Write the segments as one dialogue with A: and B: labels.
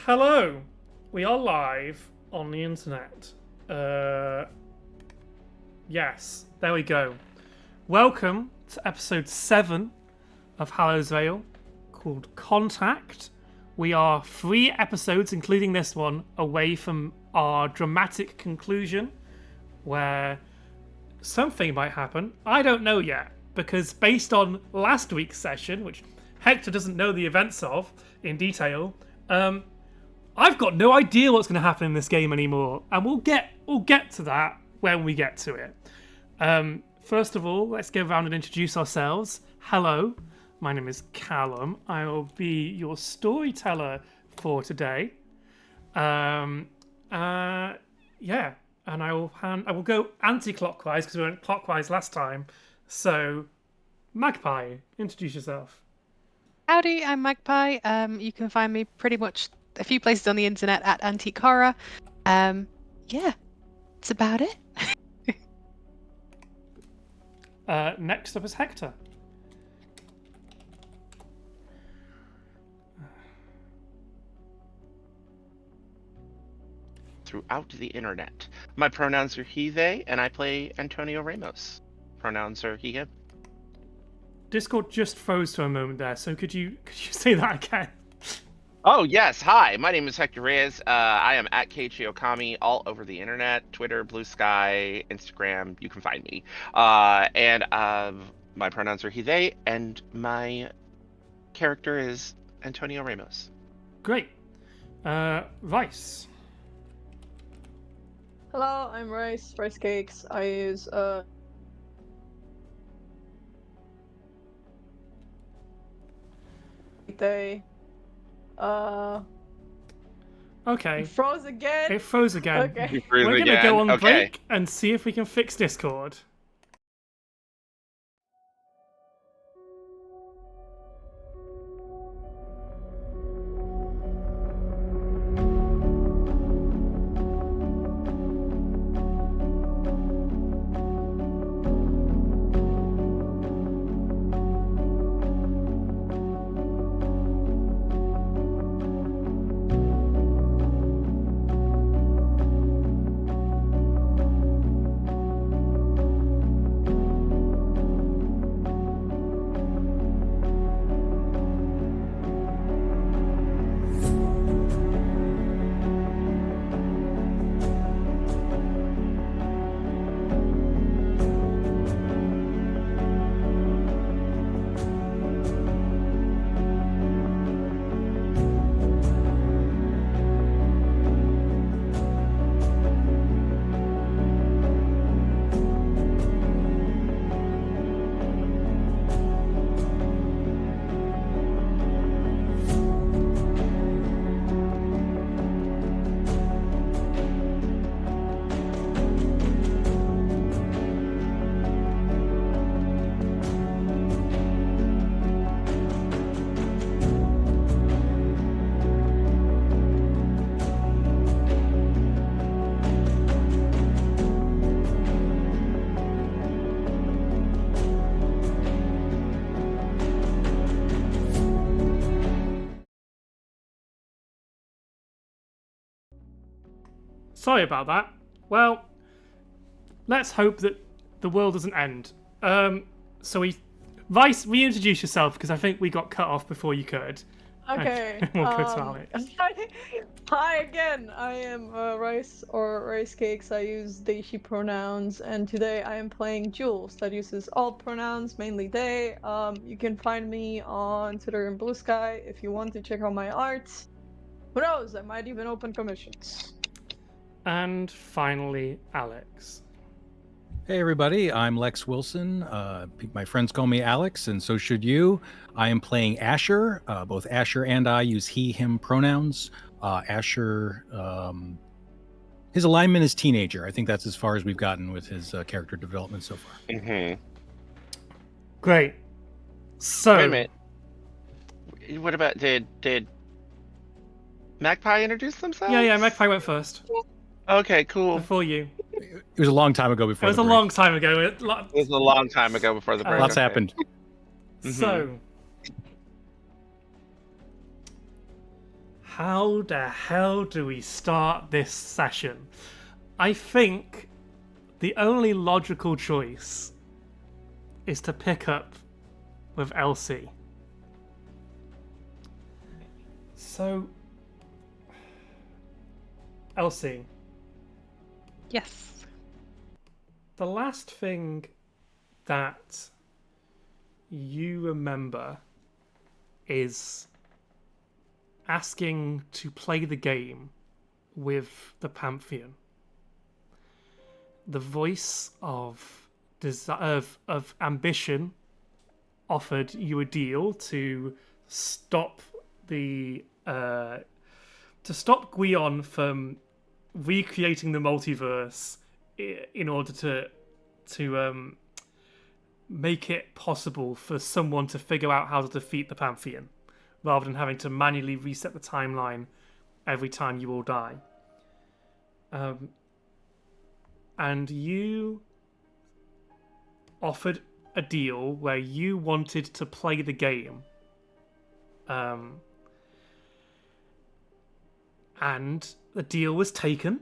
A: Hello, we are live on the internet. Yes, there we go. Welcome to episode 7 of Hallows Vale, called Contact. We are 3 episodes, including this one, away from our dramatic conclusion, where something might happen. I don't know yet, because based on last week's session, which Hector doesn't know the events of in detail, I've got no idea what's going to happen in this game anymore, and we'll get to that when we get to it. First of all, let's go around and introduce ourselves. Hello, my name is Callum. I will be your storyteller for today. And I will go anti-clockwise because we went clockwise last time. So, Magpie, introduce yourself.
B: Howdy, I'm Magpie. You can find me pretty much a few places on the internet at Antique Horror. Yeah, that's about it.
A: Next up is Hector.
C: Throughout the internet. My pronouns are he, they, and I play Antonio Ramos. Pronouns are he, him.
A: Discord just froze for a moment there, so could you say that again?
C: Oh, yes. Hi, my name is Hector Reyes. I am at Keiichi Okami all over the internet, Twitter, Blue Sky, Instagram. You can find me. And my pronouns are he, they, and my character is Antonio Ramos.
A: Great. Rice.
D: Hello, I'm Rice Cakes. I use they
A: Okay.
D: It froze again.
A: It froze again.
D: Okay.
A: We're going to go on break and see if we can fix Discord. Sorry about that. Well, let's hope that the world doesn't end. Vice, reintroduce yourself because I think we got cut off before you could.
D: Okay.
A: We'll go to Alex.
D: Hi again. I am Rice or Rice Cakes. I use they, she pronouns, and today I am playing Jules that uses all pronouns, mainly they. You can find me on Twitter and Blue Sky if you want to check out my art. Who knows? I might even open commissions.
A: And finally, Alex.
E: Hey everybody, I'm Lex Wilson. My friends call me Alex, and so should you. I am playing Asher. Both Asher and I use he, him pronouns. Asher, his alignment is teenager. I think that's as far as we've gotten with his character development so far.
C: Mm-hmm.
A: Great. So,
C: wait a minute. What about did Magpie introduce themselves?
A: Yeah, Magpie went first.
C: Okay, cool.
A: Before you.
E: It was a long time ago before.
A: It was a long time ago.
C: It was a long time ago before the break.
E: Lots happened.
A: So, How the hell do we start this session? I think the only logical choice is to pick up with Elsie. So, Elsie,
B: Yes.
A: the last thing that you remember is asking to play the game with the Pantheon. The voice of ambition offered you a deal to stop the Gwion from recreating the multiverse in order to make it possible for someone to figure out how to defeat the Pantheon, rather than having to manually reset the timeline every time you all die. And you offered a deal where you wanted to play the game. And the deal was taken.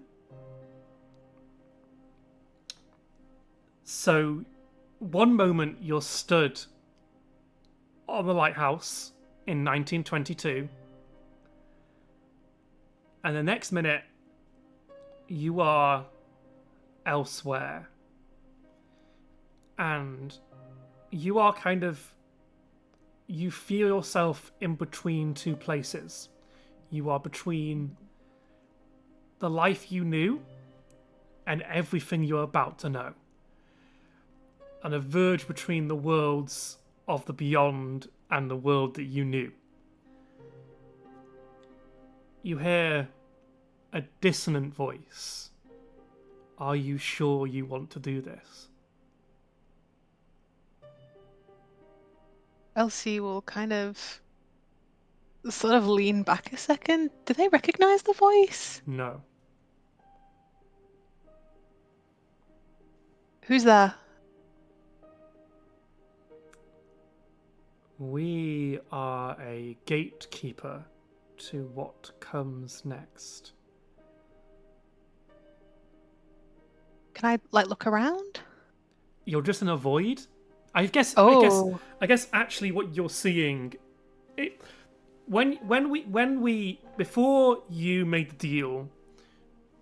A: So, one moment you're stood on the lighthouse in 1922, and the next minute you are elsewhere, and you are you feel yourself in between two places. You are between the life you knew and everything you're about to know, and a verge between the worlds of the beyond and the world that you knew. You hear a dissonant voice. Are you sure you want to do this?
B: Elsie will kind of sort of lean back a second. Do they recognize the voice?
A: No.
B: Who's there?
A: We are a gatekeeper to what comes next.
B: Can I look around?
A: You're just in a void? I guess actually what you're seeing, when we before you made the deal,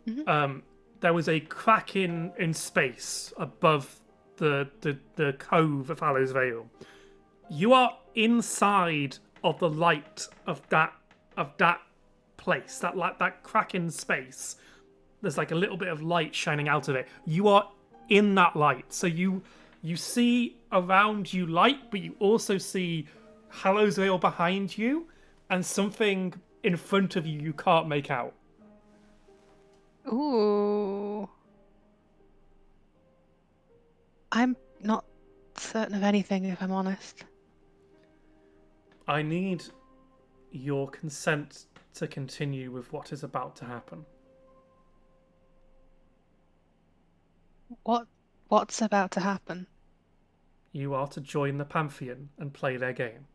A: there was a crack in space above the cove of Hallows Vale. You are inside of the light of that place, that crack in space. There's like a little bit of light shining out of it. You are in that light, so you see around you light, but you also see Hallows Vale behind you, and something in front of you can't make out.
B: Ooh. I'm not certain of anything, if I'm honest.
A: I need your consent to continue with what is about to happen.
B: What's about to happen?
A: You are to join the Pantheon and play their game.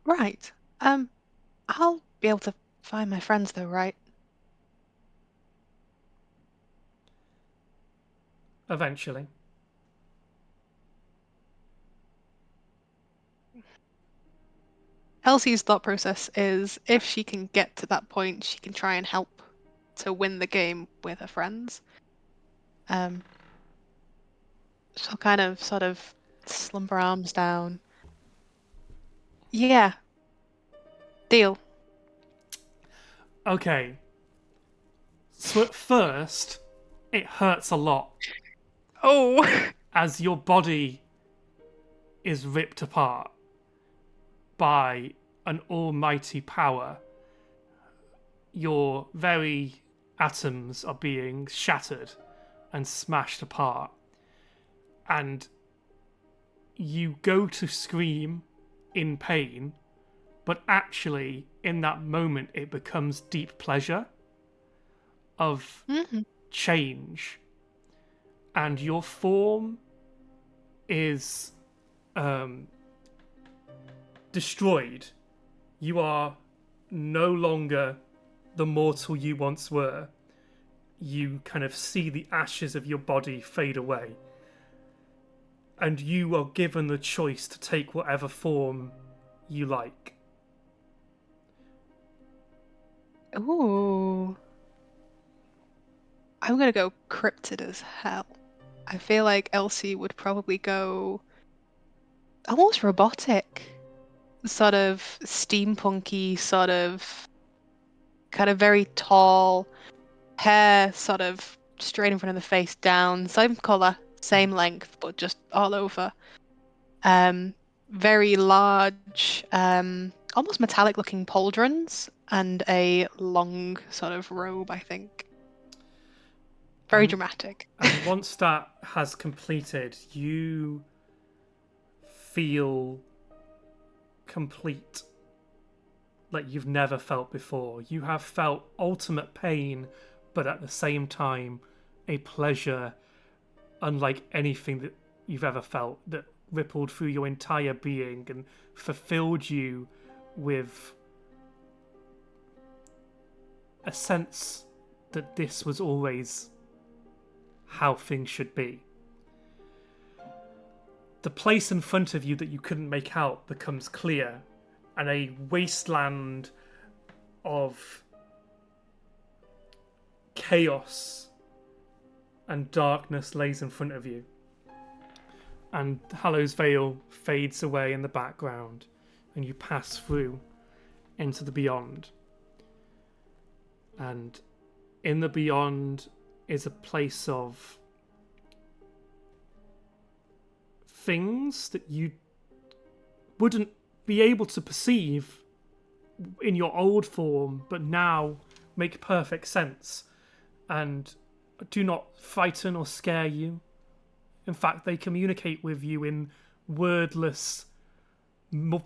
B: Right. I'll be able to find my friends though, right?
A: Eventually.
B: Elsie's thought process is if she can get to that point, she can try and help to win the game with her friends. She'll kind of sort of slumber arms down. Yeah. Deal.
A: Okay. So at first, it hurts a lot
B: Oh.
A: as your body is ripped apart by an almighty power. Your very atoms are being shattered and smashed apart. And you go to scream in pain, but actually, in that moment, it becomes deep pleasure of change. And your form is destroyed. You are no longer the mortal you once were. You kind of see the ashes of your body fade away. And you are given the choice to take whatever form you like.
B: Ooh. I'm gonna go cryptid as hell. I feel like Elsie would probably go almost robotic, sort of steampunky, sort of kind of very tall, hair sort of straight in front of the face down, same color, same length, but just all over. Very large, almost metallic looking pauldrons and a long sort of robe, I think. Very dramatic.
A: And once that has completed, you feel complete, like you've never felt before. You have felt ultimate pain, but at the same time, a pleasure unlike anything that you've ever felt, that rippled through your entire being and fulfilled you with a sense that this was always how things should be. The place in front of you that you couldn't make out becomes clear, and a wasteland of chaos and darkness lays in front of you. And Hallows Vale fades away in the background, and you pass through into the beyond. And in the beyond is a place of things that you wouldn't be able to perceive in your old form, but now make perfect sense and do not frighten or scare you. In fact, they communicate with you in wordless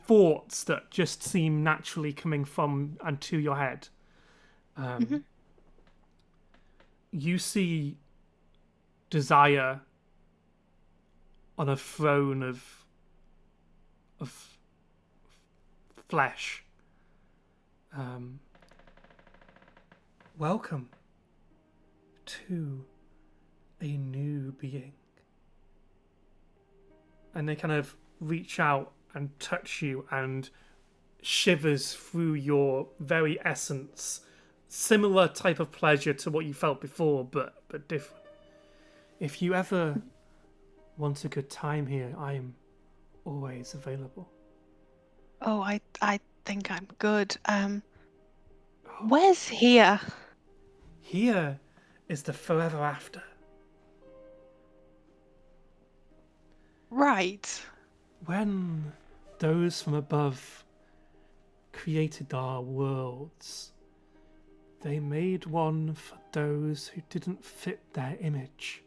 A: thoughts that just seem naturally coming from and to your head. You see desire on a throne of flesh. Welcome to a new being. And they kind of reach out and touch you, and shivers through your very essence. Similar type of pleasure to what you felt before, but different. If you ever want a good time here, I'm always available.
B: Oh, I think I'm good. Where's here?
A: Here is the forever after.
B: Right.
A: When those from above created our worlds, they made one for those who didn't fit their image.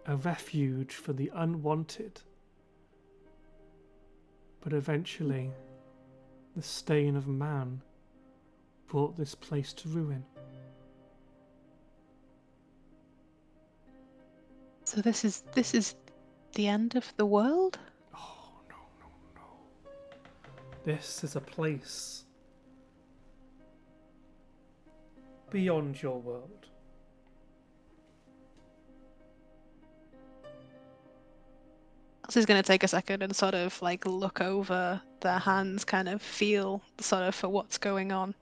A: A refuge for the unwanted. But eventually, the stain of man brought this place to ruin.
B: So this is the end of the world?
A: Oh, no. This is a place beyond your world.
B: Elsie's going to take a second and sort of like look over their hands, kind of feel sort of for what's going on.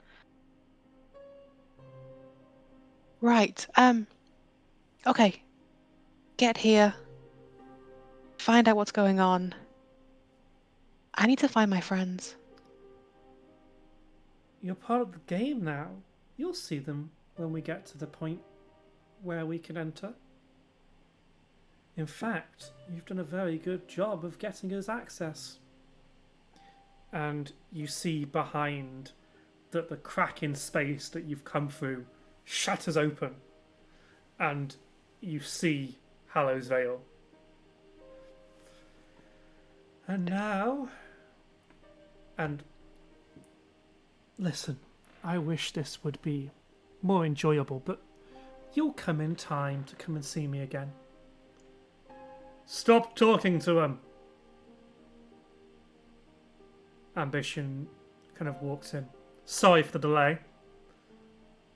B: Right. Okay. Get here. Find out what's going on. I need to find my friends.
A: You're part of the game now. You'll see them when we get to the point where we can enter. In fact, you've done a very good job of getting us access. And you see behind that the crack in space that you've come through shatters open. And you see Hallows Vale. And now... And listen, I wish this would be more enjoyable, but you'll come in time to come and see me again. Stop talking to him. Ambition kind of walks in. Sorry for the delay.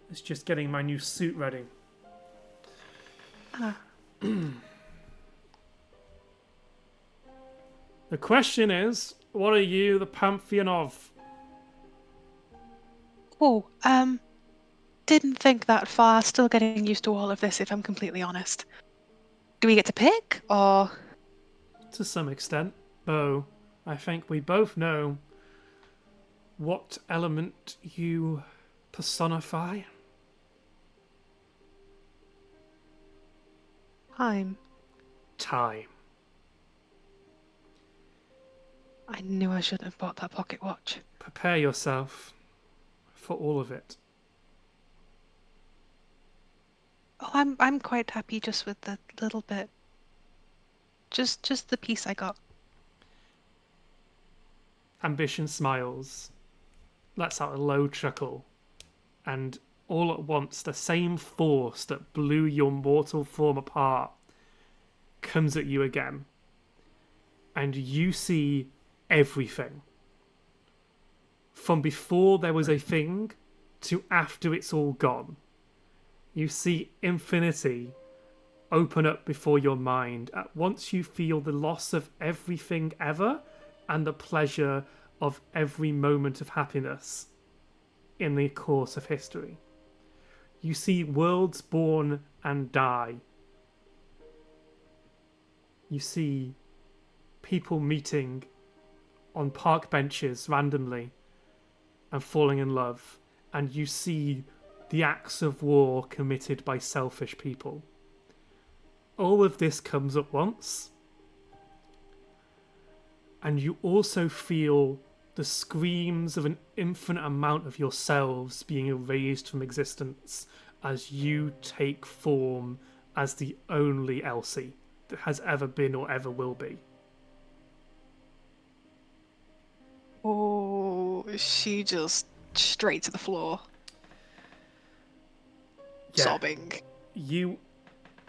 A: It's just getting my new suit ready.
B: Ah.
A: The question is, what are you the pantheon of?
B: Oh, didn't think that far. Still getting used to all of this, if I'm completely honest. Do we get to pick, or...?
A: To some extent, though I think we both know what element you personify.
B: Time.
A: Time.
B: I knew I shouldn't have bought that pocket watch.
A: Prepare yourself for all of it.
B: Oh, I'm quite happy just with the little bit. Just the piece I got.
A: Ambition smiles, lets out a low chuckle, and all at once the same force that blew your mortal form apart comes at you again. And you see everything. From before there was a thing to after it's all gone. You see infinity open up before your mind. At once you feel the loss of everything ever and the pleasure of every moment of happiness in the course of history. You see worlds born and die. You see people meeting on park benches randomly and falling in love. And you see the acts of war committed by selfish people. All of this comes at once. And you also feel the screams of an infinite amount of yourselves being erased from existence as you take form as the only Elsie that has ever been or ever will be.
B: Oh, she just straight to the floor.
A: Yeah.
B: Sobbing.
A: You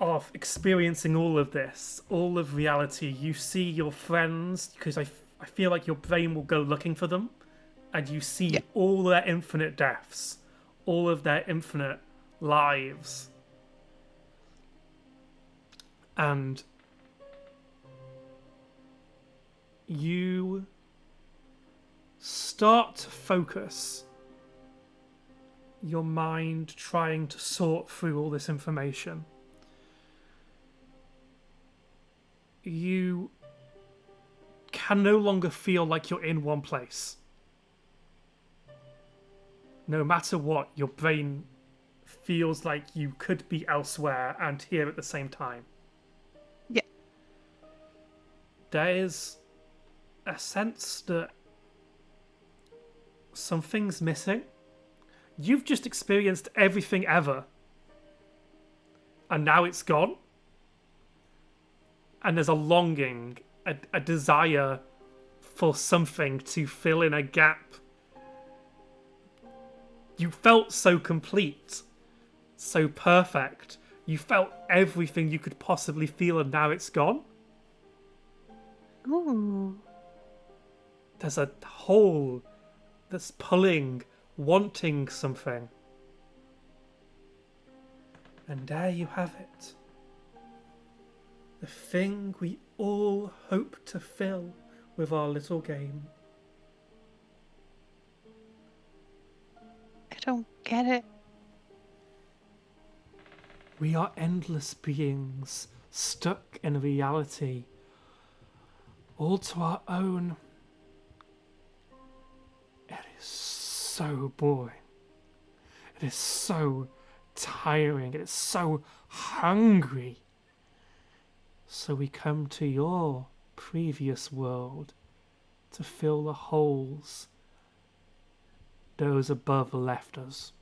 A: are experiencing all of this, all of reality. You see your friends, because I feel like your brain will go looking for them, and you see all their infinite deaths, all of their infinite lives. And you start to focus your mind trying to sort through all this information. You can no longer feel like you're in one place. No matter what, your brain feels like you could be elsewhere and here at the same time.
B: Yeah.
A: There is a sense that something's missing. You've just experienced everything ever, and now it's gone. And there's a longing, a desire for something to fill in a gap. You felt so complete, so perfect. You felt everything you could possibly feel, and now it's gone.
B: Ooh.
A: There's a hole that's pulling, wanting something. And there you have it. The thing we all hope to fill with our little game.
B: I don't get it.
A: We are endless beings, stuck in a reality, all to our own. It is so boring. It is so tiring. It is so hungry. So we come to your previous world to fill the holes those above left us.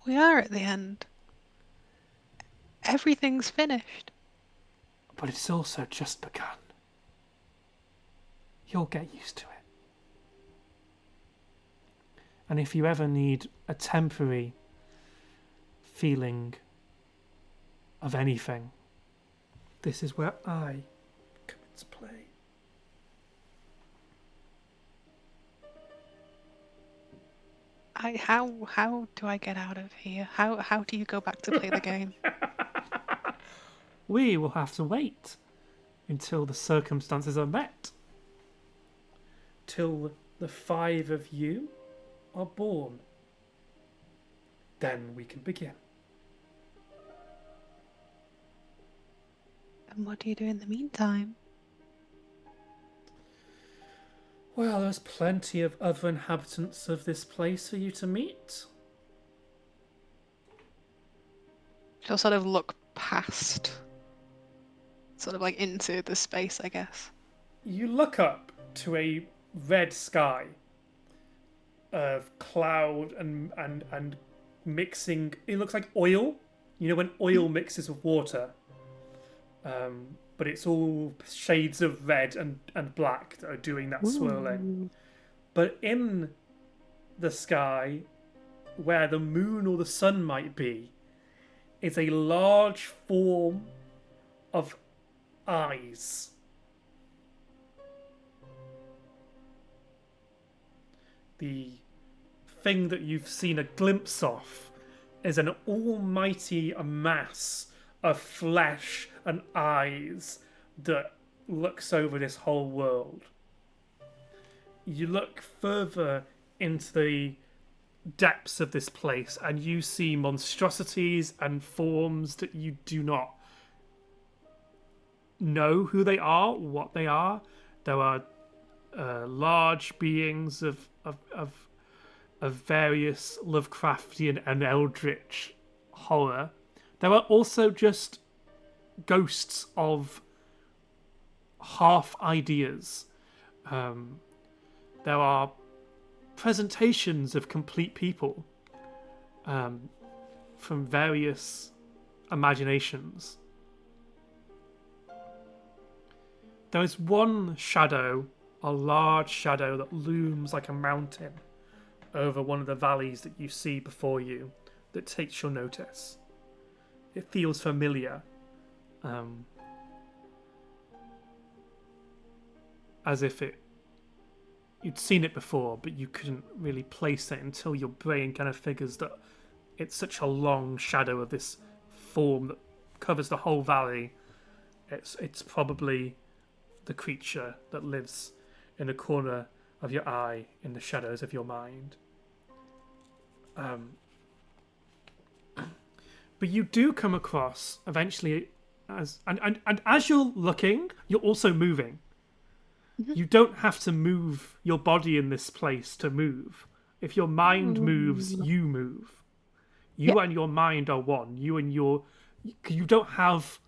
B: We are at the end. Everything's finished.
A: But it's also just begun. You'll get used to it. And if you ever need a temporary feeling of anything, this is where I come Let's play.
B: How do I get out of here? How do you go back to play the game?
A: We will have to wait until the circumstances are met. Till the 5 of you are born. Then we can begin.
B: And what do you do in the meantime?
A: Well, there's plenty of other inhabitants of this place for you to meet.
B: She'll sort of look past, sort of like into the space, I guess.
A: You look up to a red sky of cloud and mixing. It looks like oil. You know when oil mixes with water. But it's all shades of red and black that are doing that swirling. But in the sky, where the moon or the sun might be, is a large form of eyes. The thing that you've seen a glimpse of is an almighty mass of flesh and eyes that looks over this whole world. You look further into the depths of this place and you see monstrosities and forms that you do not know who they are, what they are. There are large beings of various Lovecraftian and Eldritch horror. There are also just ghosts of half ideas. There are presentations of complete people from various imaginations. There is one shadow, a large shadow that looms like a mountain over one of the valleys that you see before you that takes your notice. It feels familiar. As if you'd seen it before, but you couldn't really place it until your brain kind of figures that it's such a long shadow of this form that covers the whole valley. It's probably the creature that lives in the corner of your eye, in the shadows of your mind. But you do come across eventually, and as you're looking, you're also moving. Mm-hmm. You don't have to move your body in this place to move. If your mind moves, you move. You and your mind are one. You don't have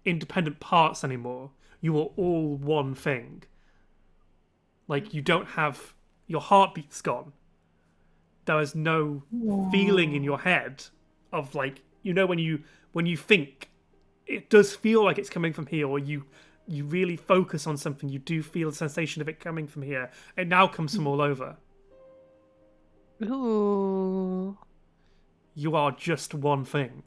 A: independent parts anymore. You are all one thing. Like, you don't have... Your heartbeat's gone. There is no feeling in your head of, like... You know, when you think, it does feel like it's coming from here, or you really focus on something, you do feel the sensation of it coming from here. It now comes from all over.
B: Ooh.
A: You are just one thing.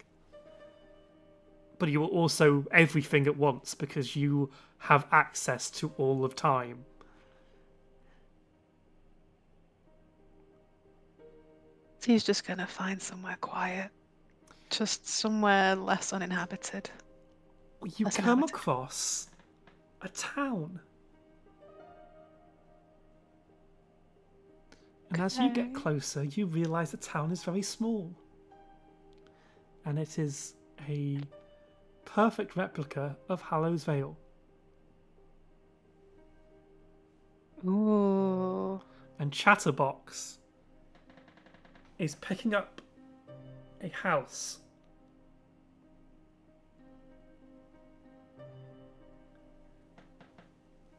A: But you are also everything at once, because you have access to all of time.
B: So he's just gonna find somewhere quiet. Just somewhere less uninhabited.
A: You come across a town. And as you get closer, you realise the town is very small. And it is a perfect replica of Hallows Vale.
B: Ooh.
A: And Chatterbox is picking up a house.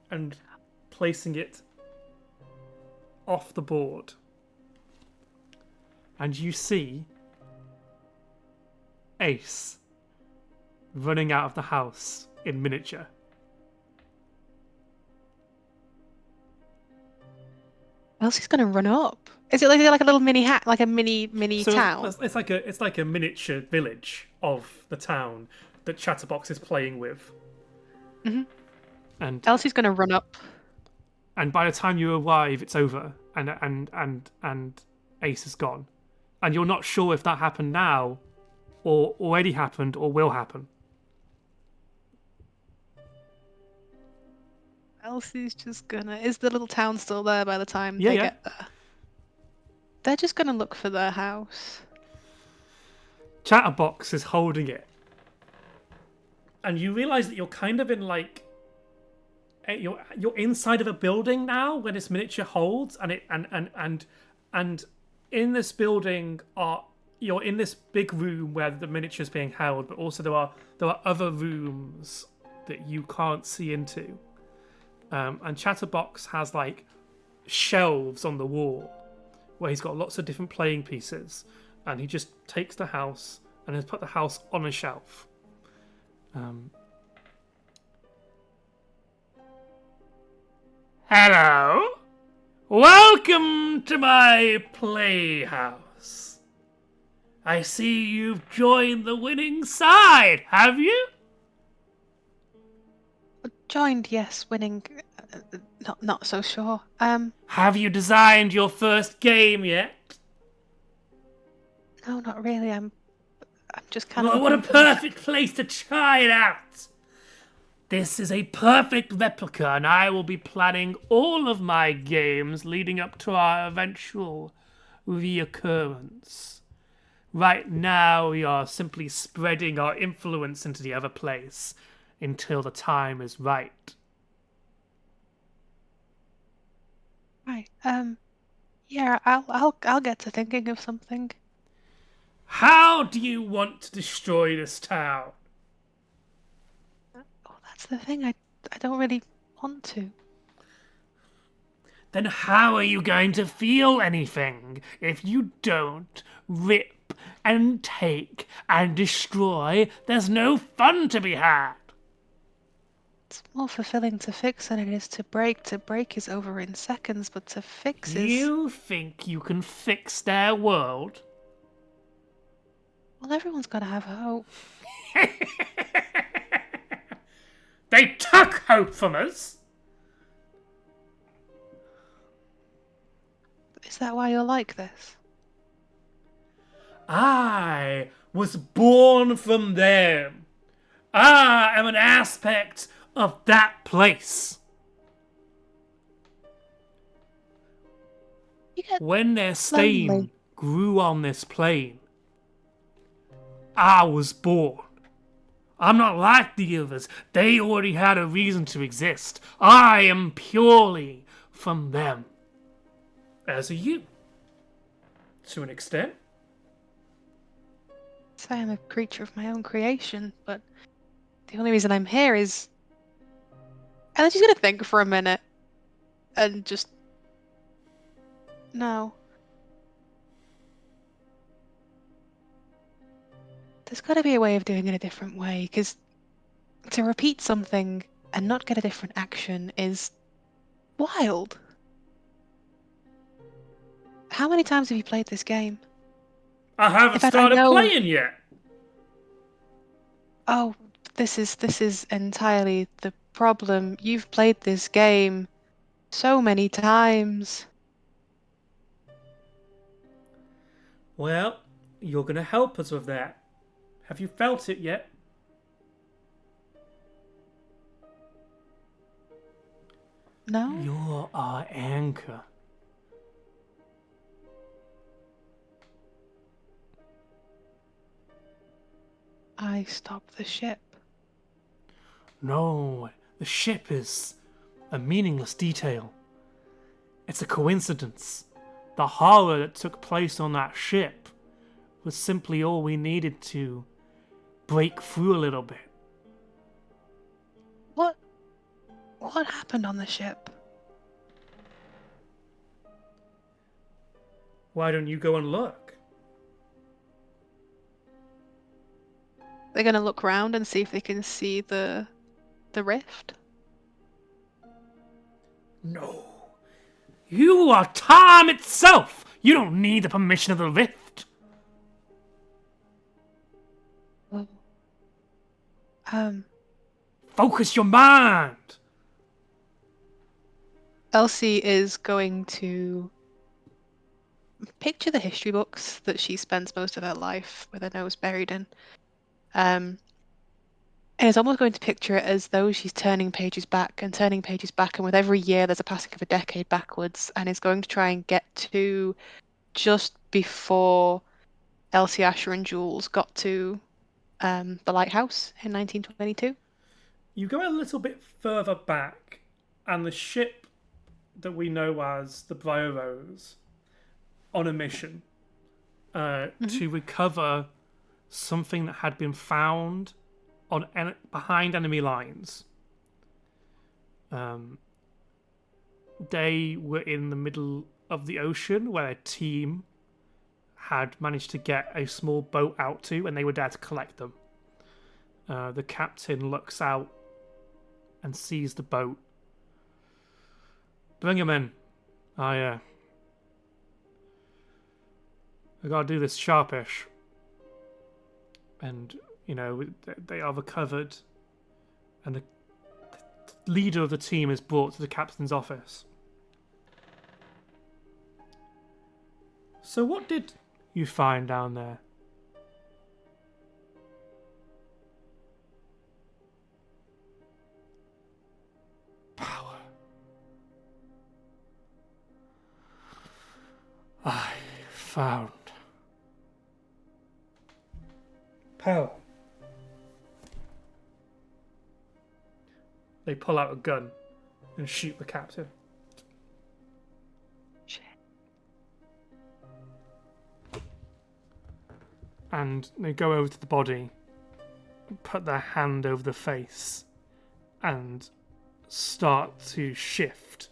A: And placing it off the board. And you see Ace running out of the house in miniature.
B: Elsie's gonna run up. Is it like a little mini hat, like a mini town?
A: It's like a miniature village of the town that Chatterbox is playing with.
B: Mm-hmm.
A: And
B: Elsie's gonna run up.
A: by the time you arrive, it's over, and Ace is gone, and you're not sure if that happened now, or already happened, or will happen.
B: Elsie's just gonna. Is the little town still there by the time
A: Yeah,
B: they
A: yeah.
B: get there? They're just gonna look for their house.
A: Chatterbox is holding it, and you realize that you're kind of in like you're inside of a building now where this miniature holds, and it and in this building you're in this big room where the miniature's being held, but also there are other rooms that you can't see into, and Chatterbox has like shelves on the wall where he's got lots of different playing pieces, and he just takes the house and has put the house on a shelf. Hello, welcome to my playhouse. I see you've joined the winning side, have you?
B: Joined, yes. Winning, not so sure.
A: Have you designed your first game yet?
B: No, not really. I'm just kind of.
A: Well, what a
B: looking for-
A: perfect place to try it out. This is a perfect replica, and I will be planning all of my games leading up to our eventual reoccurrence. Right now, we are simply spreading our influence into the other place until the time is right.
B: Right. Yeah. I'll get to thinking of something.
A: How do you want to destroy this town?
B: Oh, that's the thing. I don't really want to.
A: Then how are you going to feel anything if you don't rip and take and destroy? There's no fun to be had.
B: It's more fulfilling to fix than it is to break. To break is over in seconds, but to fix is.
A: You think you can fix their world?
B: Well, everyone's got to have hope.
A: They took hope from us.
B: Is that why you're like this?
A: I was born from them. I am an aspect of that place.
B: You get
A: When their stain
B: lonely.
A: grew on this plane, I was born. I'm not like the others. They already had a reason to exist. I am purely from them. As are you. To an extent.
B: Say I'm a creature of my own creation, but the only reason I'm here is. And then she's gonna think for a minute, and just. No. There's got to be a way of doing it a different way, because to repeat something and not get a different action is wild. How many times have you played this game?
A: I haven't
B: In fact, I
A: started
B: know-
A: playing yet.
B: Oh, this is entirely the problem. You've played this game so many times.
A: Well, you're going to help us with that. Have you felt it yet?
B: No?
A: You're our anchor.
B: I stopped the ship.
A: No, the ship is a meaningless detail. It's a coincidence. The horror that took place on that ship was simply all we needed to break through a little bit.
B: What happened on the ship?
A: Why don't you go and look?
B: They're gonna look round and see if they can see the rift.
A: No. You are time itself! You don't need the permission of the rift.
B: Well,
A: Focus your mind.
B: Elsie is going to picture the history books that she spends most of her life with her nose buried in. And is almost going to picture it as though she's turning pages back and turning pages back, and with every year there's a passing of a decade backwards, and is going to try and get to just before Elsie, Asher, and Jules got to the lighthouse in 1922.
A: You go a little bit further back, and the ship that we know as the Briar Rose on a mission to recover something that had been found behind enemy lines. They were in the middle of the ocean where a team had managed to get a small boat out to, and they were there to collect them. The captain looks out and sees the boat. Bring him in. I gotta do this sharpish. And, they are recovered. And the leader of the team is brought to the captain's office. So what did you find down there? Power. I found power. They pull out a gun and shoot the captain.
B: Shit.
A: And they go over to the body, put their hand over the face, and start to shift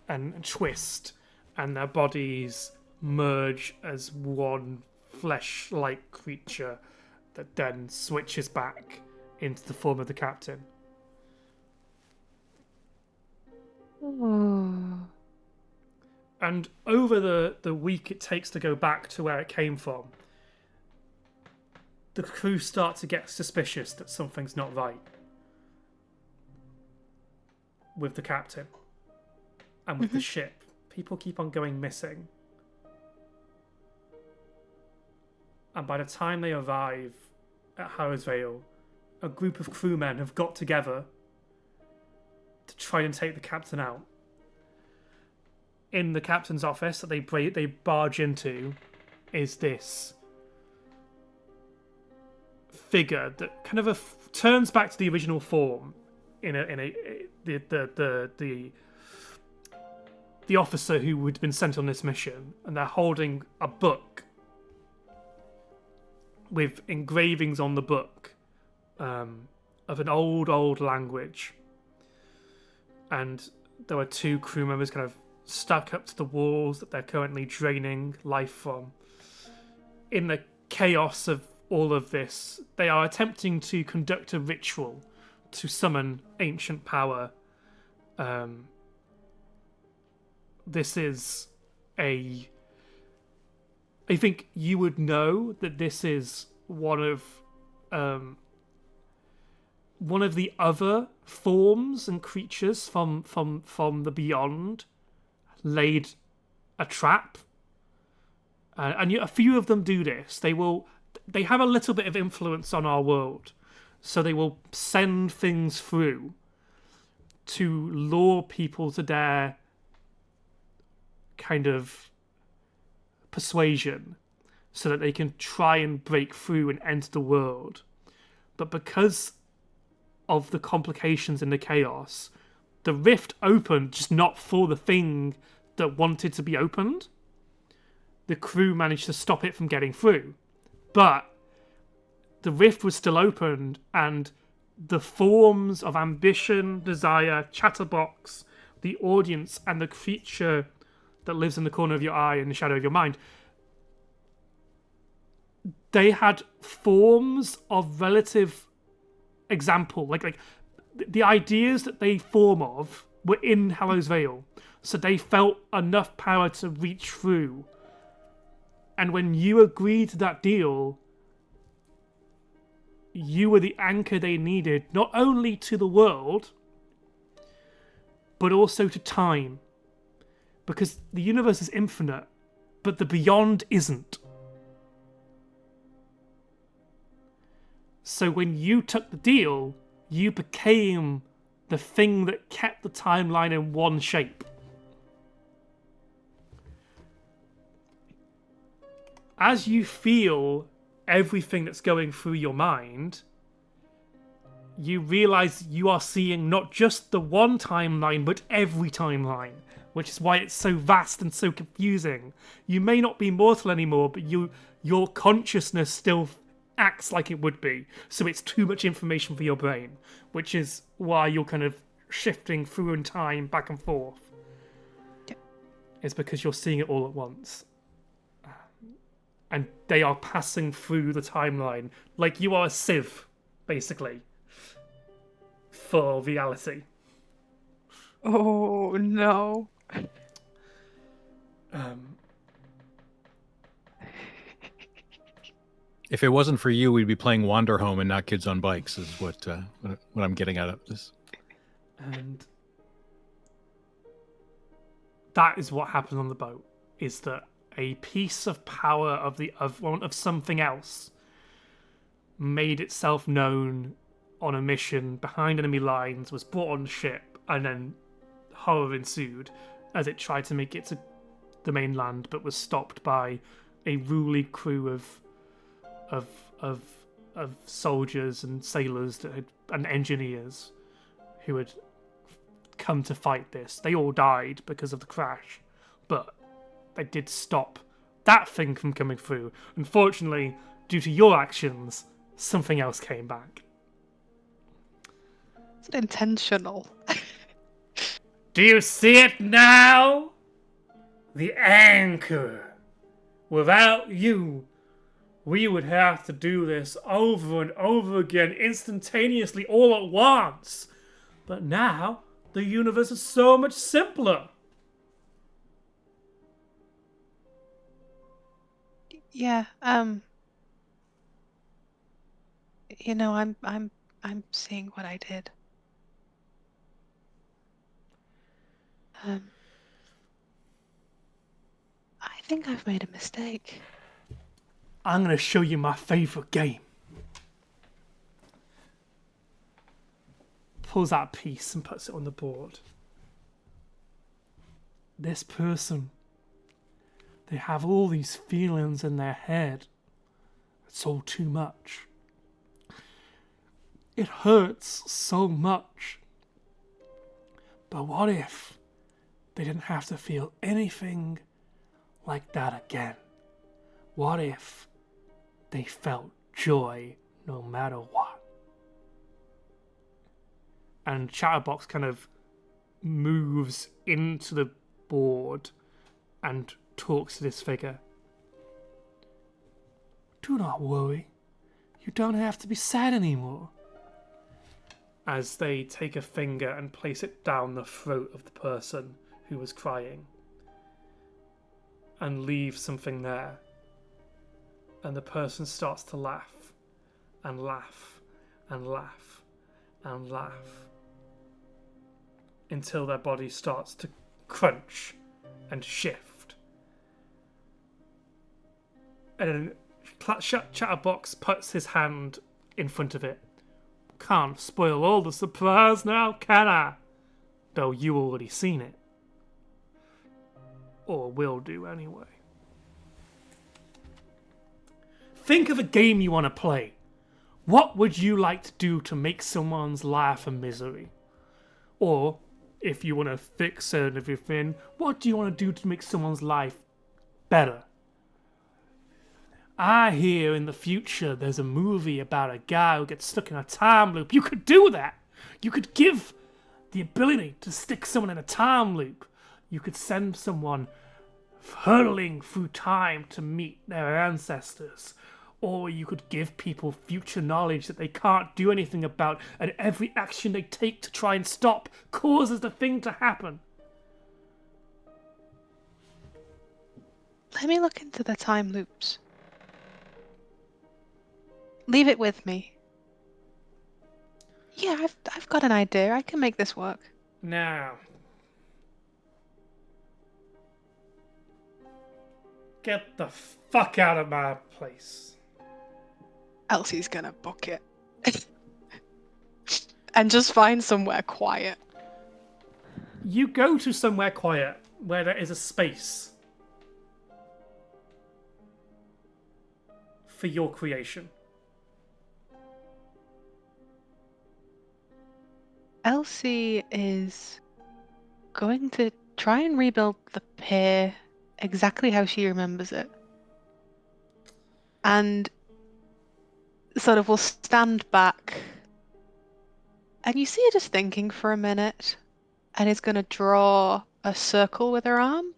A: and twist, and their bodies merge as one flesh-like creature that then switches back into the form of the captain. And over the week it takes to go back to where it came from, the crew start to get suspicious that something's not right with the captain and with the ship. People keep on going missing. And by the time they arrive at Hallows, a group of crewmen have got together to try and take the captain out. In the captain's office that they barge into is this figure that kind of turns back to the original form the officer who had been sent on this mission, and they're holding a book with engravings on the book of an old language, and there are two crew members kind of stuck up to the walls that they're currently draining life from. In the chaos of all of this, they are attempting to conduct a ritual to summon ancient power. This is I think you would know that this is one of the other forms and creatures from the beyond laid a trap, and a few of them do this. They have a little bit of influence on our world, so they will send things through to lure people to their kind of persuasion so that they can try and break through and enter the world. But because of the complications and the chaos, the rift opened, just not for the thing that wanted to be opened. The crew managed to stop it from getting through. But the rift was still opened, and the forms of ambition, desire, chatterbox, the audience, and the creature that lives in the corner of your eye and the shadow of your mind, they had forms of relative example. Like the ideas that they form of were in Hallows Vale, so they felt enough power to reach through. And when you agreed to that deal, you were the anchor they needed, not only to the world, but also to time. because the universe is infinite, but the beyond isn't. So when you took the deal, you became the thing that kept the timeline in one shape. As you feel everything that's going through your mind, you realize you are seeing not just the one timeline, but every timeline, which is why it's so vast and so confusing. You may not be mortal anymore, but your consciousness still acts like it would be, so it's too much information for your brain, which is why you're kind of shifting through in time back and forth.
B: Yep.
A: It's because you're seeing it all at once. And they are passing through the timeline like you are a sieve, basically, for reality.
B: Oh no.
E: If it wasn't for you, we'd be playing Wander Home and not Kids on Bikes, is what I'm getting out of this.
A: And that is what happened on the boat, is that a piece of power of something else made itself known on a mission behind enemy lines, was brought on ship, and then horror ensued as it tried to make it to the mainland, but was stopped by a ruly crew of soldiers and sailors and engineers who had come to fight this. They all died because of the crash, but they did stop that thing from coming through. Unfortunately, due to your actions, something else came back.
B: Is it intentional?
A: Do you see it now? The anchor. Without you, we would have to do this over and over again, instantaneously, all at once. But now, the universe is so much simpler.
B: Yeah, you know, I'm seeing what I did. I think I've made a mistake.
A: I'm going to show you my favorite game. Pulls out a piece and puts it on the board. This person, they have all these feelings in their head. It's all too much. It hurts so much. But what if they didn't have to feel anything like that again? What if they felt joy no matter what? And Chatterbox kind of moves into the board and talks to this figure. Do not worry. You don't have to be sad anymore. As they take a finger and place it down the throat of the person who was crying and leave something there. And the person starts to laugh and laugh and laugh and laugh until their body starts to crunch and shift. And then Chatterbox puts his hand in front of it. Can't spoil all the surprise now, can I? Though you already seen it. Or will do anyway. Think of a game you want to play. What would you like to do to make someone's life a misery? Or, if you want to fix it and everything, what do you want to do to make someone's life better? I hear in the future there's a movie about a guy who gets stuck in a time loop. You could do that. You could give the ability to stick someone in a time loop. You could send someone hurtling through time to meet their ancestors. Or you could give people future knowledge that they can't do anything about, and every action they take to try and stop causes the thing to happen.
B: Let me look into the time loops. Leave it with me. Yeah, I've got an idea. I can make this work.
A: Now, Get the fuck out of my place.
B: Elsie's gonna book it. And just find somewhere quiet.
A: You go to somewhere quiet where there is a space for your creation.
B: Elsie is going to try and rebuild the pier exactly how she remembers it. And sort of will stand back. And you see her just thinking for a minute. And is going to draw a circle with her arm.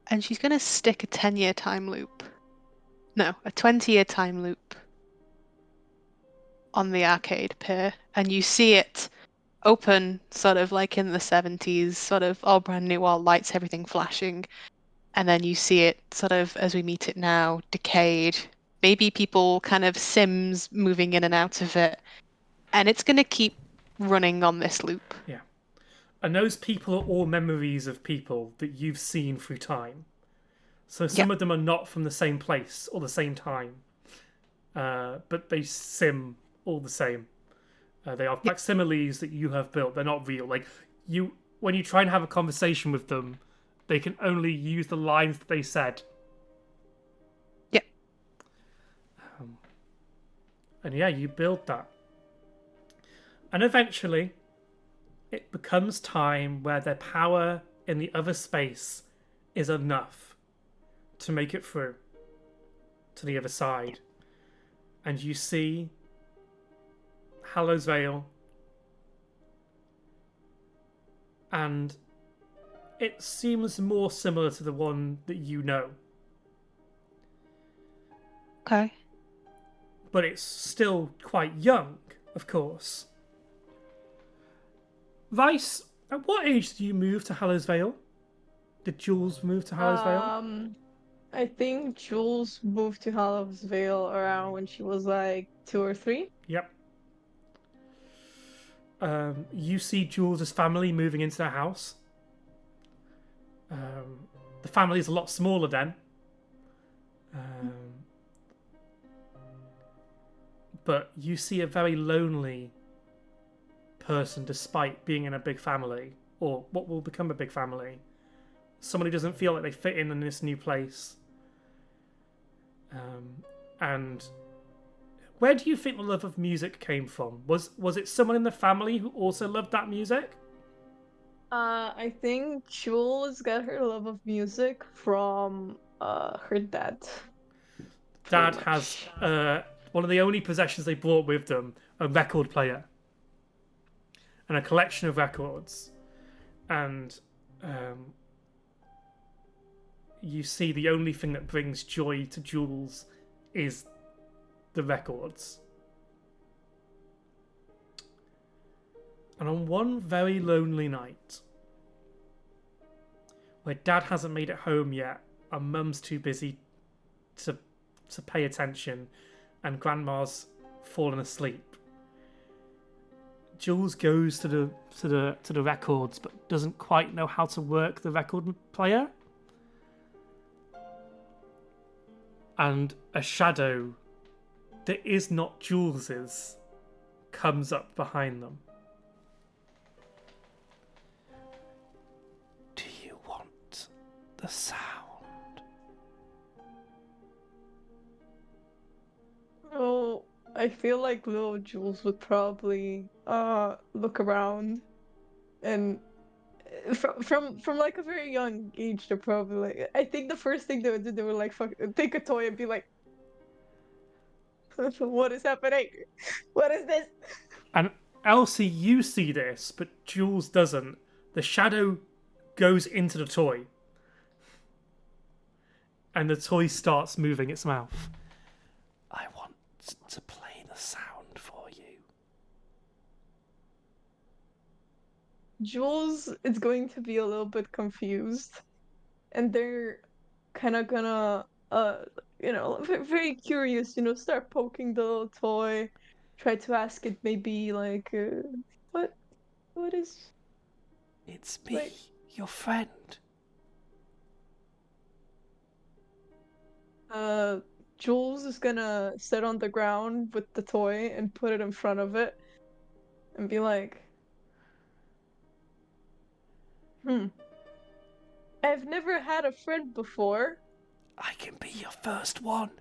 B: And she's going to stick a 10-year time loop. No, a 20-year time loop on the arcade pier. And you see it open sort of like in the 70s, sort of all brand new, all lights, everything flashing. And then you see it sort of as we meet it now, decayed. Maybe people kind of Sims moving in and out of it. And it's going to keep running on this loop.
A: Yeah. And those people are all memories of people that you've seen through time. So some of them are not from the same place or the same time. But they sim all the same. They are facsimiles that you have built. They're not real. Like when you try and have a conversation with them, they can only use the lines that they said.
B: Yep.
A: And yeah, you build that. And eventually, it becomes time where their power in the other space is enough to make it through to the other side. And you see Hallows Vale, and it seems more similar to the one that you know.
B: Okay.
A: But it's still quite young, of course. Vice, at what age did you move to Hallows Vale? Did Jules move to Hallows Vale?
D: I think Jules moved to Hallows Vale around when she was like 2 or 3.
A: Yep. You see Jules' family moving into their house. The family is a lot smaller then. But you see a very lonely person despite being in a big family, or what will become a big family. Someone who doesn't feel like they fit in this new place. And where do you think the love of music came from? Was it someone in the family who also loved that music?
D: I think Jules got her love of music from her dad.
A: Dad has one of the only possessions they brought with them, a record player. And a collection of records. And you see the only thing that brings joy to Jules is the records. And on one very lonely night, where Dad hasn't made it home yet, and Mum's too busy to pay attention, and Grandma's fallen asleep, Jules goes to the records, but doesn't quite know how to work the record player. And a shadow that is not Jules's comes up behind them. Do you want the sound?
D: Oh, I feel like little Jules would probably look around, and from like a very young age, they're probably like, I think the first thing they would do, they would like take a toy and be like, what is happening? What is this?
A: And Elsie, you see this, but Jules doesn't. The shadow goes into the toy. And the toy starts moving its mouth. I want to play the sound for you.
D: Jules is going to be a little bit confused, and they're kind of gonna very curious, start poking the little toy, try to ask it maybe like what is.
A: It's me,
D: Like,
A: your friend.
D: Jules is gonna sit on the ground with the toy and put it in front of it and be like, I've never had a friend before.
A: I can be your first one.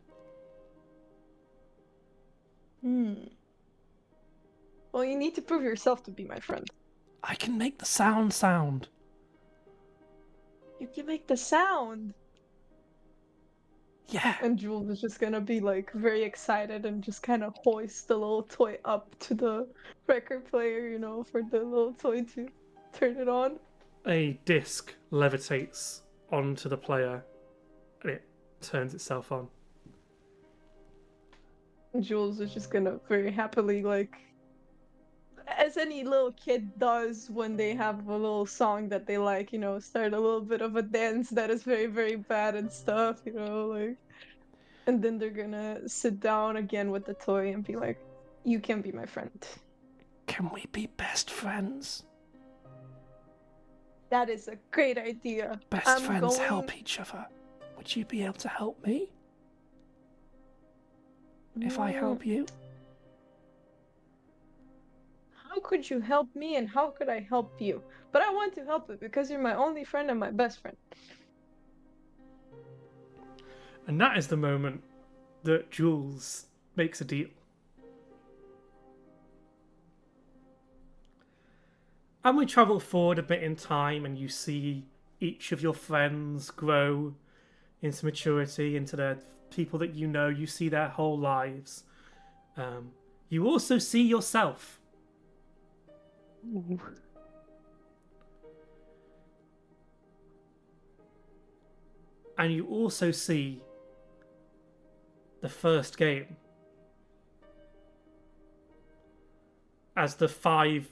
D: Well, you need to prove yourself to be my friend.
A: I can make the sound.
D: You can make the sound.
A: Yeah.
D: And Jules is just gonna be like very excited and just kind of hoist the little toy up to the record player, for the little toy to turn it on.
A: A disc levitates onto the player and it turns itself on.
D: Jules is just gonna very happily, like, as any little kid does when they have a little song that they like, start a little bit of a dance that is very, very bad and stuff, like. And then they're gonna sit down again with the toy and be like, you can be my friend.
A: Can we be best friends?
D: That is a great idea.
A: Best friends help each other. Would you be able to help me? If I help you?
D: How could you help me and how could I help you? But I want to help you because you're my only friend and my best friend.
A: And that is the moment that Jules makes a deal. And we travel forward a bit in time and you see each of your friends grow into maturity, into the people that you see their whole lives. You also see yourself.
B: Ooh.
A: And you also see the first game as the 5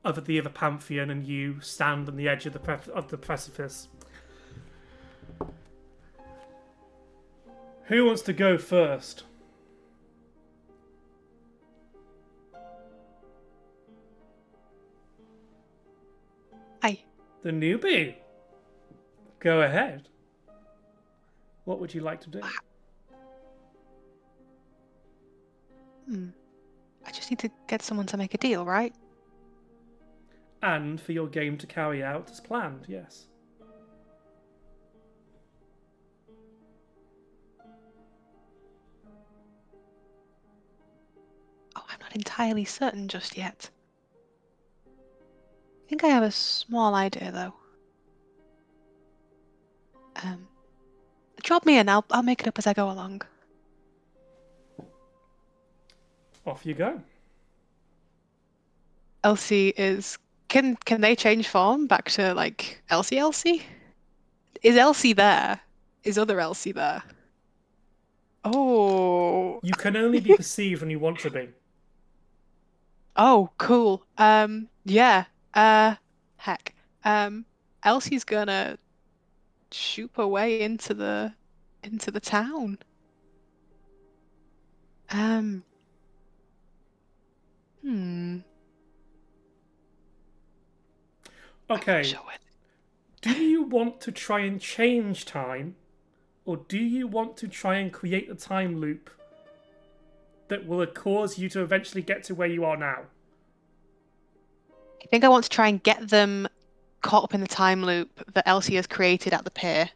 A: of the other Pantheon and you stand on the edge of the precipice. Who wants to go first?
B: Hi.
A: The newbie. Go ahead. What would you like to do?
B: I just need to get someone to make a deal, right?
A: And for your game to carry out as planned, yes.
B: Oh, I'm not entirely certain just yet. I think I have a small idea, though. Drop me in. I'll make it up as I go along.
A: Off you go.
B: Elsie is. Can they change form back to like Elsie? Elsie? Is Elsie there? Is other Elsie there? Oh.
A: You can only be perceived when you want to be.
B: Oh, cool. Yeah. Heck. Elsie's gonna shoot her way into the town. Hmm.
A: Okay.
B: Sure with.
A: Do you want to try and change time, or do you want to try and create a time loop that will cause you to eventually get to where you are now?
B: I think I want to try and get them caught up in the time loop that Elsie has created at the pier.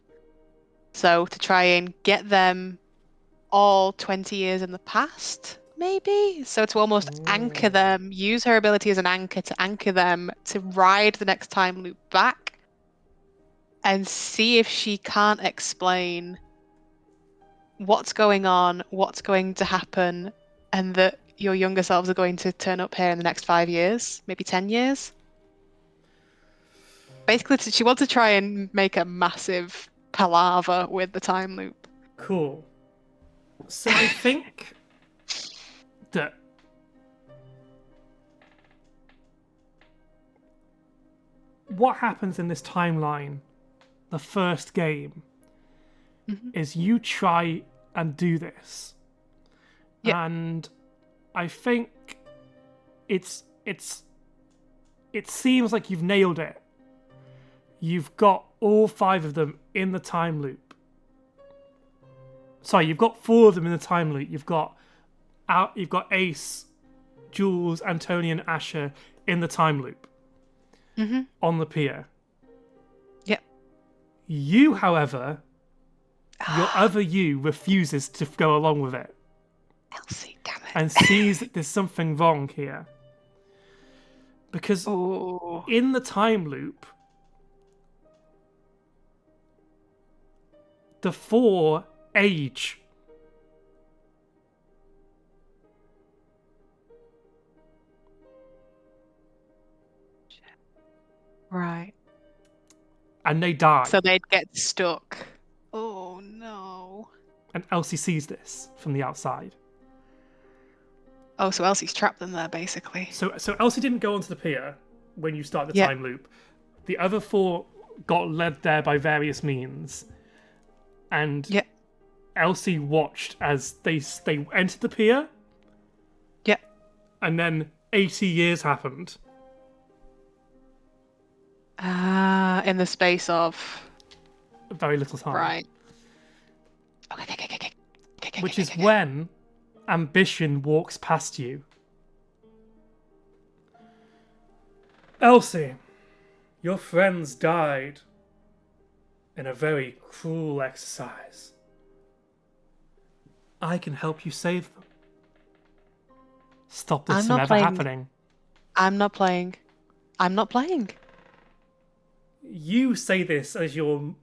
B: So to try and get them all 20 years in the past, maybe? So to almost anchor them, use her ability as an anchor to anchor them to ride the next time loop back and see if she can't explain what's going on, what's going to happen, and that your younger selves are going to turn up here in the next 5 years, maybe 10 years. Basically, she wants to try and make a massive palaver with the time loop.
A: Cool. So I think that what happens in this timeline, the first game, is you try and do this.
B: Yeah.
A: And I think it seems like you've nailed it. You've got all 5 of them in the time loop. Sorry, you've got 4 of them in the time loop. You've got Ace, Jules, Antonia, and Asher in the time loop on the pier.
B: Yep.
A: You, however, your other you refuses to go along with it
B: Elsie, damn it.
A: and sees that there's something wrong here. Because
B: Oh.
A: in the time loop, the 4 age.
B: Right.
A: And they die.
B: So they'd get stuck. Oh no.
A: And Elsie sees this from the outside.
B: Oh, so Elsie's trapped them there, basically.
A: So Elsie didn't go onto the pier when you start the
B: Yep.
A: time loop. The other 4 got led there by various means. And
B: Yep.
A: Elsie watched as they entered the pier.
B: Yep.
A: And then 80 years happened.
B: In the space of...
A: Very little time.
B: Right. Okay.
A: Which is when ambition walks past you. Elsie, your friends died in a very cruel exercise. I can help you save them. Stop this
B: I'm
A: from
B: not
A: ever
B: playing.
A: happening.
B: I'm not playing.
A: You say this as your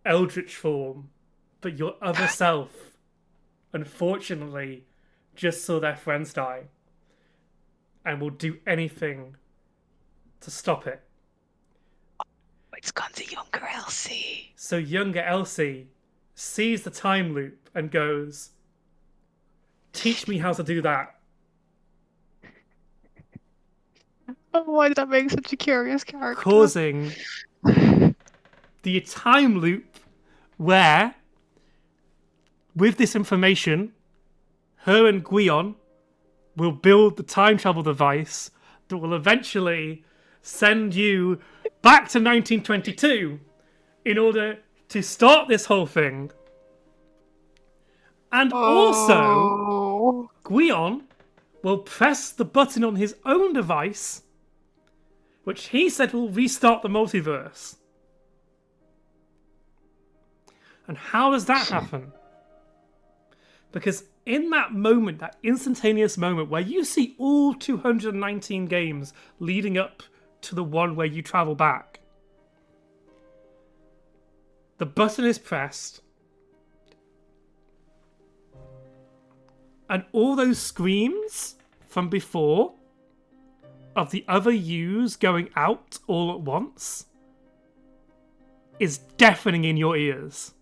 A: eldritch form, but your other self, unfortunately, just saw their friends die and will do anything to stop it.
B: It's gone to younger Elsie.
A: So younger Elsie sees the time loop and goes, teach me how to do that.
B: Oh, why did that make such a curious character?
A: Causing the time loop where, with this information, her and Guion will build the time travel device that will eventually send you back to 1922 in order to start this whole thing. And also, Guion will press the button on his own device, which he said will restart the multiverse. And how does that happen? Because in that moment, that instantaneous moment where you see all 219 games leading up to the one where you travel back, the button is pressed, and all those screams from before of the other yous going out all at once is deafening in your ears.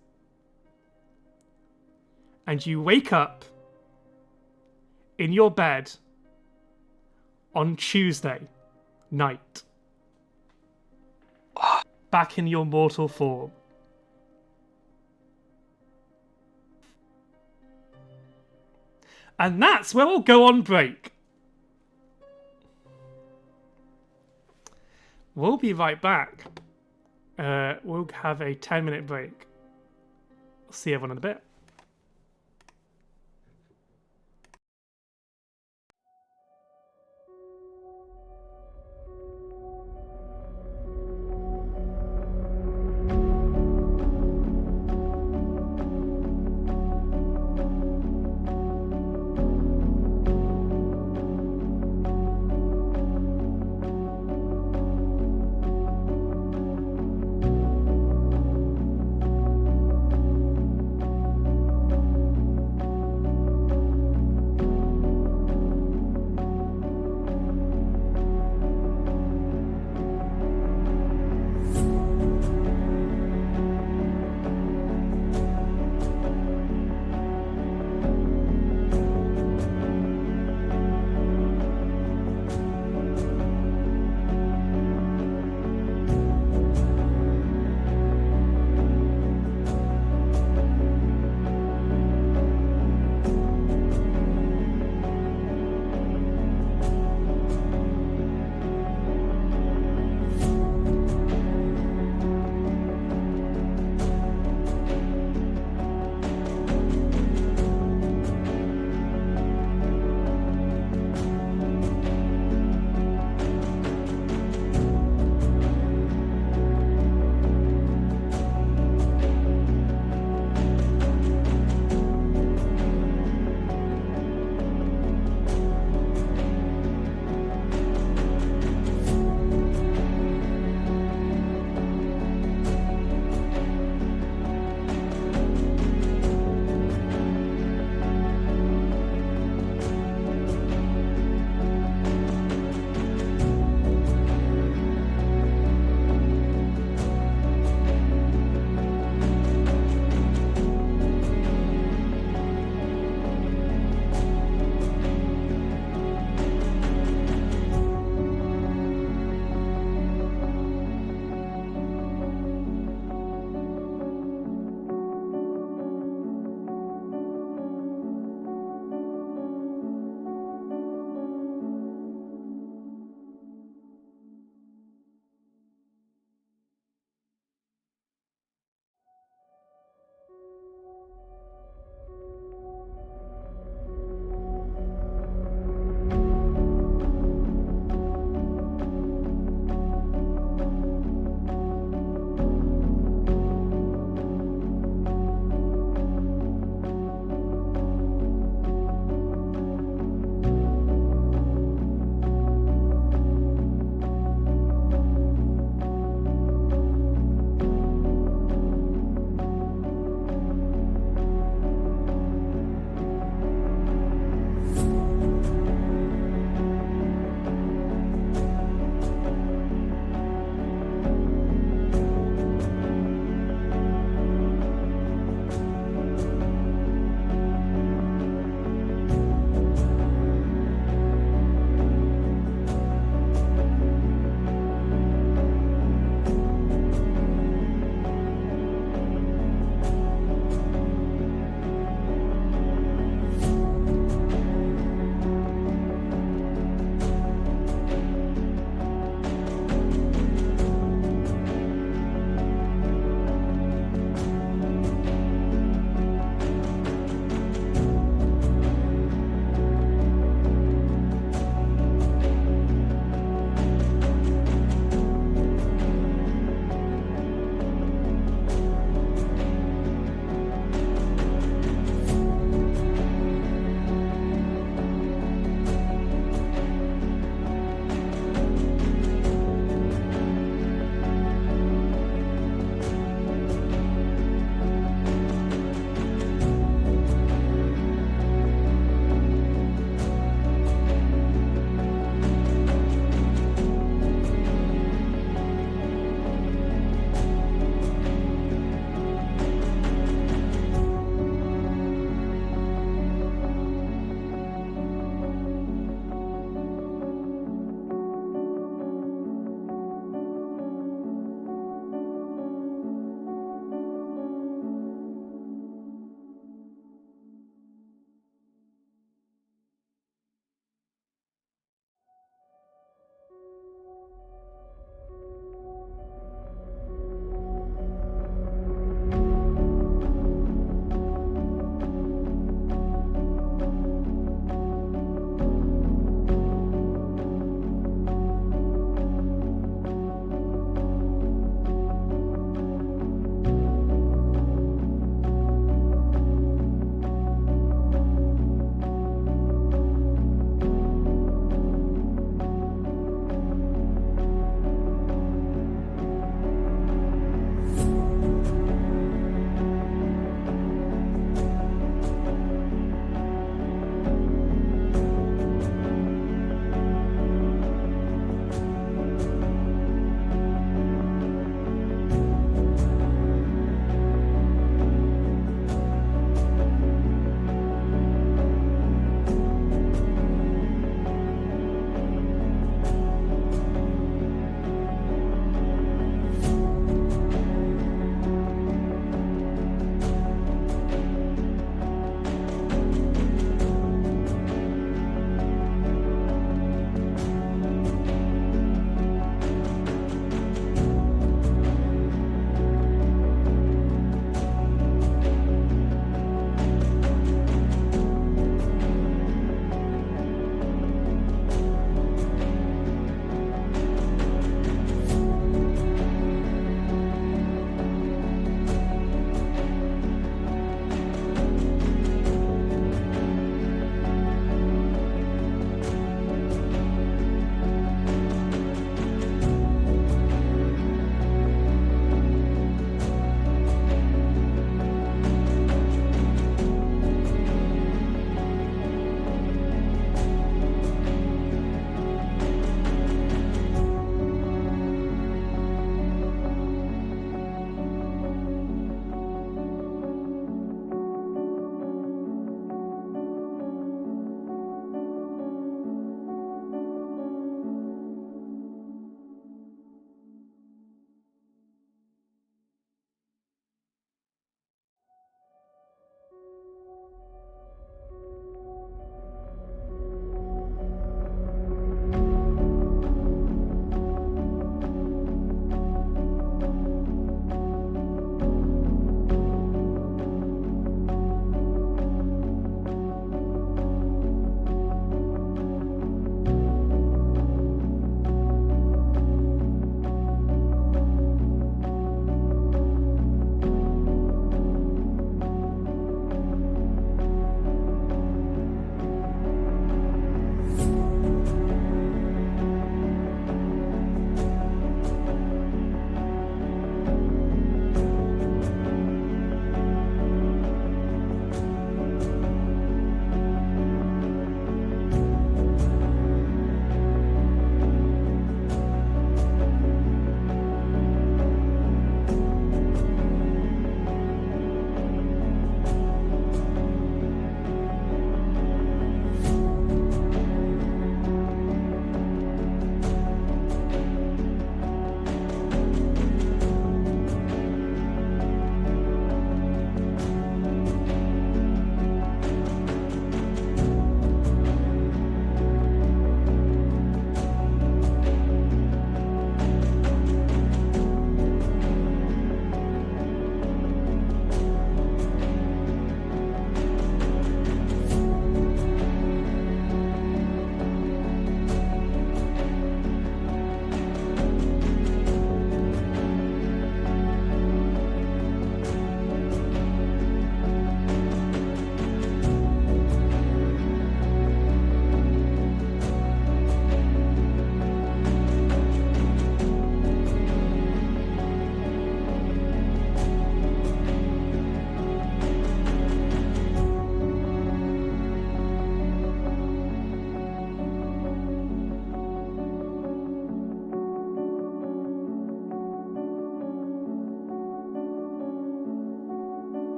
A: And you wake up in your bed on Tuesday night, back in your mortal form. And that's where we'll go on break. We'll be right back. We'll have a 10-minute break. See everyone in a bit.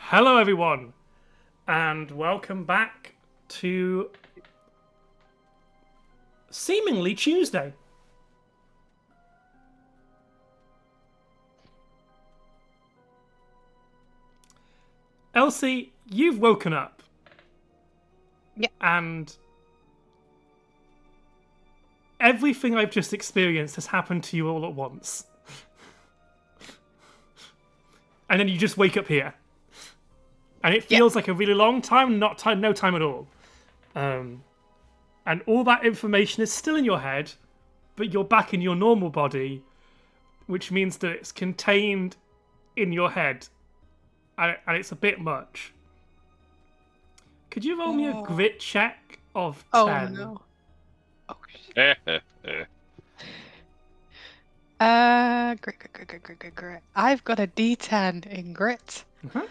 A: Hello, everyone, and welcome back to seemingly Tuesday. Elsie, you've woken up.
B: Yeah.
A: And everything I've just experienced has happened to you all at once. And then you just wake up here. And it feels like a really long time, no time at all. And all that information is still in your head, but you're back in your normal body, which means that it's contained in your head. And it's a bit much. Could you roll me a grit check of 10?
B: Oh no. Oh shit. Grit. I've got a D10 in grit.
A: Uh-huh.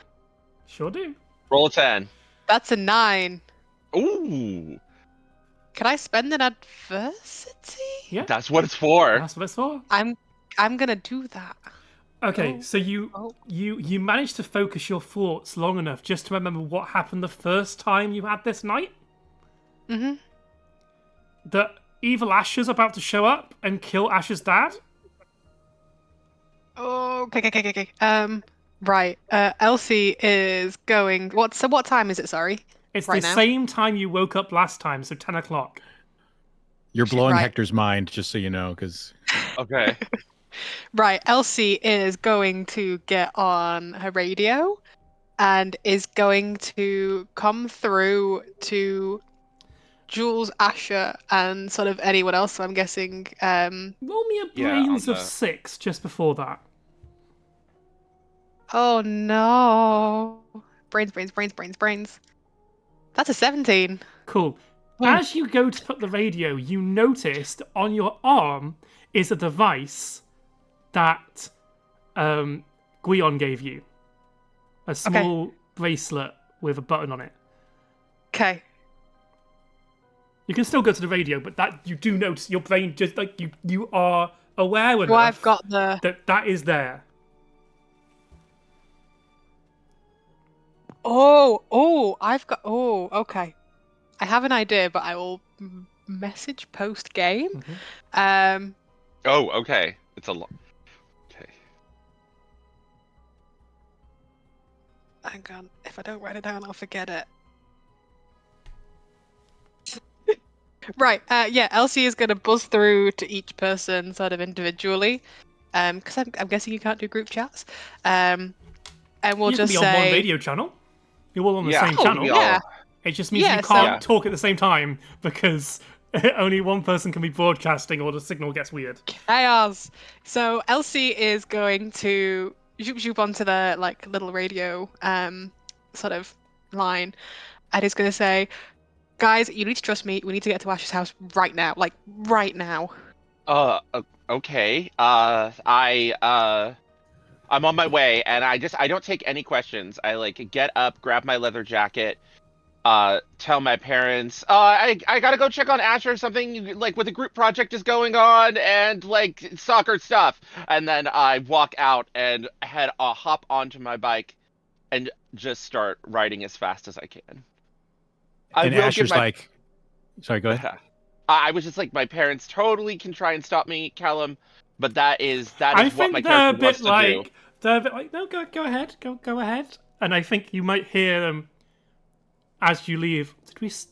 A: Sure do.
C: Roll a 10.
B: That's a 9.
C: Ooh,
B: Can I spend an adversity?
A: Yeah,
C: that's what it's for.
A: that's what it's for.
B: I'm gonna do that.
A: Okay,
B: Oh.
A: so you managed to focus your thoughts long enough just to remember what happened the first time you had this night?
B: Mm-hmm.
A: That evil Asher's about to show up and kill Asher's dad?
B: Oh, okay. Right. Elsie is going. What time is it? Sorry.
A: It's
B: Right
A: the
B: now?
A: same time you woke up last time, so 10 o'clock.
E: You're blowing
B: Right.
E: Hector's mind, just so you know, because
C: Okay.
B: Right. Elsie is going to get on her radio, and is going to come through to Jules, Asher, and sort of anyone else. So I'm guessing.
A: Roll me a
C: Yeah,
A: brains
C: on
A: of
C: the-
A: 6 just before that.
B: Oh no. Brains. That's a 17.
A: Cool.
B: Oh.
A: As you go to put the radio, you noticed on your arm is a device that Guion gave you. A small bracelet with a button on it.
B: Okay.
A: You can still go to the radio, but that you do notice your brain just like you are aware enough
B: Well, I've got the.
A: that is there.
B: I've got. Oh, okay. I have an idea, but I will message post game.
A: Mhm.
C: Oh, okay. It's a lot. Okay.
B: Hang on. If I don't write it down, I'll forget it. Right. Yeah. Elsie is going to buzz through to each person sort of individually, because I'm guessing you can't do group chats. And we'll
A: You can
B: just
A: be on one
B: say.
A: radio channel. You're all on the
C: Yeah.
A: same
B: Oh,
A: channel.
B: yeah.
A: It just means
B: Yeah,
A: you
B: so-
A: can't
C: Yeah.
A: talk at the same time because only one person can be broadcasting or the signal gets weird.
B: Chaos. So Elsie is going to zoop onto the like little radio sort of line, and is going to say, "Guys, you need to trust me. We need to get to Ash's house right now. Like right now."
C: Okay. I'm on my way, and I don't take any questions. I like get up, grab my leather jacket, tell my parents, I gotta go check on Asher or something, like with a group project is going on and like soccer stuff. And then I walk out and hop onto my bike and just start riding as fast as I can.
E: and Asher's like, sorry, go ahead.
C: I was just like, my parents totally can try and stop me, Callum, but that is
A: I
C: what
A: think
C: my
A: they're a
C: character wants
A: bit
C: to do.
A: like no, go ahead, go ahead. And I think you might hear them as you leave.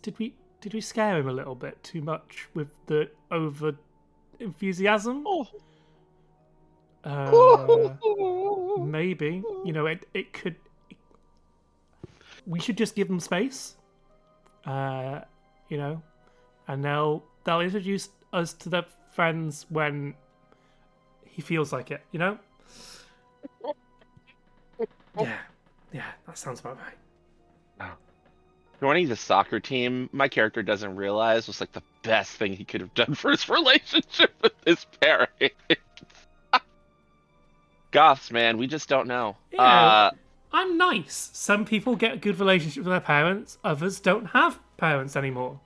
A: Did we scare him a little bit too much with the over enthusiasm? Maybe. You know, it could. We should just give them space. You know, and they'll introduce us to their friends when he feels like it. You know. Yeah, that sounds about right.
C: Joining the soccer team, my character doesn't realize, was like the best thing he could have done for his relationship with his parents. Goths, man, we just don't know.
A: Yeah. I'm nice. Some people get a good relationship with their parents. Others don't have parents anymore.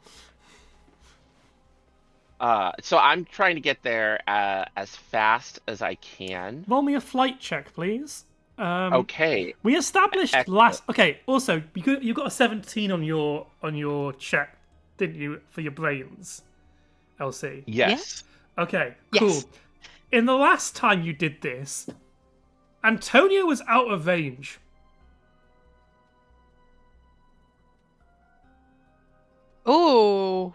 C: So I'm trying to get there as fast as I can.
A: Roll me a flight check, please.
C: Okay.
A: We established
C: Excellent.
A: last. Okay. Also, you got a 17 on your check, didn't you, for your brains, Elsie?
C: Yes.
A: Okay. Cool.
B: Yes.
A: In the last time you did this, Antonio was out of range.
B: Oh.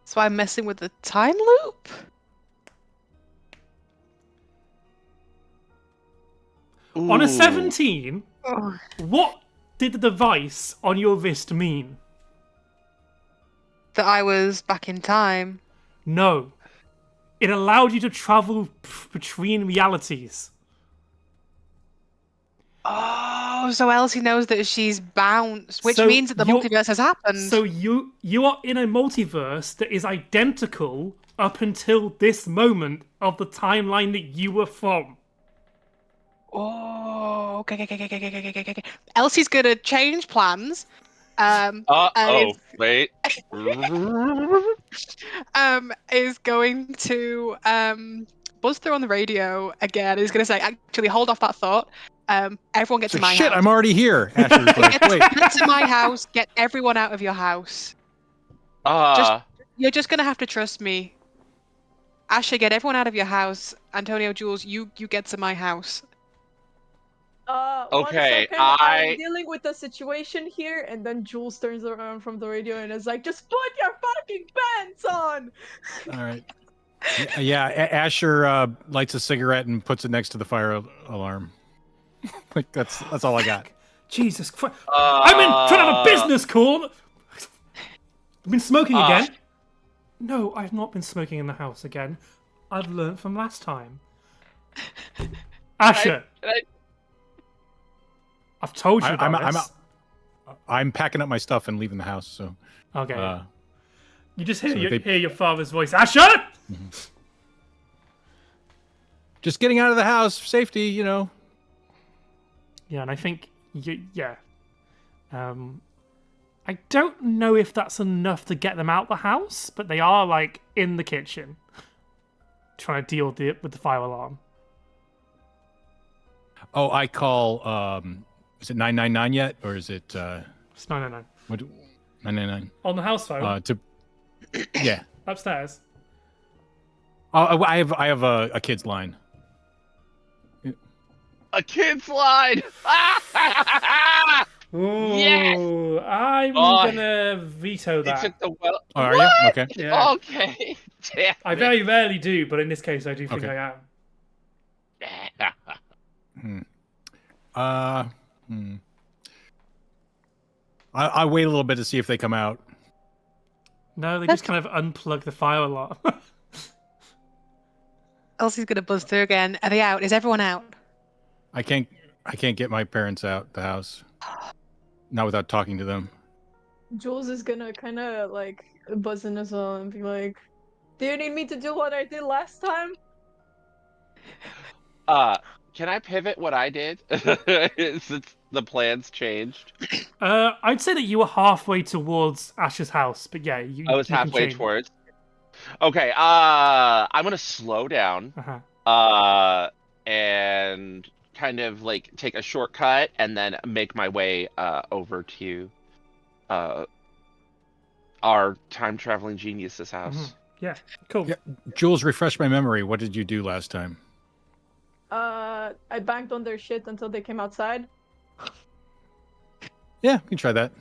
B: So I'm messing with the time loop?
A: On a
C: Ooh.
A: 17,
B: Oh.
A: what did the device on your wrist mean?
B: That I was back in time.
A: No. It allowed you to travel between realities.
B: Oh, so Elsie knows that she's bounced, which
A: So
B: means that the
A: you're-
B: multiverse has happened.
A: So you are in a multiverse that is identical up until this moment of the timeline that you were from.
B: Oh, okay. Elsie's gonna change plans. And
C: Wait.
B: is going to buzz through on the radio again. He's gonna say, actually, hold off that thought. Everyone get
E: It's
B: to
E: like,
B: my
E: shit,
B: house.
E: I'm already here. Asher's like, wait.
B: Get to my house. Get everyone out of your house. You're just gonna have to trust me. Asher, get everyone out of your house. Antonio, Jules, you get to my house.
D: One
C: Okay,
D: second, I'm dealing with a situation here, and then Jules turns around from the radio and is like, just put your fucking pants on!
E: All right. Yeah, Asher lights a cigarette and puts it next to the fire alarm. Like that's all I got.
A: Jesus Christ! I'm trying to have a business call. I've been smoking again. No, I've not been smoking in the house again. I've learnt from last time. Asher, I've told you about this.
E: I'm packing up my stuff and leaving the house. So
A: Okay. You just
E: so
A: hear your father's voice. Asher!
E: just getting out of the house, safety, you know.
A: Yeah, and I think I don't know if that's enough to get them out the house, but they are like in the kitchen trying to deal with the fire alarm.
E: Oh, I call. Is it 999 yet, or is it?
A: It's 999.
E: What? 999.
A: On the house phone?
E: Yeah.
A: Upstairs.
E: I have a kid's line.
C: A kid's line.
A: Ooh,
C: Yes!
A: I'm gonna veto
C: He
A: that.
C: took the well.
E: Oh, are you? Okay.
A: Yeah.
C: Okay. Damn
A: I
C: it.
A: very rarely do, but in this case, I do think
E: Okay.
A: I am.
E: I'll wait a little bit to see if they come out.
A: No, they just kind of unplug the fire alarm.
B: Elsie's gonna buzz through again. Are they out? Is everyone out?
E: I can't get my parents out the house. Not without talking to them.
D: Jules is gonna kind of like buzz in as well and be like, do you need me to do what I did last time?
C: Can I pivot what I did? Since the plans changed.
A: I'd say that you were halfway towards Ash's house, but yeah,
C: I was
A: you can
C: halfway
A: change.
C: towards. Okay, I'm gonna slow down. And kind of like take a shortcut and then make my way over to our time traveling genius's house.
A: Yeah, cool.
E: Yeah. Jules, refresh my memory. What did you do last time?
D: I banged on their shit until they came outside.
E: Yeah, we can try that.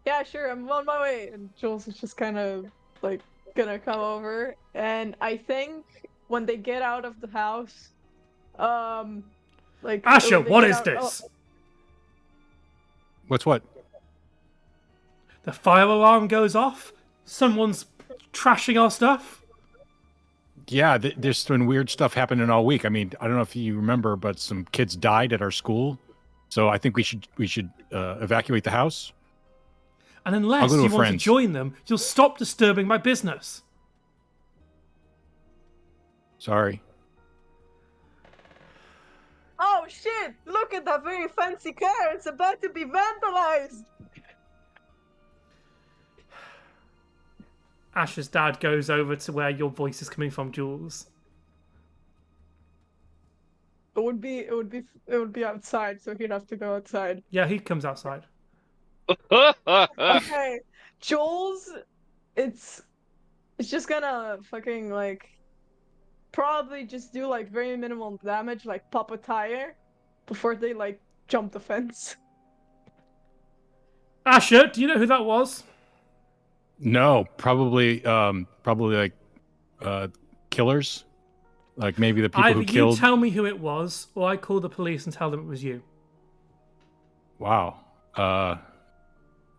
D: Yeah, sure, I'm on my way. And Jules is just kind of like gonna come over, and I think when they get out of the house, like
A: Asher,
D: when they
A: what
D: get
A: is
D: out-
A: this?
E: What's what?
A: The fire alarm goes off? Someone's trashing our stuff?
E: Yeah, there's been weird stuff happening all week. I mean, I don't know if you remember, but some kids died at our school. So I think we should evacuate the house.
A: And unless
E: go to
A: you
E: a
A: want to
E: friend's.
A: join them, you'll stop disturbing my business.
E: Sorry.
D: Oh shit! Look at that very fancy car. It's about to be vandalized.
A: Asher's dad goes over to where your voice is coming from, Jules.
D: it would be outside, so he'd have to go outside.
A: Yeah, he comes outside.
D: Okay, Jules, it's just gonna fucking like probably just do like very minimal damage, like pop a tire, before they like jump the fence.
A: Asher, do you know who that was?
E: No, probably like killers. Like maybe the people
A: Either
E: who
A: you
E: killed.
A: tell me who it was, or I call the police and tell them it was you.
E: Wow. I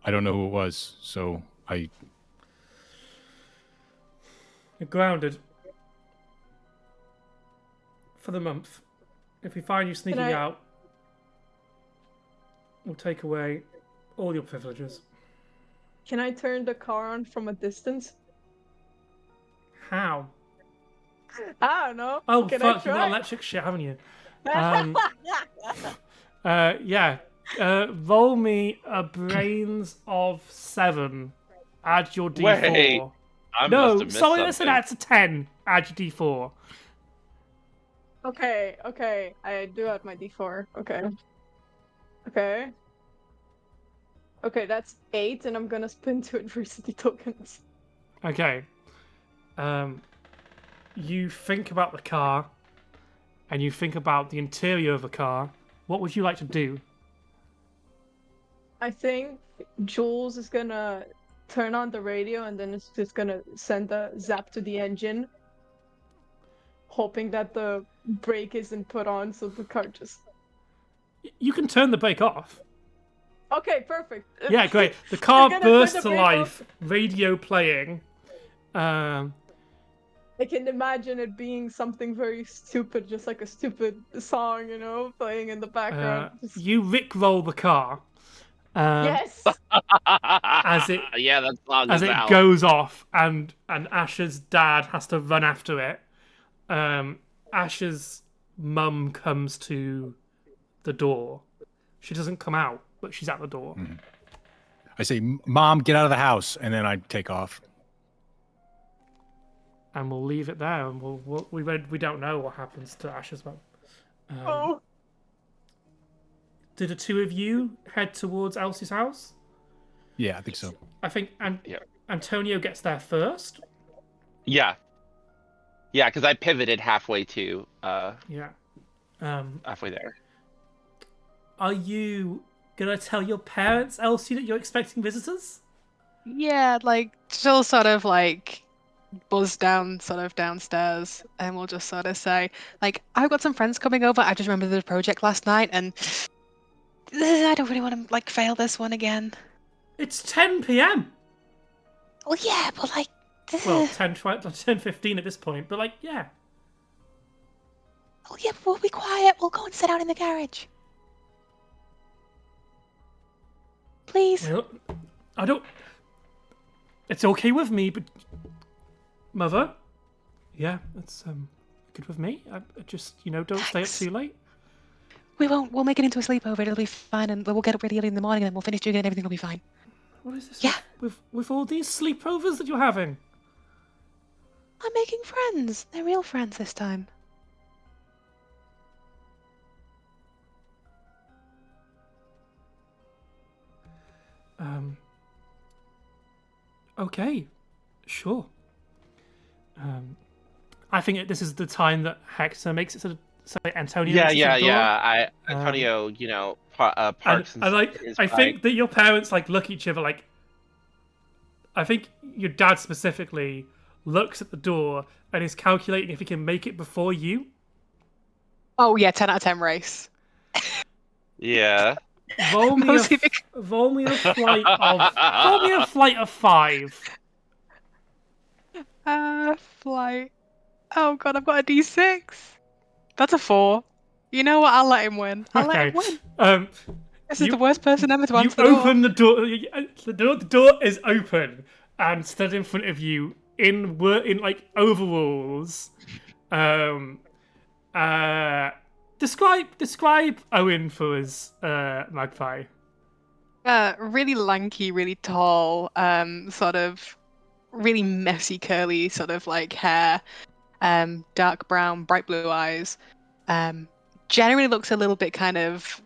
E: don't know who it was, so
A: You're grounded for the month. If we find you sneaking
D: I-
A: out, we'll take away all your privileges.
D: Can I turn the car on from a distance?
A: How?
D: I don't know.
A: Oh,
D: Can
A: fuck,
D: I
A: you've got
D: try?
A: electric shit, haven't you? Yeah. Roll me a brains of 7. Add your D4.
C: Wait, I must
A: No,
C: have missed
A: sorry, listen,
C: something.
A: that's a 10. Add your D4.
D: Okay, I do add my D4. Okay, that's 8, and I'm gonna spin 2 adversity tokens.
A: Okay. You think about the car, and you think about the interior of the car. What would you like to do?
D: I think Jules is gonna turn on the radio, and then it's just gonna send a zap to the engine, hoping that the brake isn't put on, so the car just.
A: You can turn the brake off.
D: Okay, perfect.
A: Yeah, great. The car
D: We're gonna put
A: bursts
D: the
A: to
D: brake
A: life,
D: off.
A: radio playing.
D: I can imagine it being something very stupid, just like a stupid song, playing in the background.
A: You rickroll the car.
D: Yes!
A: As it
C: yeah, that song
A: as
C: is
A: it
C: out.
A: goes off, and Asher's dad has to run after it. Asher's mum comes to the door. She doesn't come out, but she's at the door.
E: I say, "Mom, get out of the house," and then I take off.
A: And we'll leave it there, and we don't know what happens to Asher's mum.
D: Oh,
A: Did the two of you head towards Elsie's house?
E: Yeah, I think so.
A: I think
C: Yeah.
A: Antonio gets there first.
C: Yeah, because I pivoted halfway to
A: Yeah.
C: halfway there.
A: Are you gonna tell your parents, Elsie, that you're expecting visitors?
B: Yeah, like she'll sort of like buzz down sort of downstairs and we'll just sort of say, like, I've got some friends coming over. I just remembered the project last night and I don't really want to like fail this one again.
A: It's 10 p.m.
B: Well, yeah, but like,
A: Well, 10:15 at this point, but like, yeah.
B: oh yeah, but we'll be quiet. We'll go and sit down in the garage. Please.
A: Well, I don't. It's okay with me, but Mother, yeah, it's good with me. I just don't stay up
B: Thanks.
A: too late.
B: We won't. We'll make it into a sleepover. It'll be fine, and we'll get up really early in the morning, and then we'll finish doing it, and everything will be fine.
A: What is this?
B: Yeah.
A: With all these sleepovers that you're having?
B: I'm making friends. They're real friends this time.
A: Okay, sure. I think this is the time that Hector makes it to Antonio.
C: Yeah,
A: makes it to the door.
C: Antonio,
A: And
C: parks.
A: I think that your parents like look at each other like. I think your dad specifically looks at the door and is calculating if he can make it before you.
B: Oh yeah, 10 out of 10 race.
C: Yeah.
A: Roll me
B: Mostly
A: roll me a flight of 5.
B: Flight. Oh god, I've got a D6. That's a 4. You know what? I'll let him win. I'll let him win. This is
A: you-
B: the worst person ever to
A: You
B: answer the door.
A: open the door. The door is open, and stood in front of you in like overalls. Describe Owen for us, Magpie.
B: Really lanky, really tall, sort of really messy, curly, sort of like hair, dark brown, bright blue eyes, generally looks a little bit kind of,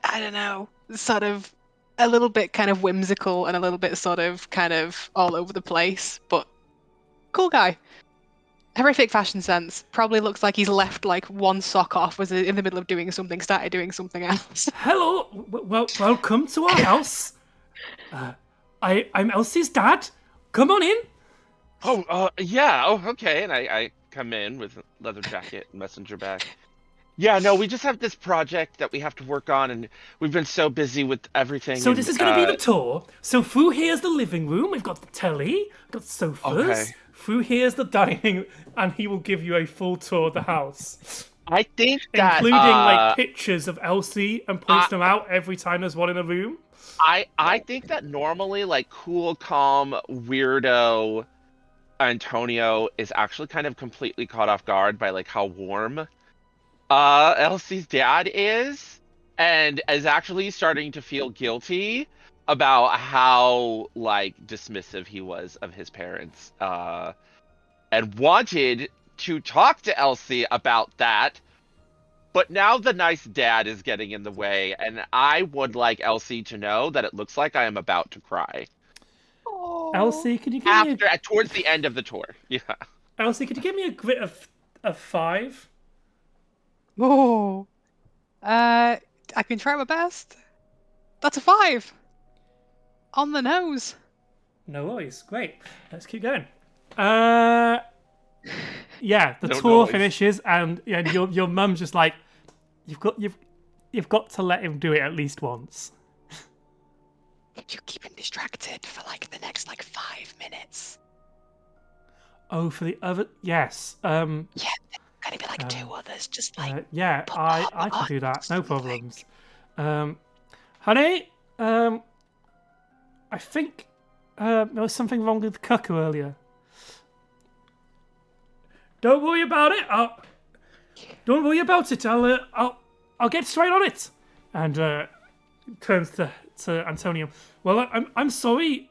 B: I don't know, sort of a little bit kind of whimsical and a little bit sort of kind of all over the place, but cool guy. Horrific fashion sense. Probably looks like he's left like one sock off, was in the middle of doing something, started doing something else.
A: Hello, welcome to our house. I'm Elsie's dad. Come on in.
C: Oh, yeah. Oh, okay. And I come in with a leather jacket and messenger bag. Yeah, no, we just have this project that we have to work on, and we've been so busy with everything.
A: So
C: and,
A: this is going to be the tour. So through here's the living room. We've got the telly, got sofas.
C: Okay.
A: Through here's the dining, and he will give you a full tour of the house,
C: I think that
A: including like pictures of Elsie and points them out every time there's one in a room.
C: I think that normally like cool, calm, weirdo Antonio is actually kind of completely caught off guard by like how warm Elsie's dad is, and is actually starting to feel guilty about how like dismissive he was of his parents, and wanted to talk to Elsie about that. But now the nice dad is getting in the way, and I would like Elsie to know that it looks like I am about to cry.
A: Elsie, could you give me
C: Towards the end of the tour. Yeah.
A: Elsie, could you give me a grit of 5?
B: Oh, I can try my best. That's a 5. On the nose.
A: No worries. Great. Let's keep going. Yeah, the
C: No
A: tour
C: noise.
A: finishes, and your mum's just like, you've got to let him do it at least once.
B: Could you keep him distracted for like the next like 5 minutes?
A: Oh, for the other, yes.
B: Yeah, gotta be like 2 others, just like
A: Yeah,
B: put
A: I
B: them
A: can
B: on
A: do that. No
B: something.
A: problems. Honey, I think there was something wrong with the cuckoo earlier. Don't worry about it. Don't worry about it. I'll get straight on it. And turns to Antonio. Well, I'm sorry,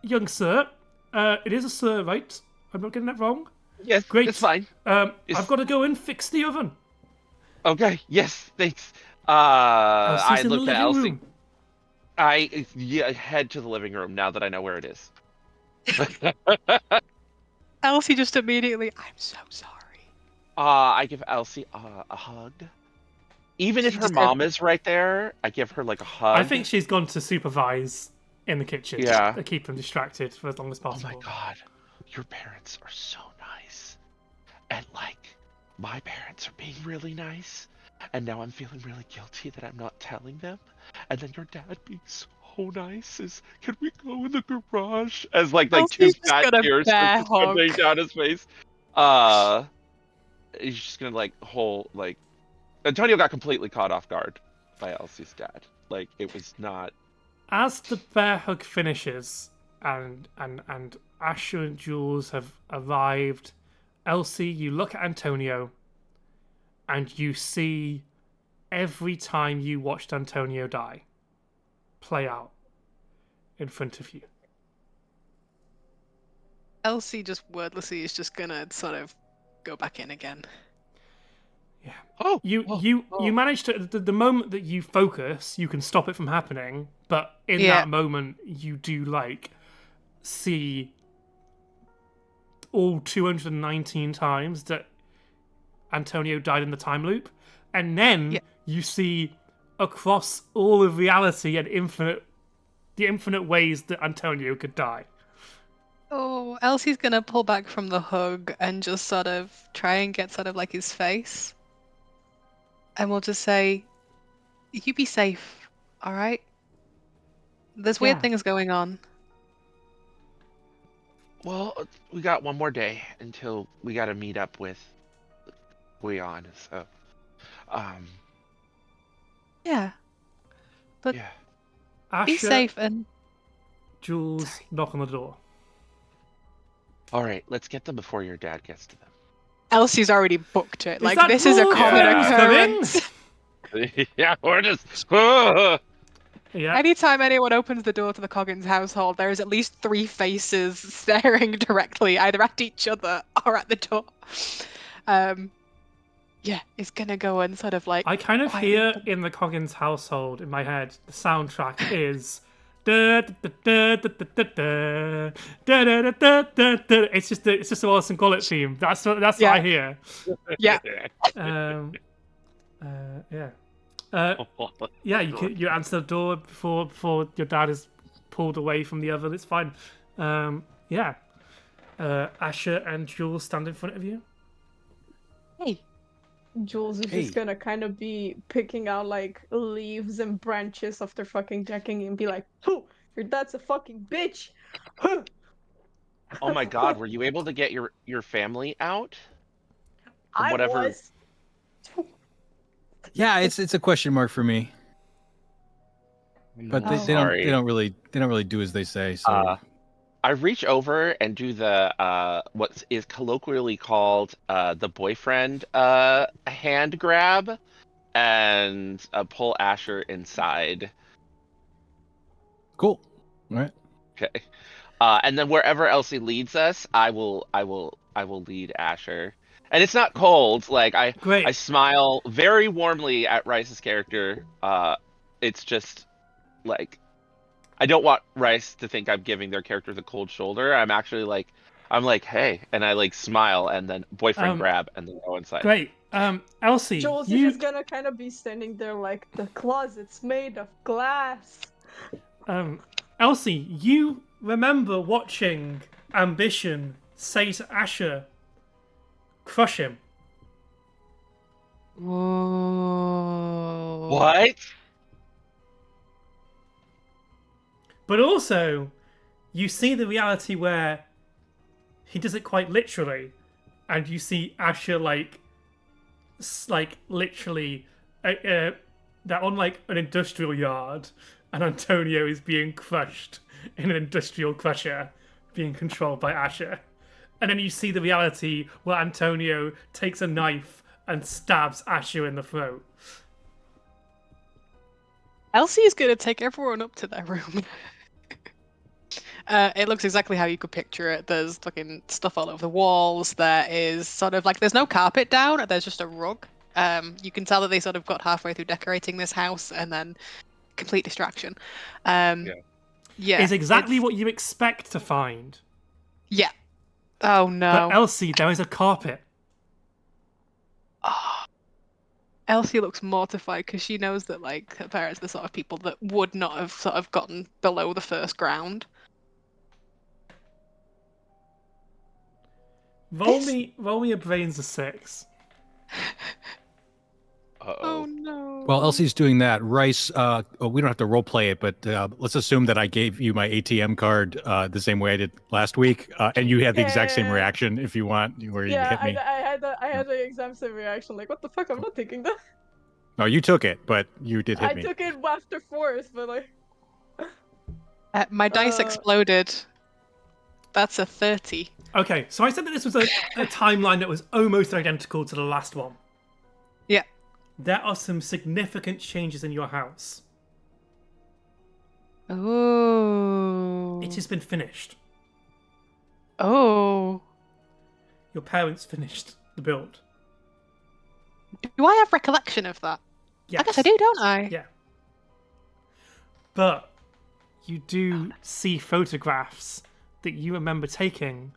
A: young sir. It is a sir, right? I'm not getting that wrong.
C: Yes,
A: Great.
C: it's fine.
A: I've got to go and fix the oven.
C: Okay, yes, thanks.
A: Elsie's
C: I
A: in the
C: looked at
A: living
C: Elsie.
A: room.
C: I head to the living room now that I know where it is.
B: Elsie just immediately, I'm so sorry.
C: I give Elsie a hug. Even if
B: You
C: her
B: just
C: mom is right there, I give her like a hug.
A: I think she's gone to supervise in the kitchen.
C: Yeah.
A: To keep them distracted for as long as
C: Oh
A: possible.
C: my god, your parents are so nice. And like, my parents are being really nice. And now I'm feeling really guilty that I'm not telling them. And then your dad being so nice is, can we go in the garage? As like two
B: Elsie's just
C: fat
B: got a
C: tears
B: bear
C: start coming
B: hug.
C: down his face. He's just gonna like Antonio got completely caught off guard by Elsie's dad. Like, it was not.
A: As the bear hug finishes and Asher and Jules have arrived, Elsie, you look at Antonio and you see every time you watched Antonio die play out in front of you.
B: Elsie just wordlessly is just gonna sort of go back in again.
A: Yeah.
C: Oh,
A: You manage to the moment that you focus, you can stop it from happening, but in
B: Yeah.
A: that moment you do like see all 219 times that Antonio died in the time loop, and then
B: Yeah.
A: you see across all of reality and the infinite ways that Antonio could die.
B: Oh, Elsie's gonna pull back from the hug and just sort of try and get sort of like his face. And we'll just say, you be safe, alright? There's weird
A: Yeah.
B: things going on.
C: well, we got one more day until we got to meet up with Guion. So,
B: Yeah. But
C: yeah.
B: be
A: Asher,
B: safe and
A: Jules knock on the door.
C: All right, let's get them before your dad gets to them.
B: Elsie's already booked it. Like,
A: that
B: this is a
A: Jules?
B: common
C: Yeah.
B: occurrence.
C: Yeah, we're just.
A: Yeah.
B: Anytime anyone opens the door to the Coggins household, there is at least 3 faces staring directly either at each other or at the door. is gonna go and sort of like.
A: I kind of
B: quietly
A: hear
B: come-
A: in the Coggins household in my head the soundtrack is. Da, da, da, da, da, da, da, da, da, da, da, da. It's just the Wallace and Gromit theme. That's what
B: Yeah.
A: I hear.
B: Yeah.
A: Yeah. Yeah, you answer the door before your dad is pulled away from the oven. It's fine. Yeah. Asher and Jules stand in front of you.
B: Hey.
D: Jules is
E: Hey.
D: just gonna kind of be picking out like leaves and branches of their fucking decking and be like, "Hoo, your dad's a fucking bitch." Huh.
C: Oh my God, were you able to get your family out from
D: I
C: whatever?
D: was.
E: Yeah, it's a question mark for me. But
C: I'm
E: they
C: sorry.
E: don't really do as they say. So
C: I reach over and do the what is colloquially called the boyfriend hand grab and pull Asher inside.
E: cool. All right.
C: Okay. And then wherever Elsie leads us, I will lead Asher. And it's not cold. Like I
A: Great.
C: smile very warmly at Rice's character. It's just like I don't want Rice to think I'm giving their characters a cold shoulder. I'm like, hey, and I like smile and then boyfriend
A: Um,
C: grab and then go inside.
A: Great. Elsie,
D: Jules is
A: you
D: just gonna kind of be standing there like the closet's made of glass.
A: Elsie, you remember watching Ambition say to Asher, crush him.
B: Whoa.
C: What?
A: But also, you see the reality where he does it quite literally, and you see Asher like literally, they're on like an industrial yard, and Antonio is being crushed in an industrial crusher, being controlled by Asher, and then you see the reality where Antonio takes a knife and stabs Asher in the throat.
B: Elsie is gonna take everyone up to their room. It looks exactly how you could picture it. There's fucking stuff all over the walls. There is sort of like there's no carpet down. There's just a rug. You can tell that they sort of got halfway through decorating this house and then complete distraction.
C: Yeah.
B: Yeah.
A: Is exactly
B: it's-
A: what you expect to find.
B: Yeah. Oh
A: But
B: no.
A: Elsie, there is a carpet.
B: Oh. Elsie looks mortified because she knows that like her parents are the sort of people that would not have sort of gotten below the first ground.
A: Roll
B: This-
A: me a brains of 6.
B: Oh
C: Uh-oh.
B: no.
E: Well, Elsie's doing that. Rice, we don't have to role play it, but let's assume that I gave you my ATM card the same way I did last week, and you had the exact same
D: Yeah.
E: reaction if you want, where you
D: Yeah,
E: hit me.
D: I had the exact same reaction. Like, what the fuck? I'm not taking that.
E: No, you took it, but you did hit
D: I
E: me.
D: took it after force, but like.
B: My dice
D: Uh,
B: exploded. That's a 30.
A: Okay, so I said that this was a timeline that was almost identical to the last one.
B: Yeah.
A: There are some significant changes in your house.
B: Oh.
A: It has been finished.
B: Oh.
A: Your parents finished the build.
B: Do I have recollection of that?
A: Yes.
B: I guess I do, don't I?
A: Yeah. But you do see photographs that you remember taking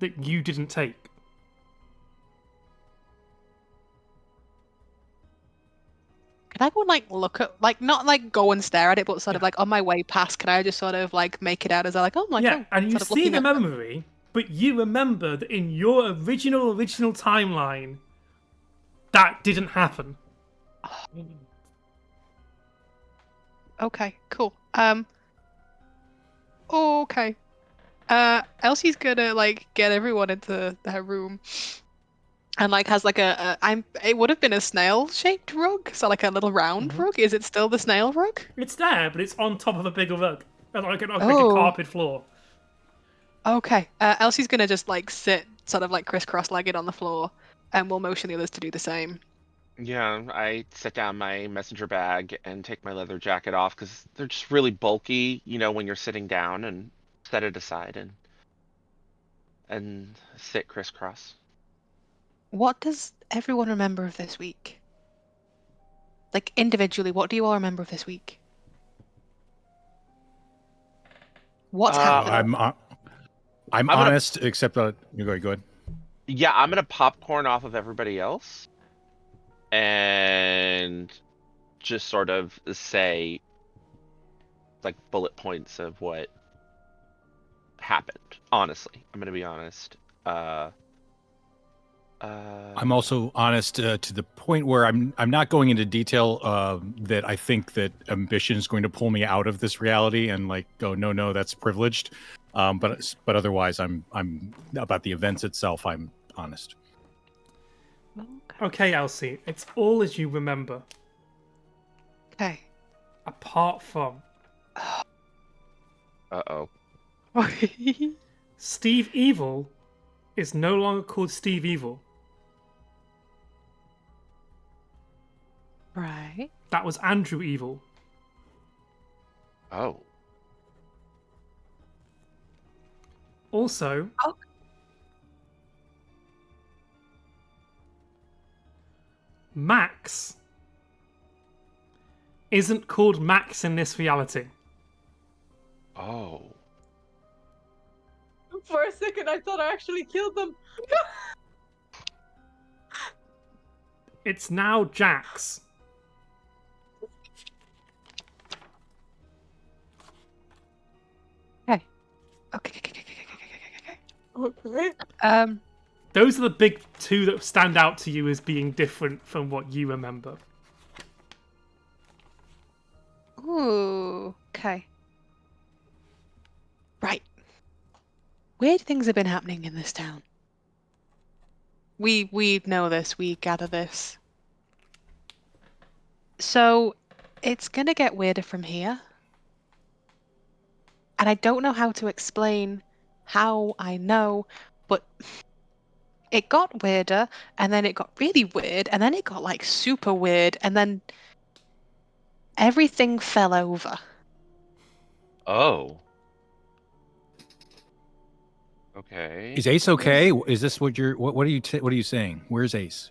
A: that you didn't take.
B: Can I go and like look at like not like go and stare at it, but sort of
A: Yeah.
B: like on my way past, can I just sort of like make it out as I like, oh my
A: Yeah,
B: god.
A: and you
B: sort of
A: see
B: looking
A: the
B: at them.
A: memory, but you remember that in your original timeline, that didn't happen.
B: Okay, cool. Okay. Elsie's gonna like get everyone into their room and like has like it would have been a snail shaped rug, so like a little round rug. Is it still the snail rug?
A: It's there, but it's on top of a bigger rug, like a
B: Oh.
A: carpet floor.
B: Okay. Elsie's gonna just like sit sort of like crisscross legged on the floor and we'll motion the others to do the same.
C: Yeah, I set down my messenger bag and take my leather jacket off because they're just really bulky, when you're sitting down, and set it aside and sit crisscross.
B: what does everyone remember of this week? Like, individually, what do you all remember of this week? What's happened?
E: I'm
C: I'm gonna
E: honest, except you go ahead.
C: yeah, I'm gonna popcorn off of everybody else and just sort of say like bullet points of what happened. Honestly, I'm gonna be honest.
E: I'm also honest to the point where I'm not going into detail that I think that ambition is going to pull me out of this reality and like go no that's privileged. But otherwise I'm about the events itself. I'm honest.
A: Okay, Elsie, it's all as you remember,
B: Okay.
A: apart from
C: Uh-oh.
A: Steve Evil is no longer called Steve Evil.
B: Right.
A: That was Andrew Evil.
C: Oh.
A: Also,
B: Oh.
A: Max isn't called Max in this reality.
C: Oh.
D: For a second, I thought I actually killed them.
A: It's now Jax.
B: Okay.
D: Okay.
A: Those are the big two that stand out to you as being different from what you remember.
B: Ooh. Okay. Right. Weird things have been happening in this town. We know this. We gather this. So it's gonna get weirder from here. And I don't know how to explain how I know, but it got weirder, and then it got really weird, and then it got like super weird, and then everything fell over.
C: Oh. Okay.
E: Is Ace okay? Is this what you're what are you what are you saying? Where's Ace?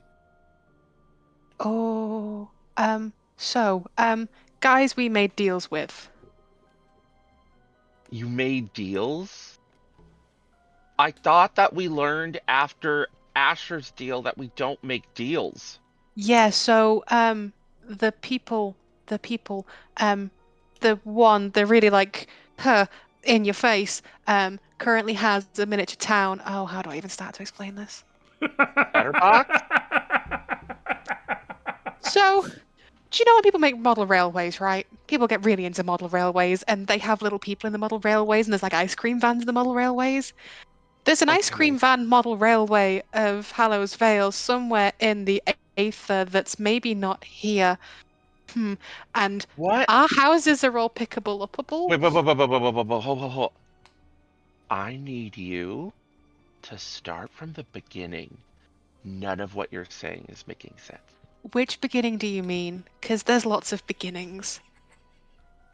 B: Oh, guys we made deals with.
C: You made deals? I thought that we learned after Asher's deal that we don't make deals.
B: Yeah, so the people the one the really like her in your face currently has a miniature town. Oh, how do I even start to explain this?
C: Chatterbox?
B: So, do you know when people make model railways, right? People get really into model railways and they have little people in the model railways and there's like ice cream vans in the model railways. There's an ice
C: Okay.
B: cream van model railway of Hallows Vale somewhere in the aether that's maybe not here. And
C: What?
B: our houses are all pickable, upable.
C: Wait, hold. I need you to start from the beginning. None of what you're saying is making sense.
B: Which beginning do you mean? Because there's lots of beginnings.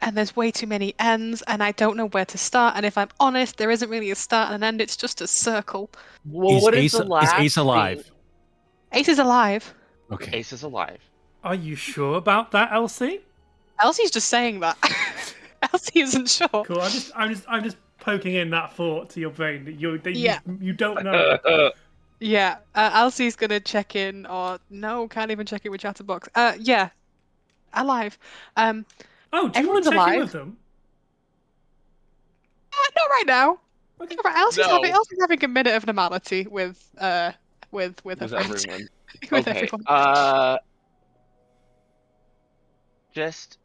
B: And there's way too many ends, and I don't know where to start. And if I'm honest, there isn't really a start and an end, it's just a circle.
C: Well, what is the
E: Is
C: last
E: Ace alive?
C: thing?
B: Ace is alive.
E: Okay.
C: Ace is alive.
A: Are you sure about that, Elsie?
B: Elsie's just saying that. Elsie isn't sure.
A: Cool. I'm just poking in that thought to your brain that
B: Yeah.
A: you don't know.
B: Yeah, Elsie's gonna check in, or no, can't even check it with Chatterbox. Yeah, alive.
A: Oh, do you want
B: Everyone's
A: to check in
B: alive.
A: with them?
B: Not right now.
A: Okay.
B: Right,
C: No.
B: Elsie's having a minute of normality with her
C: With
B: friends.
C: everyone.
B: With
C: Okay.
B: everyone.
C: Just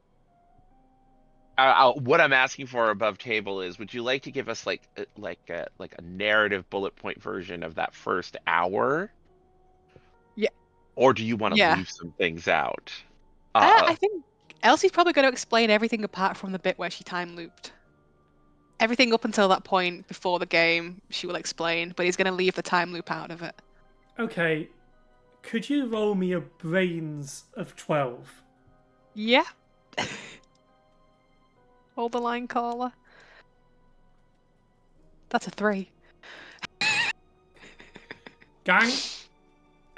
C: what I'm asking for above table is, would you like to give us like a narrative bullet point version of that first hour?
B: Yeah.
C: Or do you want to
B: Yeah.
C: leave some things out?
B: I think Elsie's probably going to explain everything apart from the bit where she time looped. Everything up until that point before the game, she will explain, but he's going to leave the time loop out of it.
A: Okay. Could you roll me a brains of 12?
B: Yeah. Hold the line, caller. That's a 3.
A: Gang,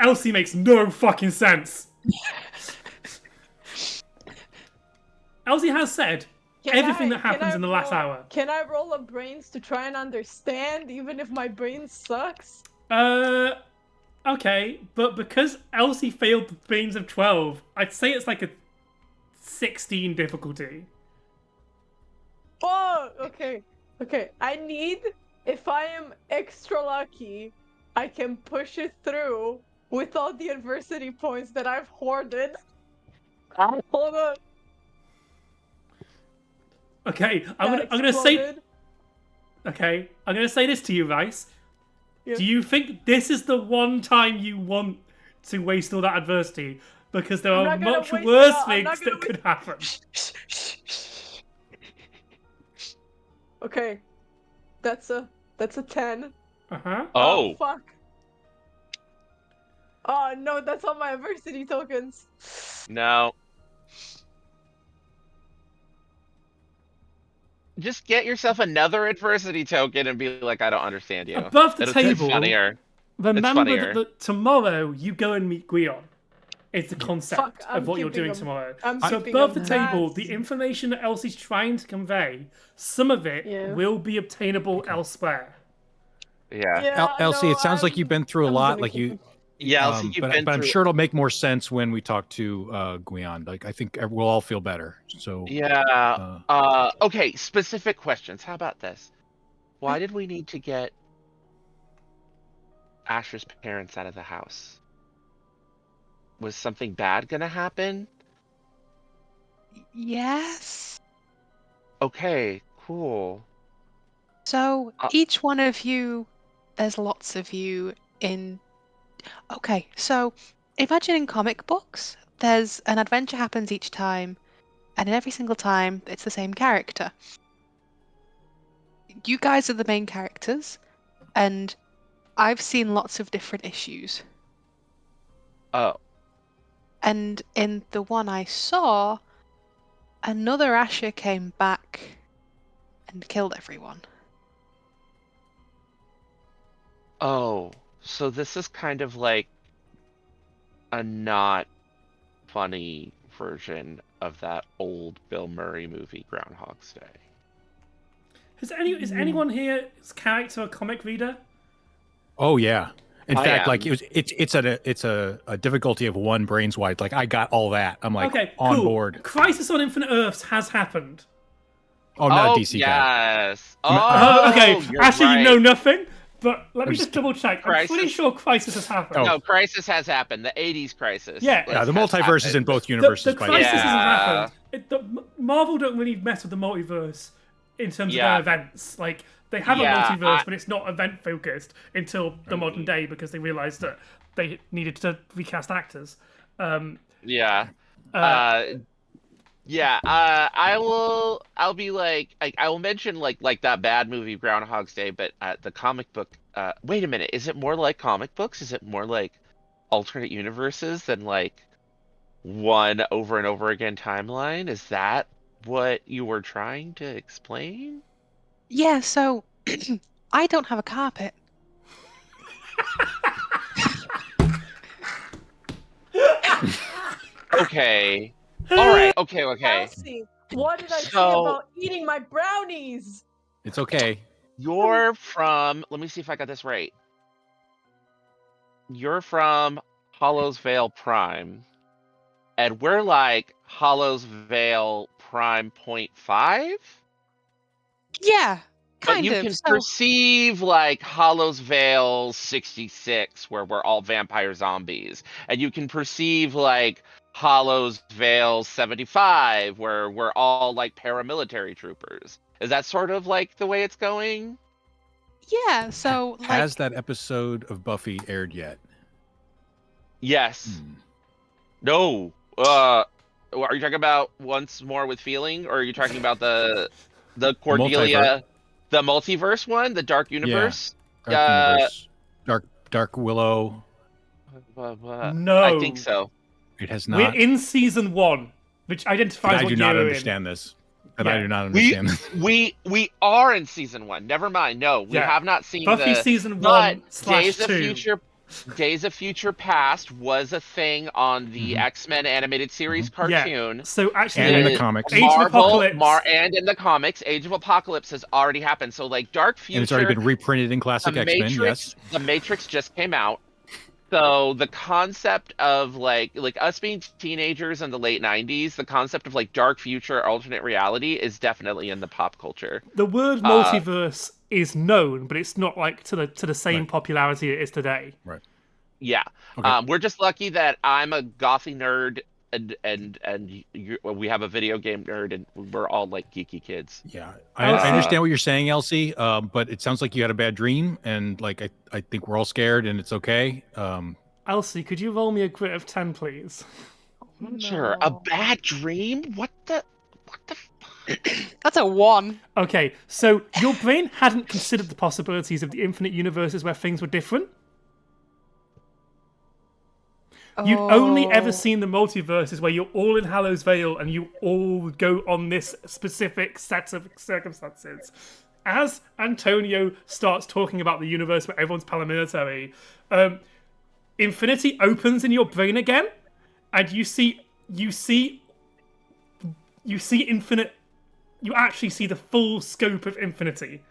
A: Elsie makes no fucking sense. Elsie has said everything that happens in the last hour.
D: Can I roll a brains to try and understand, even if my brain sucks?
A: Okay, but because Elsie failed the brains of 12, I'd say it's like a 16 difficulty.
D: Oh, okay. Okay, if I am extra lucky, I can push it through with all the adversity points that I've hoarded. Hold on.
A: Okay, I'm gonna say. Okay, I'm gonna say this to you, Rice.
D: Yeah.
A: Do you think this is the one time you want to waste all that adversity? Because there are much worse things that could happen.
D: Okay, that's a 10.
A: Uh-huh.
C: Oh.
D: Fuck. Oh no, that's all my adversity tokens.
C: No. Just get yourself another adversity token and be like, I don't understand you.
A: Above the
C: It's
A: table,
C: funnier.
A: remember
C: funnier.
A: that tomorrow you go and meet Guion. It's the concept
D: Fuck, I'm
A: of what you're
D: keeping
A: doing
D: them.
A: tomorrow.
D: I'm
A: So
D: keeping
A: above the
D: them.
A: table,
D: That's-
A: the information that Elsie's trying to convey, some of it
D: Yeah.
A: will be obtainable elsewhere.
C: Yeah.
D: Yeah,
E: Elsie,
D: no,
E: it sounds like you've been through a
D: I'm
E: lot.
D: gonna
E: Like
D: keep
E: you,
D: them.
C: Yeah, Elsie, you've been
E: but I'm
C: through.
E: sure it'll make more sense when we talk to Guion. Like I think we'll all feel better. So
C: Yeah. Okay, specific questions. How about this? Why did we need to get Asher's parents out of the house? Was something bad gonna happen?
B: Yes.
C: Okay, cool.
B: So
C: Uh,
B: each one of you, there's lots of you in. Okay, so imagine in comic books, there's an adventure happens each time, and in every single time, it's the same character. You guys are the main characters, and I've seen lots of different issues.
C: Oh,
B: And in the one I saw, another Asher came back and killed everyone.
C: oh. So this is kind of like a not funny version of that old Bill Murray movie, Groundhog's Day.
A: Is anyone here's character a comic reader?
E: oh yeah. In
C: I
E: fact,
C: am.
E: like it's a difficulty of one brains wide. Like I got all that. I'm like
A: Okay,
E: on
A: cool.
E: board.
A: Crisis on Infinite Earths has happened.
E: Oh, not a DC guy.
C: yes.
A: Okay,
C: You're
A: actually,
C: right.
A: you know nothing, but let me
E: I'm
A: just
E: just
A: double check. I'm pretty
C: Crisis.
A: sure Crisis has happened.
E: Oh.
C: No, Crisis has happened. The '80s Crisis.
A: Yeah.
E: Yeah, the
C: has
E: multiverse is in
C: happened.
E: both
A: The
E: universes. by
A: Crisis
E: the way.
A: hasn't
C: Yeah.
A: happened. Marvel don't really mess with the multiverse in terms of
C: Yeah.
A: their events. Like, they have
C: Yeah,
A: a multiverse, but it's not event focused until the modern day because they realized that they needed to recast actors.
C: Yeah. Yeah. I'll be like. I will mention like that bad movie Groundhog's Day, but the comic book. Wait a minute. Is it more like comic books? Is it more like alternate universes than like one over and over again timeline? Is that what you were trying to explain?
B: Yeah, so I don't have a carpet.
C: Okay. All right. Okay.
D: Elsie, what did I say
C: So-
D: about eating my brownies?
E: It's okay.
C: You're from. Let me see if I got this right. You're from Hallows Vale Prime, and we're like Hallows Vale Prime 0.5.
B: Yeah,
C: But
B: kind
C: you
B: of.
C: can
B: So,
C: perceive like Hallows Vale 66, where we're all vampire zombies, and you can perceive like Hallows Vale 75, where we're all like paramilitary troopers. Is that sort of like the way it's going?
B: yeah, so like
E: Has that episode of Buffy aired yet?
C: Yes.
E: Hmm.
C: No. Are you talking about Once More with Feeling, or are you talking about the Cordelia, the multiverse one, the Dark Universe?
E: Dark Universe. Dark Willow.
A: No.
C: I think so.
E: It has
A: We're
E: not.
A: in season 1, which identifies
E: I
A: what
E: do
A: year
E: not
A: we're in.
E: understand this. And
A: Yeah.
E: I do not understand this.
C: We are in season 1. Never mind. No, we
A: Yeah.
C: have not seen
A: Buffy
C: the
A: season
C: but
A: 1/2.
C: Days of Future Days of Future Past was a thing on the X-Men animated series cartoon.
A: Yeah. So actually,
E: And in the
C: The
E: comics.
A: Age of Apocalypse.
C: And in the comics, Age of Apocalypse has already happened. So like Dark Future,
E: And it's already been reprinted in classic X-Men, yes.
C: The Matrix just came out. So the concept of like us being teenagers in the late 90s, the concept of like dark future alternate reality is definitely in the pop culture.
A: The word multiverse is known, but it's not like to the same popularity it is today.
E: Right.
C: Yeah.
E: Okay.
C: We're just lucky that I'm a gothy nerd and we have a video game nerd and we're all like geeky kids.
E: Yeah, I understand what you're saying, Elsie. But it sounds like you had a bad dream, and like I think we're all scared, and it's okay.
A: Elsie, could you roll me a grit of 10, please?
C: Sure. A bad dream? What the?
B: That's a 1.
A: Okay, so your brain hadn't considered the possibilities of the infinite universes where things were different. You'd only ever seen the multiverses where you're all in Hallows Vale and you all go on this specific set of circumstances. As Antonio starts talking about the universe where everyone's paramilitary, infinity opens in your brain again, and you see infinite. You actually see the full scope of infinity,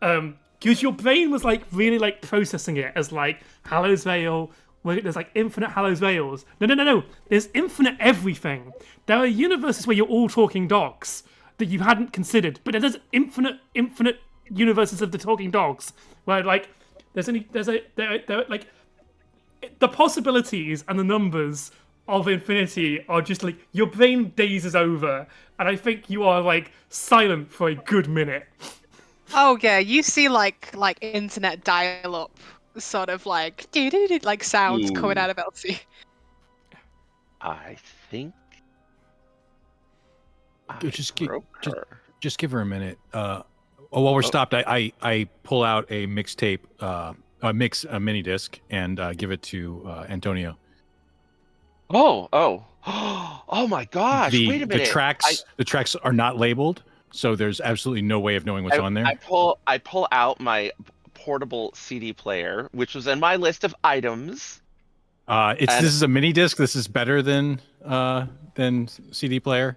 A: because your brain was like really like processing it as like Hallows Vale. Where there's like infinite Hallows Vales. No. There's infinite everything. There are universes where you're all talking dogs that you hadn't considered, but there's infinite universes of the talking dogs where like there like the possibilities and the numbers of infinity are just like your brain dazes over, and I think you are like silent for a good minute.
B: Oh yeah, you see like internet dial-up sort of like like sounds coming out of Elsie.
C: I think
E: Just give her a minute. While we're stopped, I pull out a mixtape, a mini disc, and give it to Antonio.
C: Oh my gosh! Wait a minute.
E: The tracks are not labeled, so there's absolutely no way of knowing what's on there.
C: I pull out my portable CD player, which was in my list of items.
E: This is a mini disc. This is better than CD player.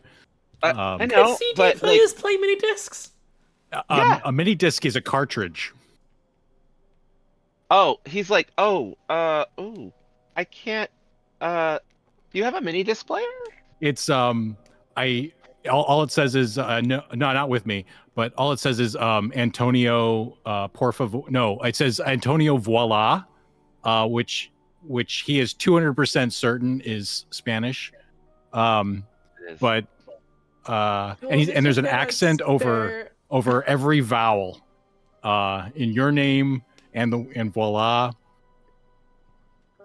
C: I know,
A: CD
C: but
A: players play mini discs.
C: Yeah.
E: A mini disc is a cartridge.
C: Oh, he's like, I can't. Do you have a mini disc player?
E: It's all it says is no, not with me, but all it says is Antonio por favor. No, it says Antonio voila, which he is 200% certain is Spanish. But and there's an accent over every vowel in your name and voila.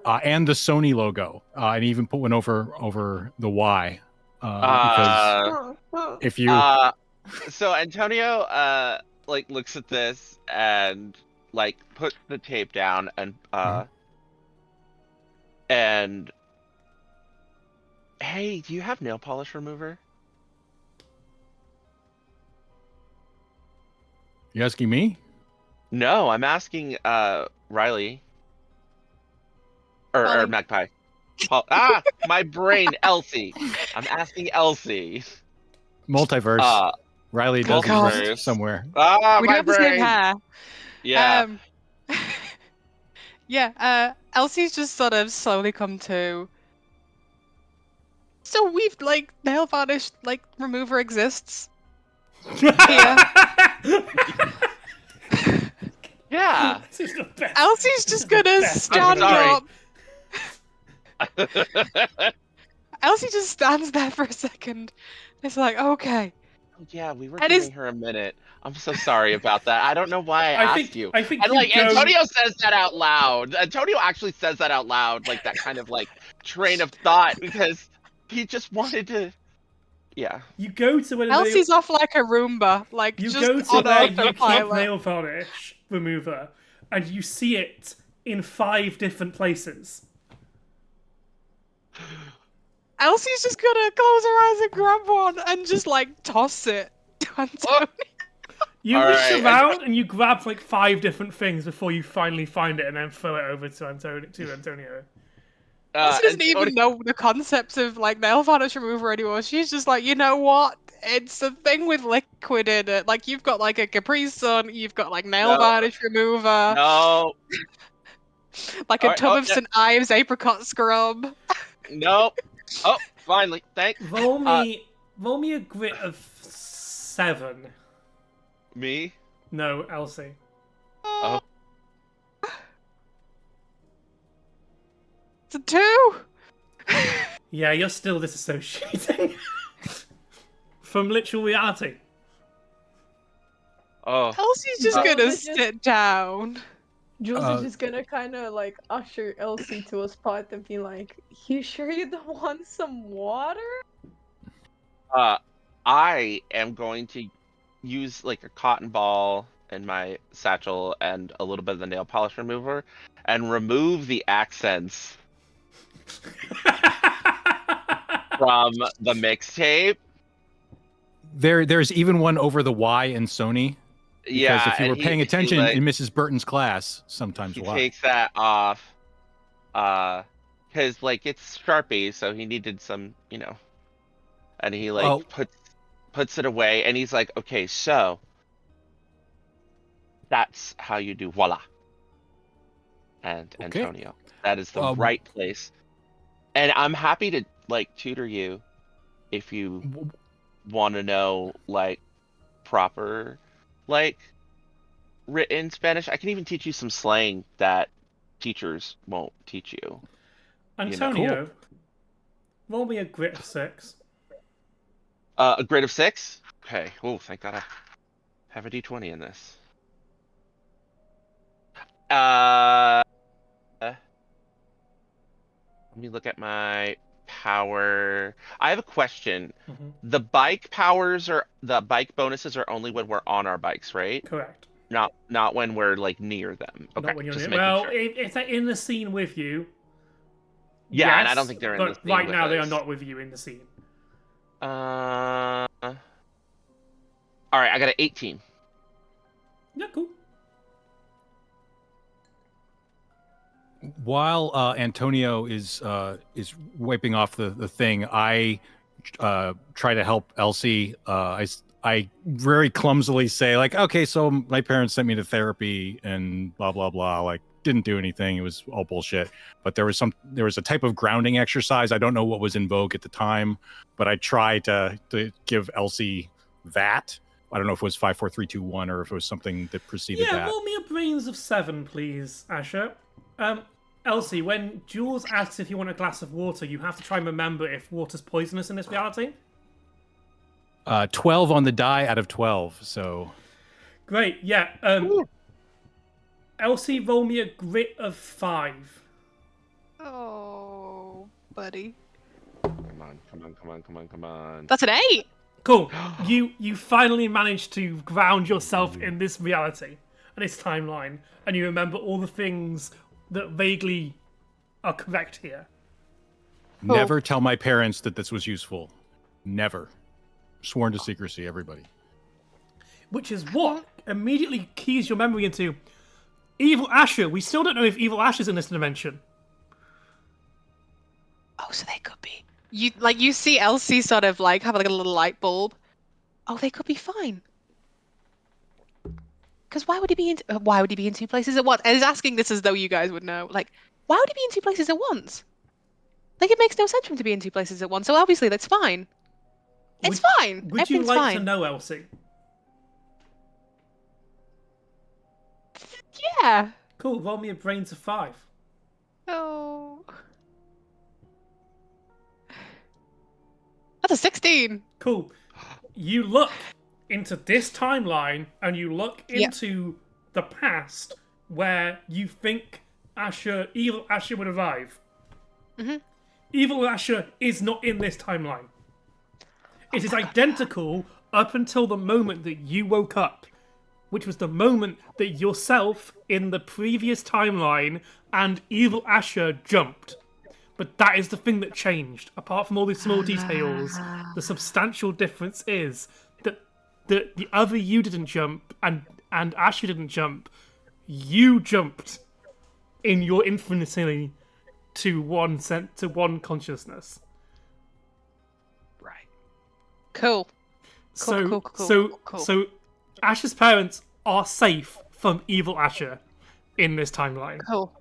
E: And the Sony logo, and even put one over the Y, because if you
C: so Antonio like looks at this and like put the tape down and and hey, do you have nail polish remover?
E: You asking me?
C: No, I'm asking Riley. Or Magpie. My brain, Elsie. I'm asking Elsie.
E: Multiverse. Riley does
C: multiverse.
E: exist somewhere.
B: We
C: My
B: do have the same
C: brain.
B: hair.
C: Yeah.
B: Yeah, Elsie's just sort of slowly come to. So we've like nail varnish like remover exists.
C: Yeah.
A: This is the best.
B: Elsie's just gonna stand
C: sorry.
B: up. Elsie just stands there for a second. It's like, okay.
C: Yeah, we were
B: And
C: giving her a minute. I'm so sorry about that. I don't know why I asked you.
A: I think
C: And
A: you
C: like
A: go...
C: Antonio says that out loud. Antonio actually says that out loud, like that kind of like train of thought, because he just wanted to. Yeah.
A: You go to where
B: Elsie's off like a Roomba, like
A: you
B: just
A: go to
B: on
A: where you keep
B: autopilot.
A: nail varnish remover, and you see it in 5 different places.
B: Elsie's just gonna close her eyes and grab one and just like toss it to Antonio.
A: You
C: All
A: reach
C: right,
A: around and you grab like 5 different things before you finally find it and then throw it over to Antonio.
B: Elsie doesn't
C: Antonio-
B: even know the concepts of like nail varnish remover anymore. She's just like, you know what? It's a thing with liquid in it. Like you've got like a Capri Sun, you've got like nail
C: No.
B: varnish remover,
C: No.
B: like
C: All
B: a
C: right.
B: tub
C: Oh,
B: of St. Ives apricot scrub.
C: no. Oh, finally. Thank
A: Roll me a grit of 7.
C: me.
A: No, Elsie.
C: Oh.
B: It's a 2.
A: Yeah, you're still disassociating from literal reality.
C: Oh.
B: Elsie's just
C: Uh,
B: gonna
D: Jules is just-
B: sit down.
D: Jules
E: Uh,
D: is just gonna kind of like usher Elsie to a spot and be like, "You sure you don't want some water?"
C: I am going to use like a cotton ball in my satchel and a little bit of the nail polish remover and remove the accents from the mixtape.
E: There's even one over the Y in Sony. Because
C: Yeah,
E: if you
C: and
E: were paying attention
C: like,
E: in Mrs. Burton's class, sometimes
C: he
E: Y.
C: takes that off, because like it's Sharpie, so he needed some, and he like
E: Oh.
C: puts it away, and he's like, okay, so that's how you do voila. And
E: Okay.
C: Antonio, that is the right place, and I'm happy to like tutor you if you want to know like proper like written Spanish. I can even teach you some slang that teachers won't teach you.
A: Antonio, roll me a grit of 6.
C: A grade of 6. Okay. Oh, thank God I have a D20 in this. Let me look at my power. I have a question.
A: Mhm.
C: The bike bonuses are only when we're on our bikes, right?
A: Correct.
C: Not when we're like near them. Okay,
A: Not when you're
C: just
A: near.
C: making
A: Well,
C: sure.
A: if they're in the scene with you,
C: Yeah,
A: yes,
C: and I don't think they're in the
A: but
C: scene
A: right
C: with
A: now they are
C: us.
A: not with you in the scene.
C: All right, I got an 18.
A: Yeah, cool.
E: While Antonio is wiping off the thing, I try to help Elsie. I very clumsily say like, okay, so my parents sent me to therapy and blah blah blah. Like, didn't do anything. It was all bullshit. But there was a type of grounding exercise. I don't know what was in vogue at the time, but I tried to give Elsie that. I don't know if it was 5, 4, 3, 2, 1, or if it was something that preceded that.
A: Roll me a brains of 7, please, Asher. Elsie, when Jules asks if you want a glass of water, you have to try and remember if water's poisonous in this reality.
E: 12 on the die out of 12. So
A: Great, yeah. Elsie, roll me a grit of 5.
B: Oh, buddy.
C: Come on.
B: That's an 8.
A: Cool. You finally managed to ground yourself in this reality and this timeline, and you remember all the things that vaguely are correct here.
E: never tell my parents that this was useful. Never. Sworn to secrecy, everybody.
A: Which is what immediately keys your memory into Evil Asher. We still don't know if Evil Asher's in this dimension.
B: Oh, so they could be. You see Elsie sort of like have like a little light bulb. Oh, they could be fine. Because why would he be in 2 places at once? And he's asking this as though you guys would know. Like, why would he be in 2 places at once? Like, it makes no sense for him to be in 2 places at once. So obviously that's fine. It's fine.
A: Would you
B: Everything's
A: like
B: fine.
A: to know, Elsie?
B: Yeah.
A: Cool. Roll me a brains of 5.
B: Oh. That's a 16.
A: Cool. You look into this timeline and you look into the past where you think Evil Asher would arrive.
B: Mm-hmm.
A: Evil Asher is not in this timeline. It is identical up until the moment that you woke up, which was the moment that yourself in the previous timeline and Evil Asher jumped. But that is the thing that changed. Apart from all these small details, the substantial difference is that that the other you didn't jump and Asher didn't jump, you jumped in your infinity to one consciousness.
B: Right. Cool.
A: So
B: Cool.
A: Asher's parents are safe from evil Asher in this timeline.
B: Cool.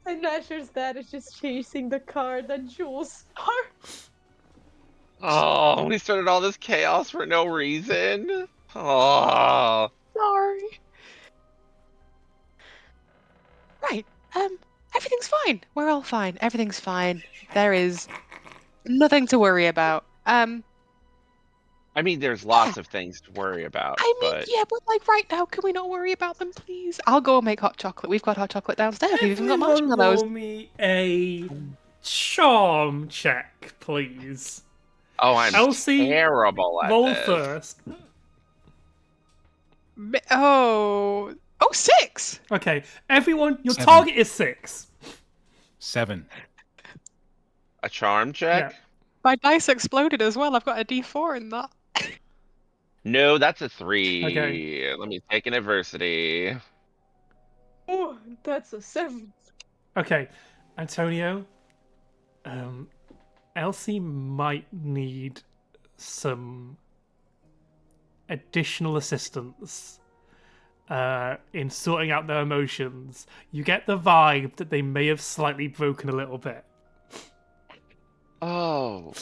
D: And Asher's dad is just chasing the car that Jules started.
C: Oh, we started all this chaos for no reason. Oh.
B: Sorry. Right. Everything's fine. We're all fine. Everything's fine. There is nothing to worry about.
C: I mean, there's lots of things to worry about,
B: I mean,
C: but
B: yeah, but like right now, can we not worry about them, please? I'll go and make hot chocolate. We've got hot chocolate downstairs. We've even got
A: Everyone
B: marshmallows.
A: roll me a charm check, please.
C: oh, I'm
A: Elsie,
C: terrible at
A: roll
C: this.
A: first.
B: Oh, 6.
A: Okay, everyone, your
E: 7.
A: target is 6.
E: 7.
C: A charm check?
A: Yeah.
B: My dice exploded as well. I've got a D4 in that.
C: No, that's a 3.
A: Okay.
C: Let me take an adversity.
D: Oh, that's a 7.
A: Okay, Antonio, Elsie might need some additional assistance in sorting out their emotions. You get the vibe that they may have slightly broken a little bit.
C: Oh.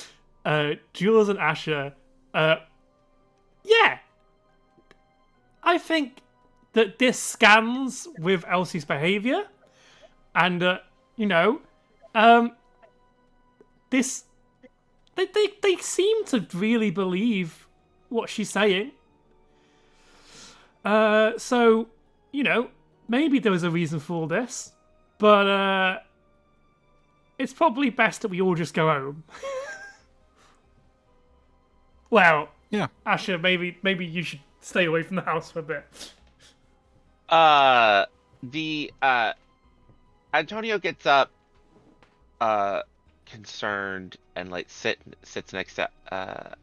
A: Jules and Asher, yeah, I think that this scans with Elsie's behavior, and this they seem to really believe what she's saying. So maybe there was a reason for all this, but it's probably best that we all just go home. Well,
E: Yeah.
A: Asher, maybe you should stay away from the house for a bit.
C: The Antonio gets up, concerned, and like sits next to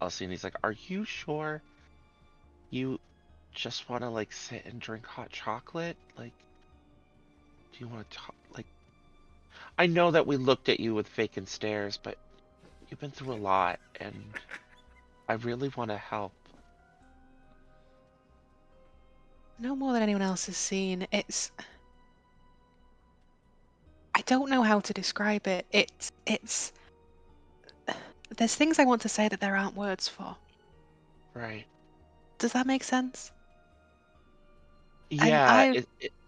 C: Elsie, and he's like, "Are you sure you just want to like sit and drink hot chocolate? Like, do you want to talk? Like, I know that we looked at you with vacant stares, but you've been through a lot, and I really want to help."
B: No more than anyone else has seen. I don't know how to describe it. It's. There's things I want to say that there aren't words for.
C: Right.
B: Does that make sense?
C: Yeah,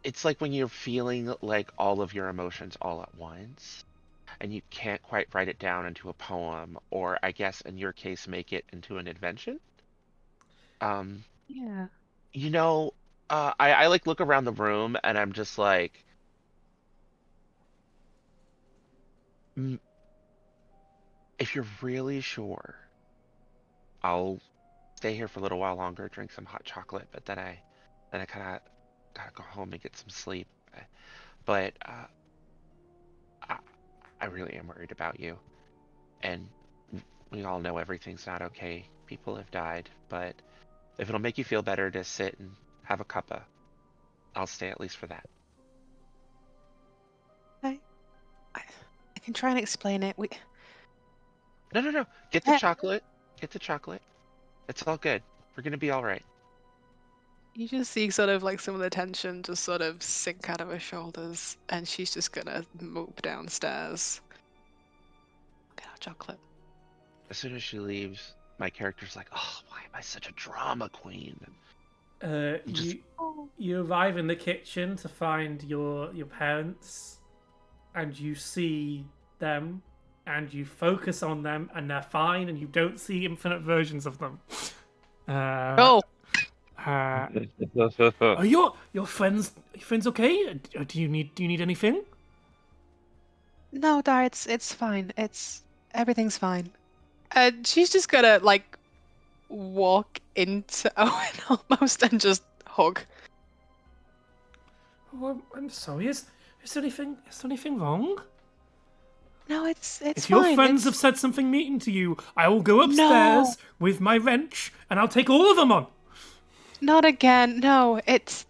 C: it's like when you're feeling like all of your emotions all at once, and you can't quite write it down into a poem, or I guess in your case, make it into an invention.
B: Yeah.
C: I like look around the room and I'm just like, if you're really sure, I'll stay here for a little while longer, drink some hot chocolate, but then I kind of gotta go home and get some sleep. But I really am worried about you, and we all know everything's not okay. People have died, but if it'll make you feel better to sit and have a cuppa, I'll stay at least for that.
B: I can try and explain it.
C: No. Get the chocolate. Get the chocolate. It's all good. We're gonna be all right.
B: You just see sort of like some of the tension just sort of sink out of her shoulders, and she's just gonna mope downstairs. Get our chocolate.
C: As soon as she leaves, my character's like, "Oh, why am I such a drama queen?"
A: You arrive in the kitchen to find your parents, and you see them, and you focus on them, and they're fine, and you don't see infinite versions of them.
B: Oh,
A: Are your friends okay? Do you need anything?
B: no, Dar, it's fine. Everything's fine. And she's just gonna like walk into Owen almost and just hug.
A: Oh, I'm sorry. Is there anything wrong?
B: No, it's
A: If
B: fine.
A: your friends have said something mean to you, I will go upstairs with my wrench and I'll take all of them on.
B: Not again. No,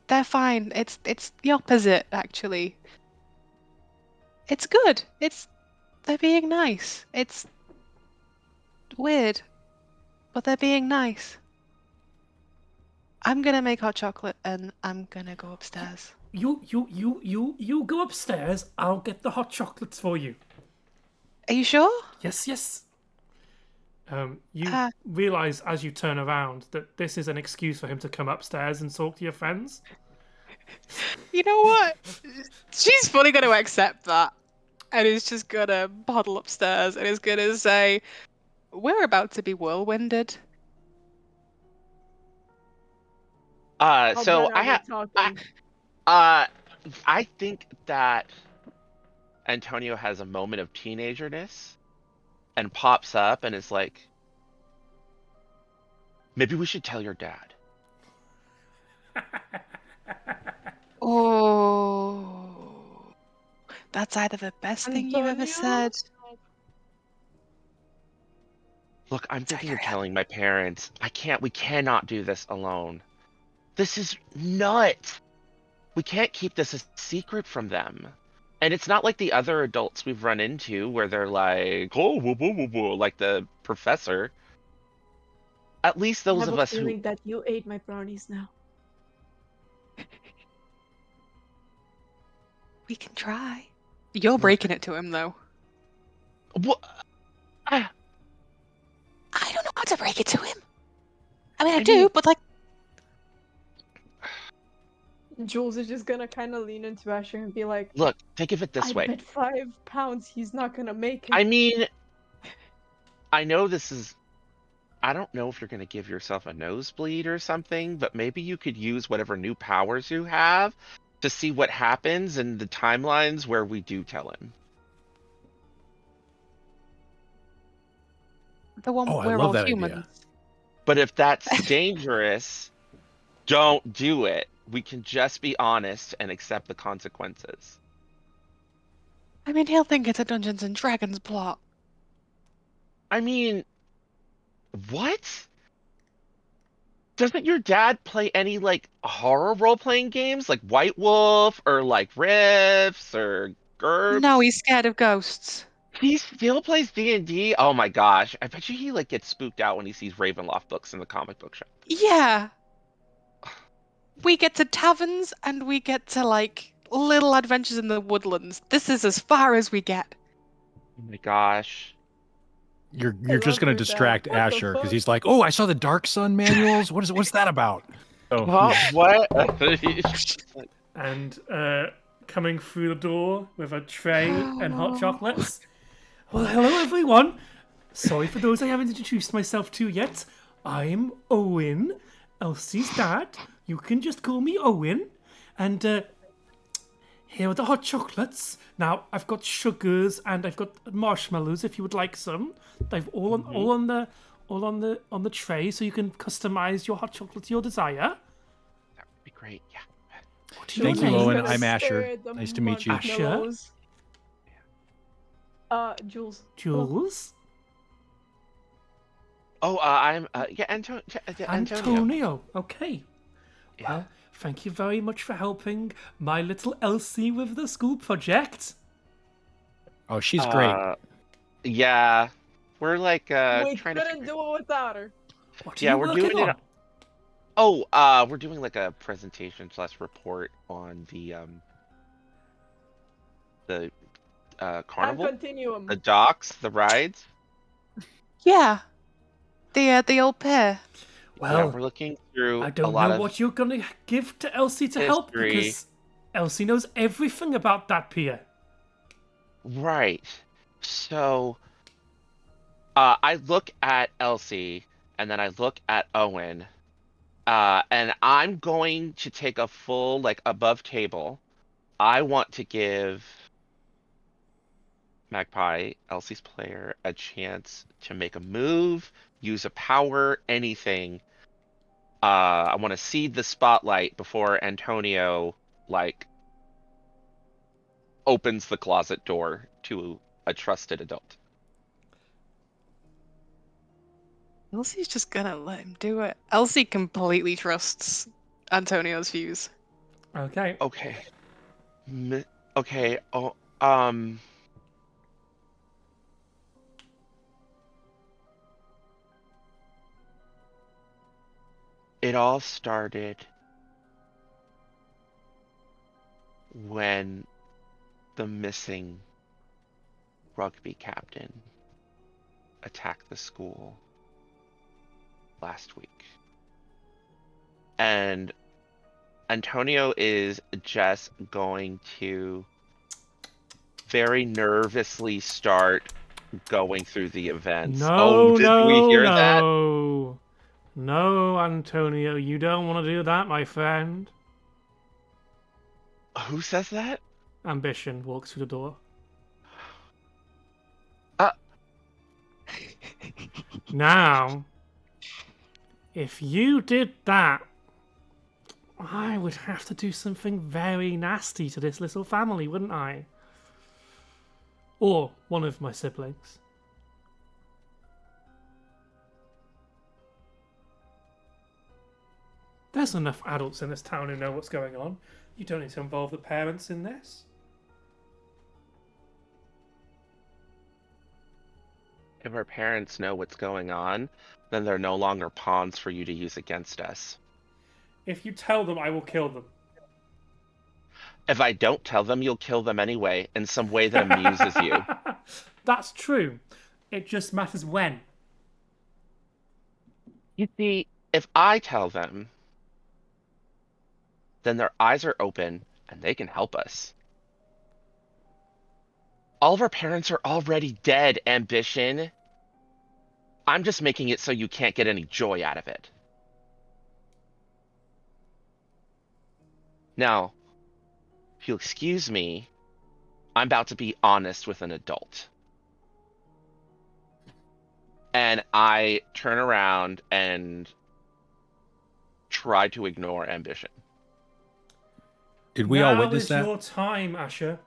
B: they're fine. It's the opposite, actually. It's good. They're being nice. It's weird, but they're being nice. I'm gonna make hot chocolate and I'm gonna go upstairs.
A: You go upstairs. I'll get the hot chocolates for you.
B: Are you sure?
A: Yes, yes. You
B: Uh,
A: realize as you turn around that this is an excuse for him to come upstairs and talk to your friends.
B: you know what? She's fully gonna accept that. And is just gonna paddle upstairs and is gonna say, "We're about to be whirlwinded."
D: How
C: So
D: bad are we talking?
C: I think that Antonio has a moment of teenagerness and pops up and is like, maybe we should tell your dad.
B: Oh, that's either the best thing you've ever
D: Antonio?
B: said.
C: Look, I'm thinking of
B: Zachariah.
C: telling my parents. We cannot do this alone. This is nuts. We can't keep this a secret from them. And it's not like the other adults we've run into where they're like, oh, woo, woo, woo, woo, like the professor. At least
D: I
C: those
D: have
C: of
D: a
C: us who.
D: feeling that you ate my brownies now.
B: We can try. You're
C: Look,
B: breaking it to him, though.
C: what? I
B: I don't know how to break it to him. I mean, I
C: I
B: do,
C: mean,
B: but like,
D: Jules is just gonna kind of lean into Asher and be like,
C: look, think of it this
D: I
C: way.
D: bet 5 pounds he's not gonna make it.
C: I mean, I know this is. I don't know if you're going to give yourself a nosebleed or something, but maybe you could use whatever new powers you have to see what happens in the timelines where we do tell him.
B: the one
E: Oh, I
B: we're
E: love
B: all
E: that
B: humans.
E: idea.
C: But if that's dangerous, don't do it. We can just be honest and accept the consequences.
B: I mean, he'll think it's a Dungeons and Dragons plot.
C: I mean, what? Doesn't your dad play any like horror role-playing games like White Wolf or like Rifts or
B: No,
C: GURPS?
B: he's scared of ghosts.
C: He still plays D&D? Oh my gosh. I bet you he like gets spooked out when he sees Ravenloft books in the comic book shop.
B: Yeah. We get to taverns and we get to like little adventures in the woodlands. This is as far as we get.
C: Oh my gosh.
E: You're
D: I
E: just
D: love
E: going to
D: your dad.
E: distract
D: What the
E: Asher because
D: fuck?
E: he's like, "Oh, I saw the Dark Sun manuals. What's that about?" Oh,
C: Huh?
E: yeah.
C: What?
A: And coming through the door with a tray and hot chocolates. Well, hello everyone. Sorry for those I haven't introduced myself to yet. I'm Owen, Elsie's dad. You can just call me Owen. And here are the hot chocolates. Now I've got sugars and I've got marshmallows if you would like some. They've all on the tray, so you can customize your hot chocolate to your desire.
C: That would be great. Yeah.
A: What's your
E: Thank you,
A: name?
E: Owen.
D: Gonna
E: I'm
D: stare
E: Asher.
D: at the
E: Nice to meet you.
A: Asher?
D: marshmallows. Jules.
A: Jules?
C: Oh, I'm yeah, Antonio.
A: Antonio. Okay.
C: Yeah.
A: Well, thank you very much for helping my little Elsie with the school project.
E: Oh, she's great.
C: Yeah. We're like
D: We
C: trying to
D: couldn't
C: figure.
D: do it without her.
A: What are
C: Yeah,
A: you
C: we're
A: working
C: doing it.
A: on?
C: Oh, we're doing like a presentation / report on the
D: And
C: carnival,
D: continuum.
C: the docks, the rides.
B: Yeah. The old pair.
C: Yeah,
A: Well,
C: we're looking through
A: I
C: a
A: don't
C: lot
A: know
C: of
A: what you're gonna give to Elsie to help
C: history.
A: because Elsie knows everything about that pier.
C: Right. So, I look at Elsie and then I look at Owen, and I'm going to take a full, like, above table. I want to give Magpie, Elsie's player, a chance to make a move, use a power, anything. I want to cede the spotlight before Antonio, like, opens the closet door to a trusted adult.
B: Elsie's just gonna let him do it. Elsie completely trusts Antonio's views.
A: Okay.
C: Okay. Okay. Oh, um. It all started when the missing rugby captain attacked the school last week. And Antonio is just going to very nervously start going through the events.
A: No,
C: Did we
A: no,
C: hear that?
A: no. No, Antonio, you don't want to do that, my friend.
C: Who says that?
A: Ambition walks through the door.
C: Uh,
A: Now, if you did that, I would have to do something very nasty to this little family, wouldn't I? Or one of my siblings. There's enough adults in this town who know what's going on. You don't need to involve the parents in this.
C: if our parents know what's going on, then they're no longer pawns for you to use against us.
A: If you tell them, I will kill them.
C: If I don't tell them, you'll kill them anyway, in some way that amuses you.
A: That's true. It just matters when.
C: You see, if I tell them, then their eyes are open and they can help us. All of our parents are already dead, Ambition. I'm just making it so you can't get any joy out of it. Now, if you'll excuse me, I'm about to be honest with an adult. And I turn around and try to ignore Ambition.
E: Did we all witness
A: Now
E: that?
A: is your time, Asher.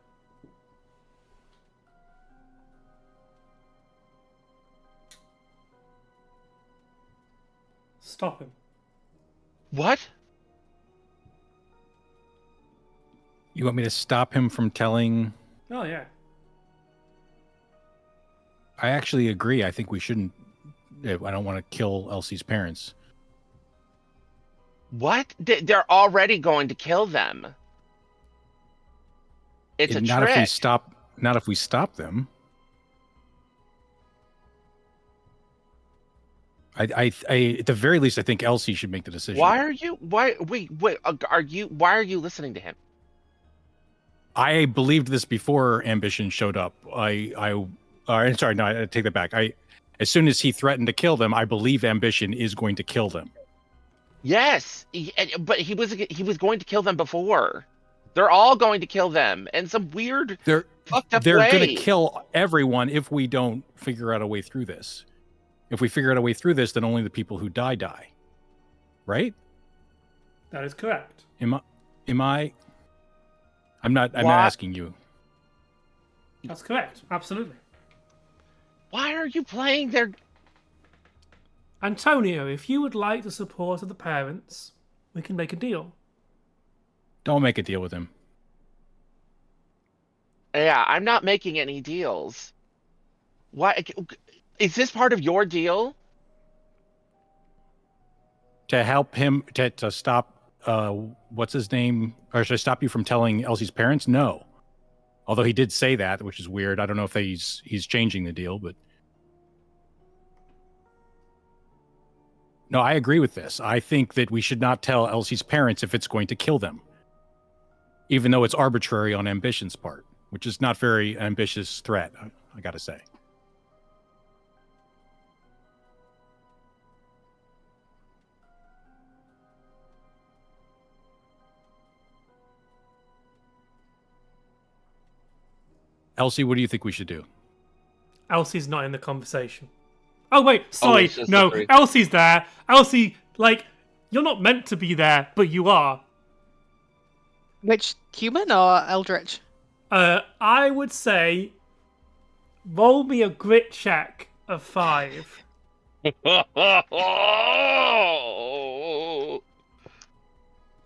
A: Stop him.
C: What?
E: You want me to stop him from telling?
A: Oh, yeah.
E: I actually agree. I think we shouldn't. I don't want to kill Elsie's parents.
C: What? They're already going to kill them. It's a
E: Not
C: trick.
E: if we stop. Not if we stop them. I at the very least, I think Elsie should make the decision.
C: Why are you? Why? Wait. Are you? Why are you listening to him?
E: I believed this before Ambition showed up. Sorry, no, I take that back. As soon as he threatened to kill them, I believe Ambition is going to kill them.
C: Yes, but he was going to kill them before. They're all going to kill them in some weird, fucked up
E: They're
C: way.
E: going to kill everyone if we don't figure out a way through this. If we figure out a way through this, then only the people who die. Right?
A: That is correct.
E: Am I? I'm not
C: Why?
E: asking you.
A: That's correct. Absolutely.
C: Why are you playing their?
A: Antonio, if you would like the support of the parents, we can make a deal.
E: Don't make a deal with him.
C: Yeah, I'm not making any deals. Why? Is this part of your deal?
E: To help him to stop what's his name, or should I stop you from telling Elsie's parents? No. Although he did say that, which is weird. I don't know if he's changing the deal, but no, I agree with this. I think that we should not tell Elsie's parents if it's going to kill them, even though it's arbitrary on Ambition's part, which is not very ambitious threat, I gotta say. Elsie, what do you think we should do?
A: Elsie's not in the conversation. Oh, wait. Sorry.
C: it's just
A: No,
C: the three.
A: Elsie's there. Elsie, you're not meant to be there, but you are.
B: Which, human or eldritch?
A: I would say roll me a grit check of 5.
C: Oh,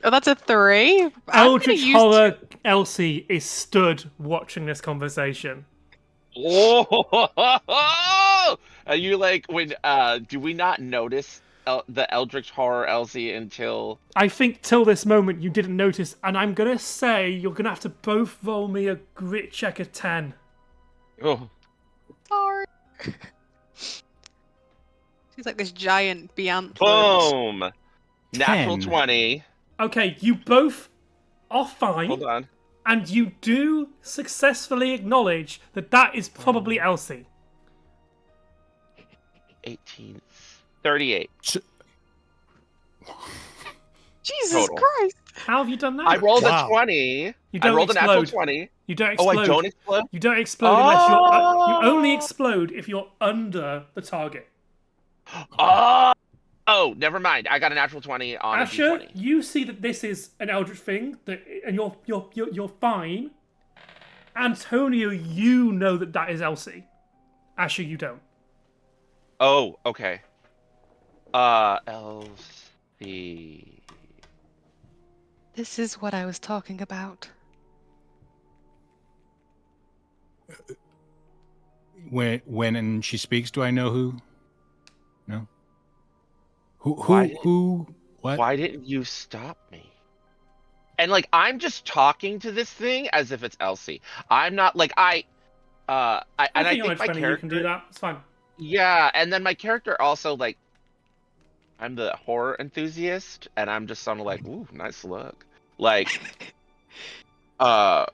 B: Oh, that's a 3. I'm gonna
A: Eldritch
B: use
A: Horror Elsie is stood watching this conversation.
C: Are you like when? Do we not notice the Eldritch Horror Elsie until?
A: I think till this moment you didn't notice, and I'm gonna say you're gonna have to both roll me a grit check of 10.
C: Oh,
B: Sorry. She's like this giant beantlered.
C: boom! Natural
E: 10.
C: 20.
A: Okay, you both are fine,
C: Hold on.
A: and you do successfully acknowledge that that is probably Elsie.
C: 18. 38.
B: Jesus
C: Total.
B: Christ!
A: How have you done that?
C: I rolled
E: Wow.
C: a 20.
A: You
C: I
A: don't
C: rolled a natural
A: explode.
C: 20.
A: You don't
C: Oh,
A: explode.
C: I don't explode?
A: You don't explode unless you're. You only
C: Oh!
A: explode if you're under the target.
C: Oh, never mind. I got a natural 20 on a
A: Asher,
C: D20.
A: you see that this is an eldritch thing, and you're fine. Antonio, you know that that is Elsie. Asher, you don't.
C: Oh, okay. Elsie.
B: This is what I was talking about.
E: When she speaks, do I know who? No.
C: Why-
E: Who? What?
C: Why didn't you stop me? And like I'm just talking to this thing as if it's Elsie. I'm not like I
A: I think on a
C: my
A: 20
C: character
A: you can do that. It's fine.
C: Yeah, and then my character also like I'm the horror enthusiast and I'm just sort of like, ooh, nice look. Like uh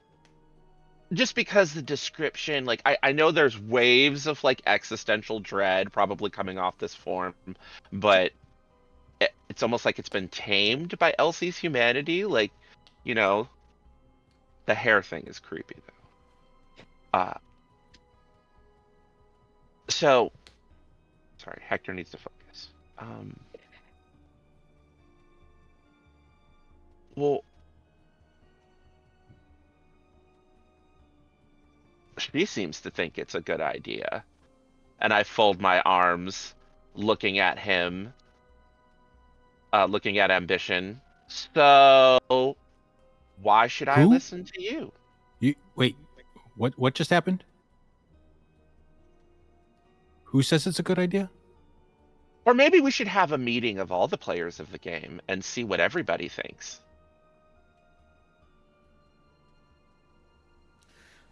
C: just because the description, like I know there's waves of like existential dread probably coming off this form, but it's almost like it's been tamed by Elsie's humanity. Like, you know, the hair thing is creepy though. So sorry, Hector needs to focus. Well, she seems to think it's a good idea. And I fold my arms, looking at him, looking at ambition. So, why should I
E: Who?
C: listen to you?
E: You wait. What just happened? Who says it's a good idea?
C: Or maybe we should have a meeting of all the players of the game and see what everybody thinks.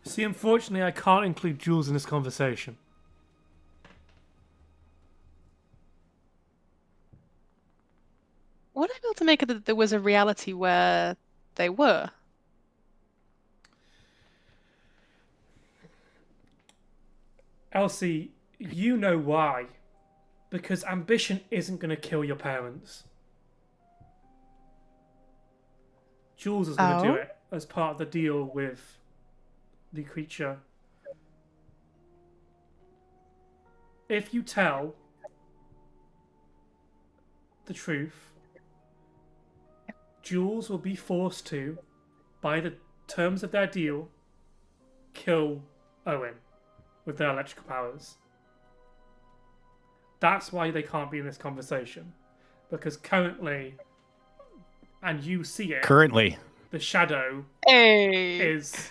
A: See, unfortunately, I can't include Jules in this conversation.
B: Would I be able to make it that there was a reality where they were?
A: Elsie, you know why. Because ambition isn't going to kill your parents. Jules is going to do
B: Oh?
A: it as part of the deal with the creature. If you tell the truth, Jules will be forced to, by the terms of their deal, kill Owen with their electrical powers. That's why they can't be in this conversation. Because currently, and you see it,
E: Currently.
A: the shadow
B: Hey!
A: is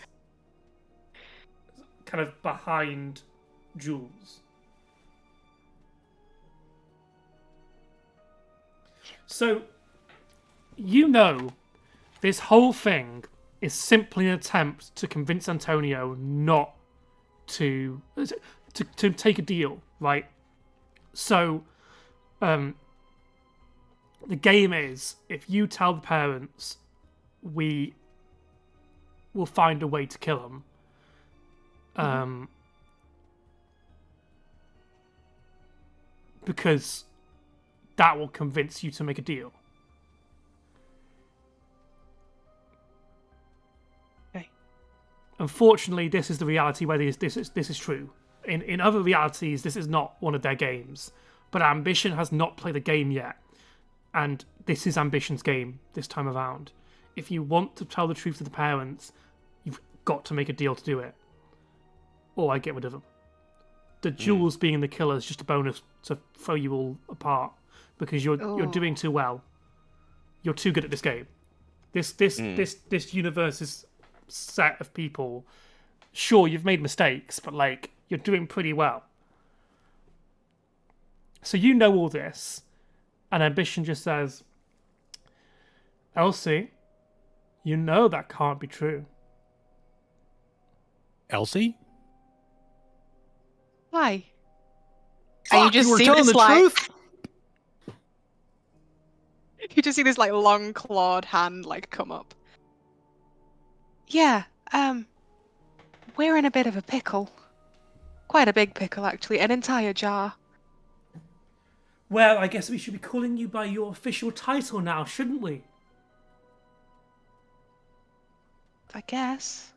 A: kind of behind Jules. So, you know, this whole thing is simply an attempt to convince Antonio not to take a deal, right? So, the game is, if you tell the parents, we will find a way to kill them. Because that will convince you to make a deal.
B: Okay.
A: Unfortunately, this is the reality where this is true. In other realities, this is not one of their games. But Ambition has not played the game yet. And this is Ambition's game this time around. If you want to tell the truth to the parents, you've got to make a deal to do it. Or I get rid of them. the jewels being the killer is just a bonus to throw you all apart because you're doing too well. You're too good at this game. This universe's set of people. Sure, you've made mistakes, but like you're doing pretty well. So you know all this, and Ambition just says, Elsie, you know that can't be true.
E: Elsie?
B: Why?
E: Fuck,
B: And you just
E: were
B: see
E: telling
B: this
E: the
B: like
E: truth?
B: you just see this like long clawed hand like come up. Yeah, we're in a bit of a pickle. Quite a big pickle, actually. An entire jar.
A: Well, I guess we should be calling you by your official title now, shouldn't we?
B: I guess.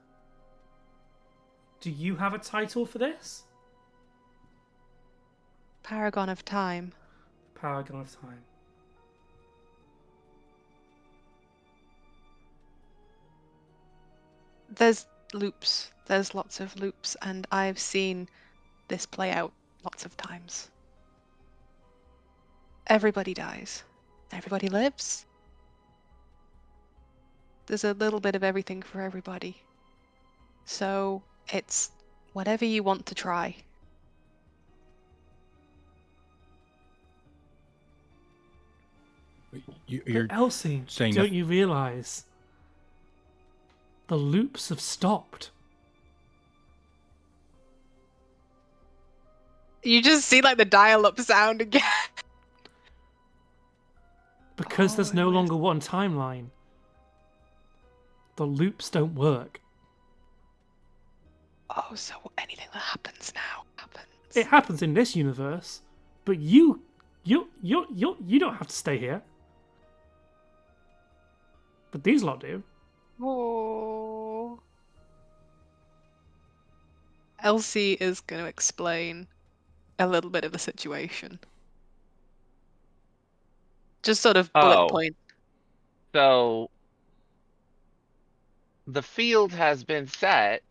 A: Do you have a title for this?
B: Paragon of Time.
A: Paragon of Time.
B: There's loops. There's lots of loops, and I've seen this play out lots of times. Everybody dies. Everybody lives. There's a little bit of everything for everybody. So it's whatever you want to try.
E: You're
A: But Elsie,
E: saying
A: don't you realise the loops have stopped?
B: You just see like the dial-up sound again.
A: Because there's no longer one timeline. The loops don't work.
B: Oh, so anything that happens now happens.
A: It happens in this universe, but you don't have to stay here. But these lot do.
B: Oh. Elsie is going to explain a little bit of the situation. Just sort of bullet point.
C: So the field has been set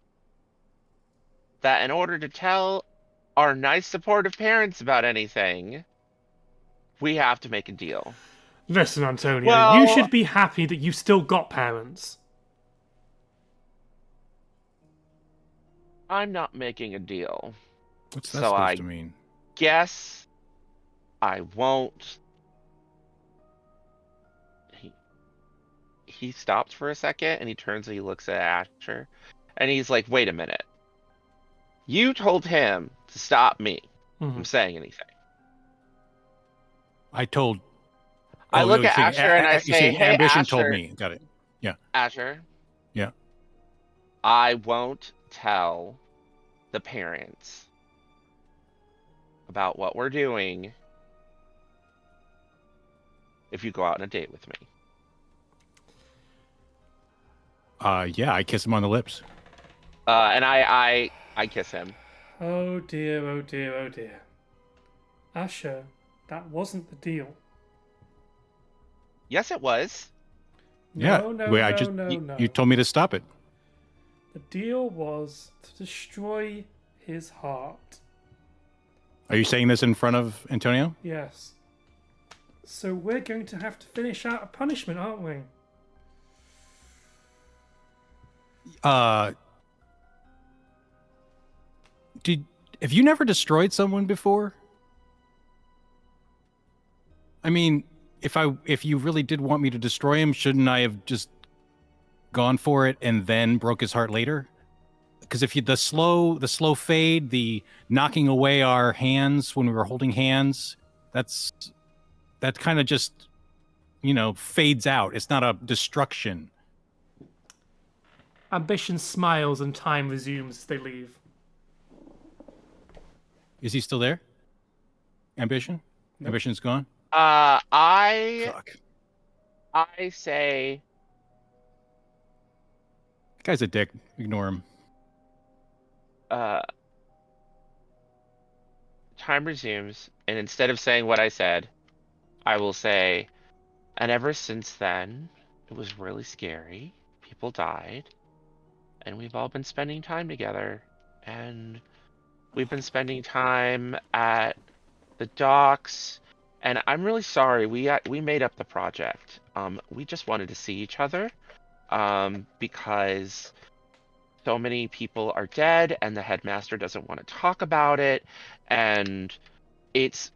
C: that in order to tell our nice supportive parents about anything, we have to make a deal.
A: Listen, Antonio,
C: Well-
A: you should be happy that you've still got parents.
C: I'm not making a deal.
E: What's that
C: So
E: supposed
C: I-
E: to mean?
C: Guess I won't. He stops for a second and he turns and he looks at Asher and he's like, wait a minute. You told him to stop me from saying anything.
E: I told.
C: I look
E: you're
C: at
E: saying
C: Asher and I
E: you're
C: say,
E: saying
C: hey,
E: Ambition
C: Asher.
E: told me. Got it.
C: Asher.
E: Yeah.
C: I won't tell the parents about what we're doing if you go out on a date with me.
E: Yeah, I kiss him on the lips.
C: And I kiss him.
A: Oh dear, oh dear, oh dear. Asher, that wasn't the deal.
C: Yes, it was.
E: Yeah.
A: No,
E: Wait,
A: no.
E: You told me to stop it.
A: The deal was to destroy his heart.
E: Are you saying this in front of Antonio?
A: Yes. So we're going to have to finish out a punishment, aren't we?
E: Have you never destroyed someone before? I mean, if you really did want me to destroy him, shouldn't I have just gone for it and then broke his heart later? Because if you the slow fade, the knocking away our hands when we were holding hands, that kind of just fades out. It's not a destruction.
A: Ambition smiles and time resumes as they leave.
E: Is he still there? Ambition?
A: Nope.
E: Ambition's gone?
C: I say
E: That guy's a dick. Ignore him.
C: time resumes, and instead of saying what I said, I will say, and ever since then, it was really scary. People died, and we've all been spending time together, and We've been spending time at the docks, and I'm really sorry. We made up the project. We just wanted to see each other, because so many people are dead, and the headmaster doesn't want to talk about it, and it's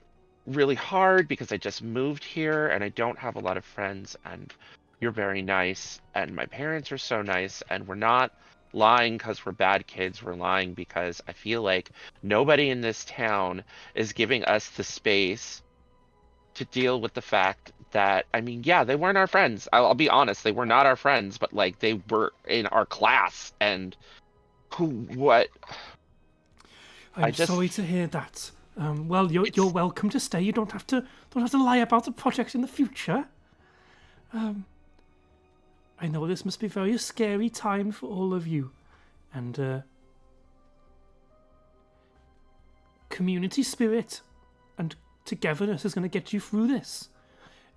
C: really hard because I just moved here and I don't have a lot of friends, and you're very nice, and my parents are so nice, and we're not lying because we're bad kids. We're lying because I feel like nobody in this town is giving us the space to deal with the fact that, I mean, yeah, they weren't our friends. I'll be honest, they were not our friends, but like they were in our class, and what I
A: I'm
C: just
A: sorry to hear that. Well, you're welcome to stay. You don't have to lie about the project in the future. I know this must be a very scary time for all of you, and community spirit and togetherness is going to get you through this.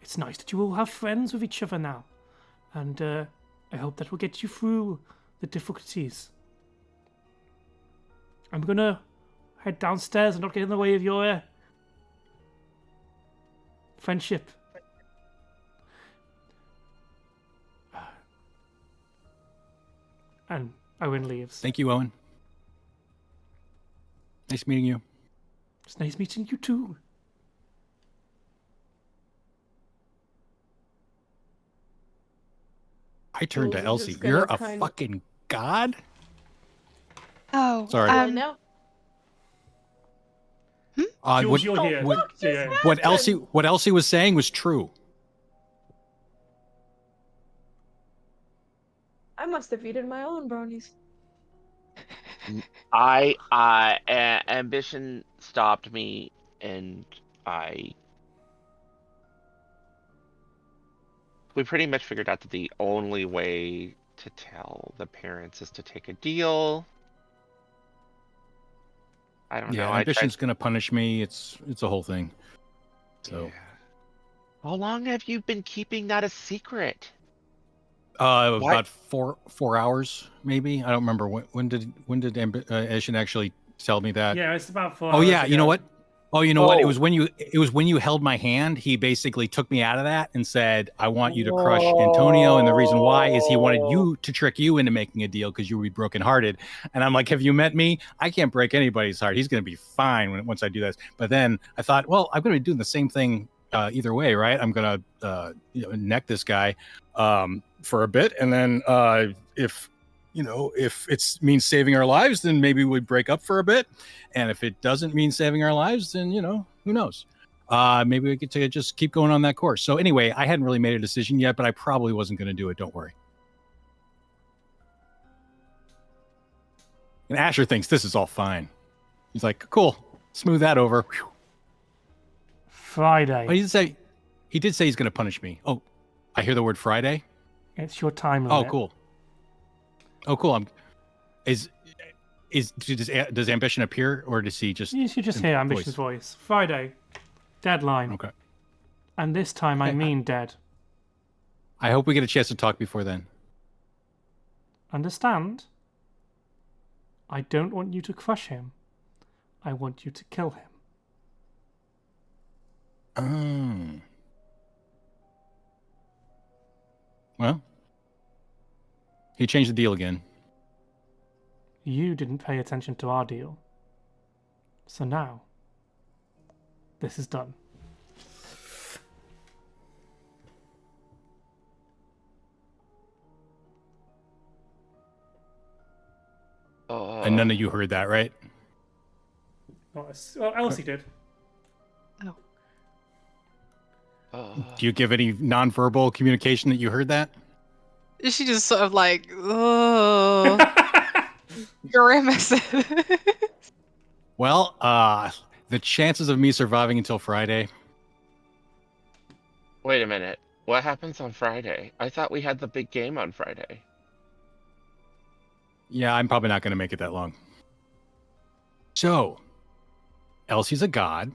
A: It's nice that you all have friends with each other now, and I hope that will get you through the difficulties. I'm gonna head downstairs and not get in the way of your friendship. And Owen leaves.
E: Thank you, Owen. Nice meeting you.
A: It's nice meeting you too.
E: I turned to
D: Jules is
E: Elsie.
D: just gonna
E: You're a
D: kind-
E: fucking god?
B: Oh,
E: Sorry.
D: Yeah, no.
A: Jules, you're here.
E: what-
A: Yeah.
E: What Elsie was saying was true.
D: I must have eaten my own brownies.
C: ambition stopped me, and we pretty much figured out that the only way to tell the parents is to take a deal. I don't know.
E: Ambition's gonna punish me. It's a whole thing. So
C: Yeah. How long have you been keeping that a secret?
E: about 4 hours, maybe. I don't remember when did Ambition actually tell me that?
A: Yeah, it's about 4
E: Oh
A: hours
E: yeah, you know
A: ago.
E: what? Oh, you know what? It
C: Oh.
E: was when you held my hand. He basically took me out of that and said, "I want you to crush Antonio." And the reason why is he wanted you to trick you into making a deal because you would be brokenhearted. And I'm like, "Have you met me? I can't break anybody's heart. He's going to be fine once I do this." But then I thought, well, I'm going to be doing the same thing either way, right? I'm going to neck this guy for a bit, and then if it means saving our lives, then maybe we break up for a bit. And if it doesn't mean saving our lives, then, who knows? Maybe we could just keep going on that course. So anyway, I hadn't really made a decision yet, but I probably wasn't going to do it. Don't worry. And Asher thinks this is all fine. He's like, cool, smooth that over. Whew.
A: Friday.
E: Oh, he did say he's going to punish me. Oh, I hear the word Friday.
A: It's your time
E: Oh,
A: limit.
E: cool. Oh, cool. Does Ambition appear, or does he just?
A: You should just hear Ambition's voice. Friday. Deadline.
E: Okay.
A: And this time I mean dead.
E: I hope we get a chance to talk before then.
A: Understand? I don't want you to crush him. I want you to kill him.
E: Oh. Well, he changed the deal again.
A: You didn't pay attention to our deal. So now, this is done.
E: And none of you heard that, right?
A: Well, Elsie did.
E: Do you give any nonverbal communication that you heard that?
B: She just sort of like, oh, grimaces.
E: Well, the chances of me surviving until Friday.
C: Wait a minute. What happens on Friday? I thought we had the big game on Friday.
E: Yeah, I'm probably not going to make it that long. So, Elsie's a god.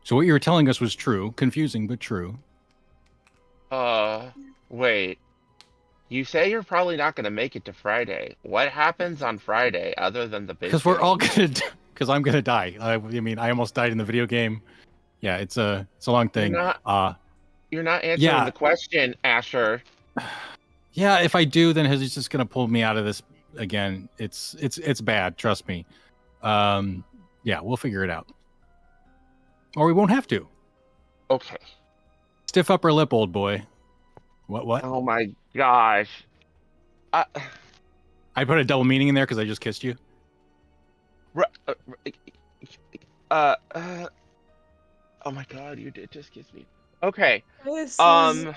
E: So what you were telling us was true. Confusing, but true.
C: Wait. You say you're probably not going to make it to Friday. What happens on Friday other than the big
E: Because we're all
C: game?
E: gonna. Because I'm gonna die. I mean, I almost died in the video game. Yeah, it's a long thing.
C: You're not answering
E: Yeah.
C: the question, Asher.
E: Yeah, if I do, then he's just gonna pull me out of this again. It's bad. Trust me. Yeah, we'll figure it out, or we won't have to.
C: Okay.
E: Stiff upper lip, old boy. What?
C: Oh my gosh. Uh,
E: I put a double meaning in there because I just kissed you.
C: r- uh, uh, uh, oh my god, you did just kiss me. Okay.
D: This is.
C: Um,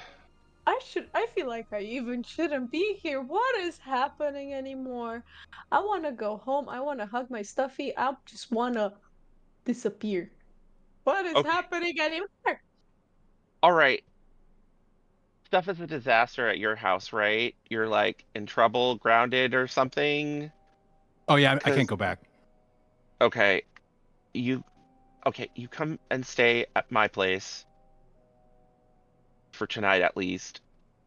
D: I feel like I even shouldn't be here. What is happening anymore? I want to go home. I want to hug my stuffy. I just want to disappear. What is
C: Okay.
D: happening anymore?
C: all right. Stuff is a disaster at your house, right? You're like in trouble, grounded or something.
E: Oh yeah, I
C: 'Cause-
E: can't go back.
C: Okay. You you come and stay at my place for tonight at least,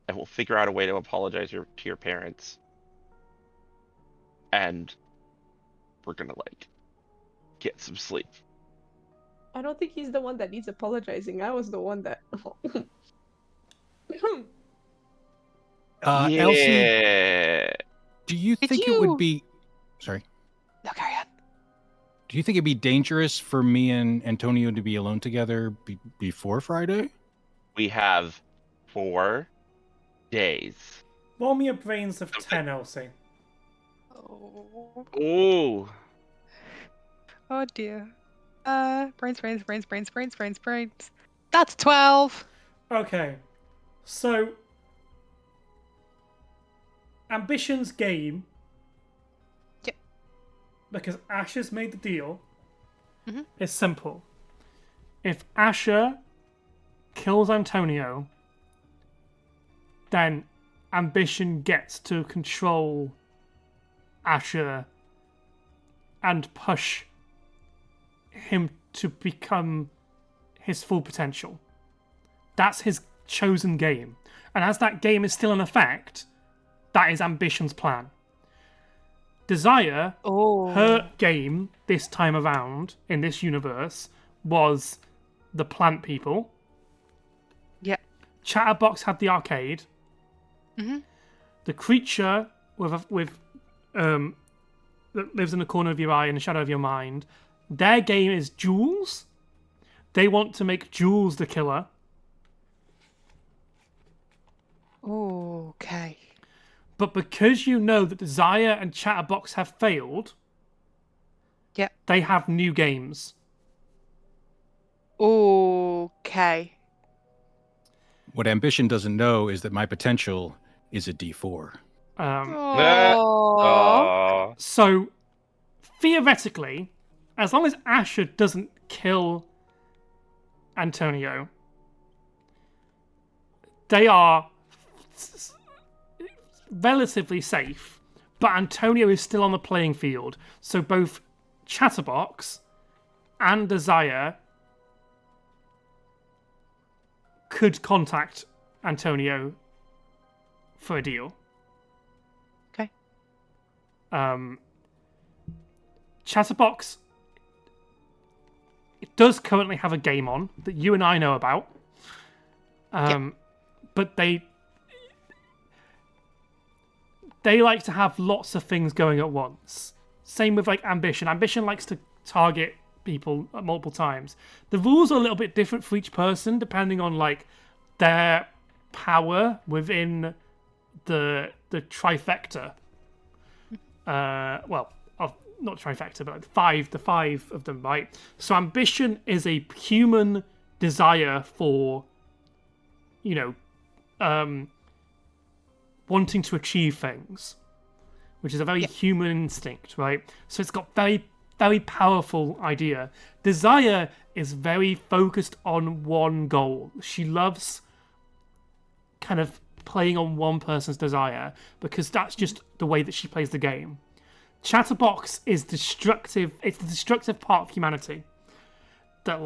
C: and we'll figure out a way to apologize to your parents. And we're gonna like get some sleep.
D: I don't think he's the one that needs apologizing. I was the one that.
E: Elsie,
C: Yeah.
E: do you
B: Did
E: think it
B: you-
E: would be? Sorry.
B: No, carry on.
E: Do you think it'd be dangerous for me and Antonio to be alone together before Friday?
C: We have 4 days.
A: Roll me a brains of 10, Elsie.
B: Oh,
C: Ooh.
B: oh dear. Brains. That's 12.
A: Okay. So, Ambition's game.
B: Yep.
A: Because Asher's made the deal.
B: Mhm.
A: Is simple. If Asher kills Antonio, then Ambition gets to control Asher and push him to become his full potential. That's his chosen game. And as that game is still in effect, that is Ambition's plan. Desire,
B: Oh.
A: her game this time around in this universe was the plant people.
B: Yeah.
A: Chatterbox had the arcade.
B: Mhm.
A: The creature that lives in the corner of your eye and the shadow of your mind. Their game is Jules. They want to make Jules the killer.
B: Okay.
A: But because you know that Desire and Chatterbox have failed,
B: Yep.
A: they have new games.
B: Okay.
E: What Ambition doesn't know is that my potential is a D4.
B: Oh.
A: So, theoretically, as long as Asher doesn't kill Antonio, they are relatively safe. But Antonio is still on the playing field. So both Chatterbox and Desire could contact Antonio for a deal.
B: Okay.
A: Chatterbox, it does currently have a game on that you and I know about. But they like to have lots of things going at once. Same with like Ambition. Ambition likes to target people multiple times. The rules are a little bit different for each person depending on like their power within the trifecta. Not trifecta, but like the five of them, right? So Ambition is a human desire for, wanting to achieve things, which is a very human instinct, right? So it's got very, very powerful idea. Desire is very focused on one goal. She loves kind of playing on one person's desire because that's just the way that she plays the game. Chatterbox is destructive. It's the destructive part of humanity that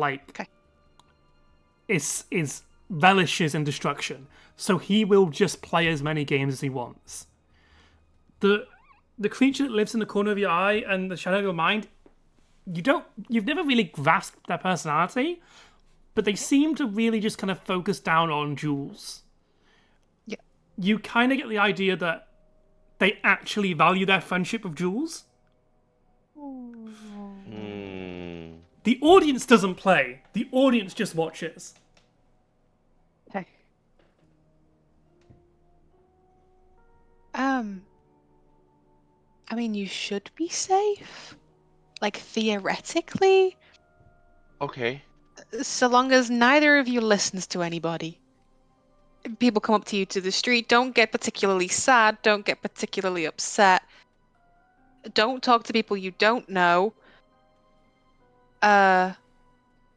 A: is relishes in destruction, so he will just play as many games as he wants. The creature that lives in the corner of your eye and the shadow of your mind, you've never really grasped their personality, but they seem to really just kind of focus down on Jules.
B: Yeah.
A: You kind of get the idea that they actually value their friendship with Jules. The audience doesn't play. The audience just watches.
B: Okay. I mean, you should be safe. Like, theoretically.
C: Okay.
B: So long as neither of you listens to anybody. People come up to you to the street, don't get particularly sad, don't get particularly upset. Don't talk to people you don't know.
E: I'm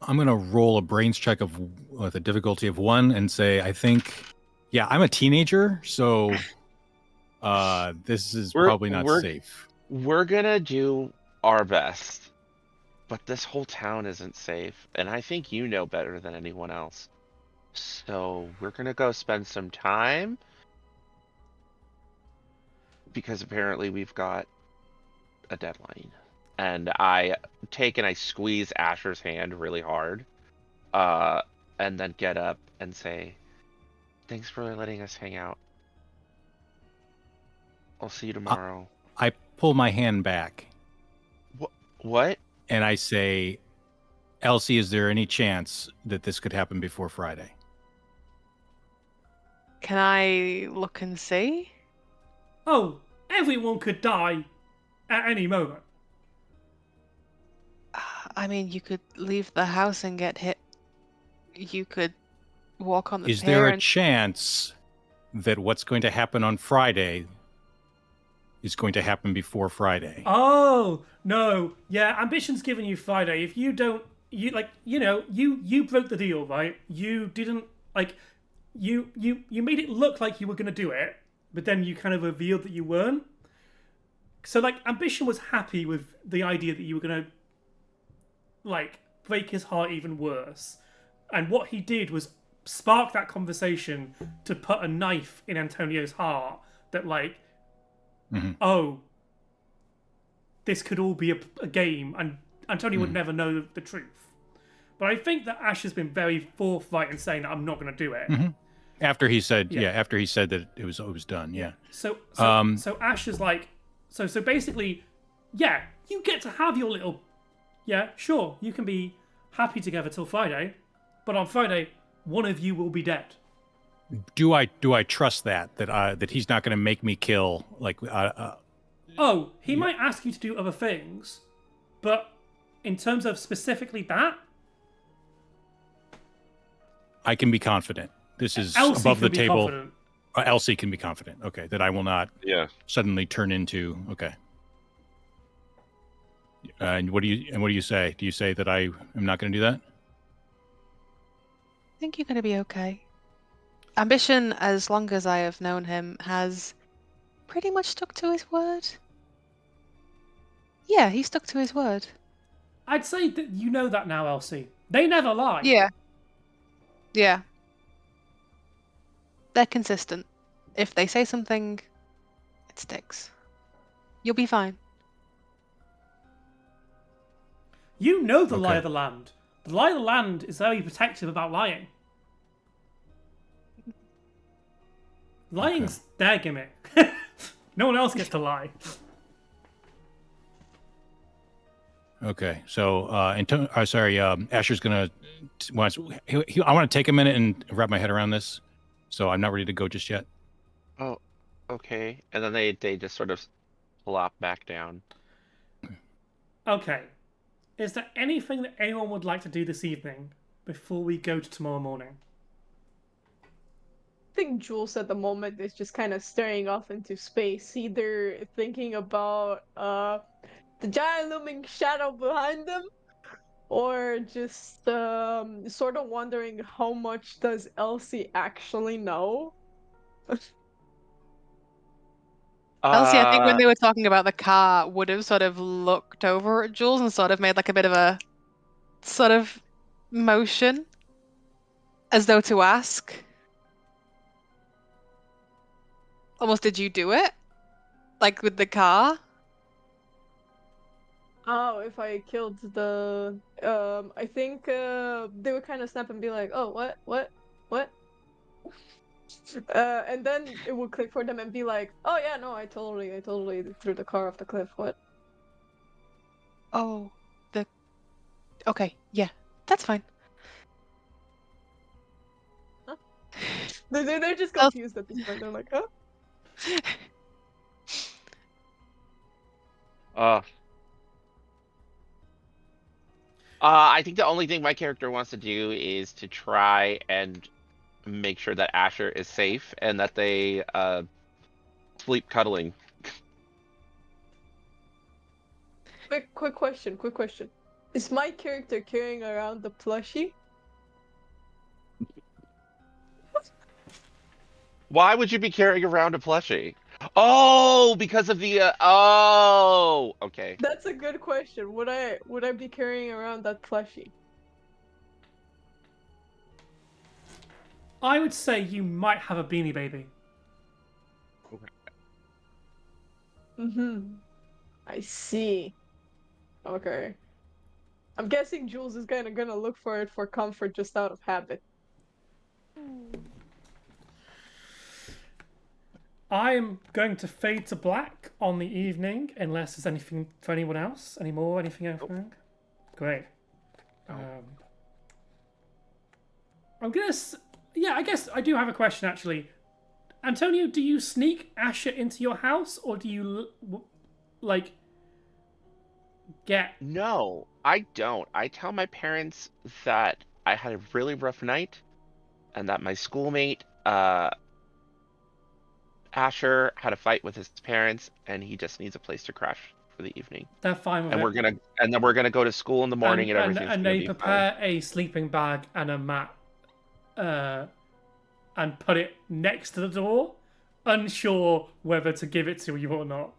E: gonna roll a brains check with a difficulty of 1 and say I think, yeah, I'm a teenager, so this is probably not safe.
C: We're gonna do our best, but this whole town isn't safe, and I think you know better than anyone else. So we're gonna go spend some time, because apparently we've got a deadline. And I squeeze Asher's hand really hard, and then get up and say, "Thanks for letting us hang out. I'll see you tomorrow."
E: I pull my hand back.
C: What?
E: And I say, Elsie, is there any chance that this could happen before Friday?
B: Can I look and see?
A: Oh, everyone could die at any moment.
B: I mean, you could leave the house and get hit. You could walk on the
E: Is
B: pier
E: there a
B: and...
E: chance that what's going to happen on Friday is going to happen before Friday?
A: Oh, no. Yeah, Ambition's giving you Friday. If you don't, you broke the deal, right? You didn't, you made it look like you were going to do it, but then you kind of revealed that you weren't. So, Ambition was happy with the idea that you were going to, break his heart even worse. And what he did was spark that conversation to put a knife in Antonio's heart that, oh, this could all be a game, and Antonio would never know the truth. But I think that Ash has been very forthright in saying that I'm not going to do it.
E: After he said, after he said that it was done, yeah.
A: So Ash is so basically, yeah, you get to have your little, yeah, sure, you can be happy together till Friday, but on Friday, one of you will be dead.
E: Do I trust that he's not going to make me kill
A: Oh, he might ask you to do other things, but in terms of specifically that,
E: I can be confident. This is
A: Elsie
E: above the
A: can be
E: table.
A: confident.
E: Elsie can be confident. Okay, that I will not suddenly turn into And what do you say? Do you say that I am not going to do that?
B: I think you're going to be okay. Ambition, as long as I have known him, has pretty much stuck to his word. Yeah, he stuck to his word.
A: I'd say that you know that now, Elsie. They never lie.
B: Yeah. Yeah. They're consistent. If they say something, it sticks. You'll be fine.
A: You know the lie of the land. The lie of the land is very protective about lying. Lying's their gimmick. No one else gets to lie.
E: Okay, so Asher's gonna. I want to take a minute and wrap my head around this, so I'm not ready to go just yet.
C: Oh, okay. And then they just sort of flop back down.
A: Okay. Is there anything that anyone would like to do this evening before we go to tomorrow morning?
D: I think Jules at the moment is just kind of staring off into space, either thinking about the giant looming shadow behind them, or just sort of wondering how much does Elsie actually know?
B: Elsie, I think when they were talking about the car, would have sort of looked over at Jules and sort of made like a bit of a sort of motion. As though to ask. Almost, did you do it? Like with the car?
D: Oh, if I killed the I think they would kind of snap and be like, "Oh, what?" And then it would click for them and be like, "Oh yeah, no, I totally threw the car off the cliff. What?"
B: Oh, okay, yeah, that's fine.
D: Huh? They're just
B: Oh.
D: confused at this point. They're like, "Huh?"
C: Uh, I think the only thing my character wants to do is to try and make sure that Asher is safe and that they sleep cuddling.
D: Quick question. Is my character carrying around the plushie?
C: Why would you be carrying around a plushie? Oh, because of the oh, okay.
D: That's a good question. Would I be carrying around that plushie?
A: I would say you might have a Beanie Baby.
D: Mm-hmm. I see. Okay. I'm guessing Jules is kind of gonna look for it for comfort just out of habit.
A: I'm going to fade to black on the evening, unless there's anything for anyone else. Any more? Anything else? Great. I'm gonna. Yeah, I guess I do have a question actually. Antonio, do you sneak Asher into your house, or do you like get?
C: No, I don't. I tell my parents that I had a really rough night and that my schoolmate Asher had a fight with his parents and he just needs a place to crash for the evening.
A: They're fine with
C: And
A: it.
C: we're gonna go to school in the morning and everything's
A: And
C: gonna
A: they
C: be fine.
A: prepare a sleeping bag and a mat, and put it next to the door, unsure whether to give it to you or not.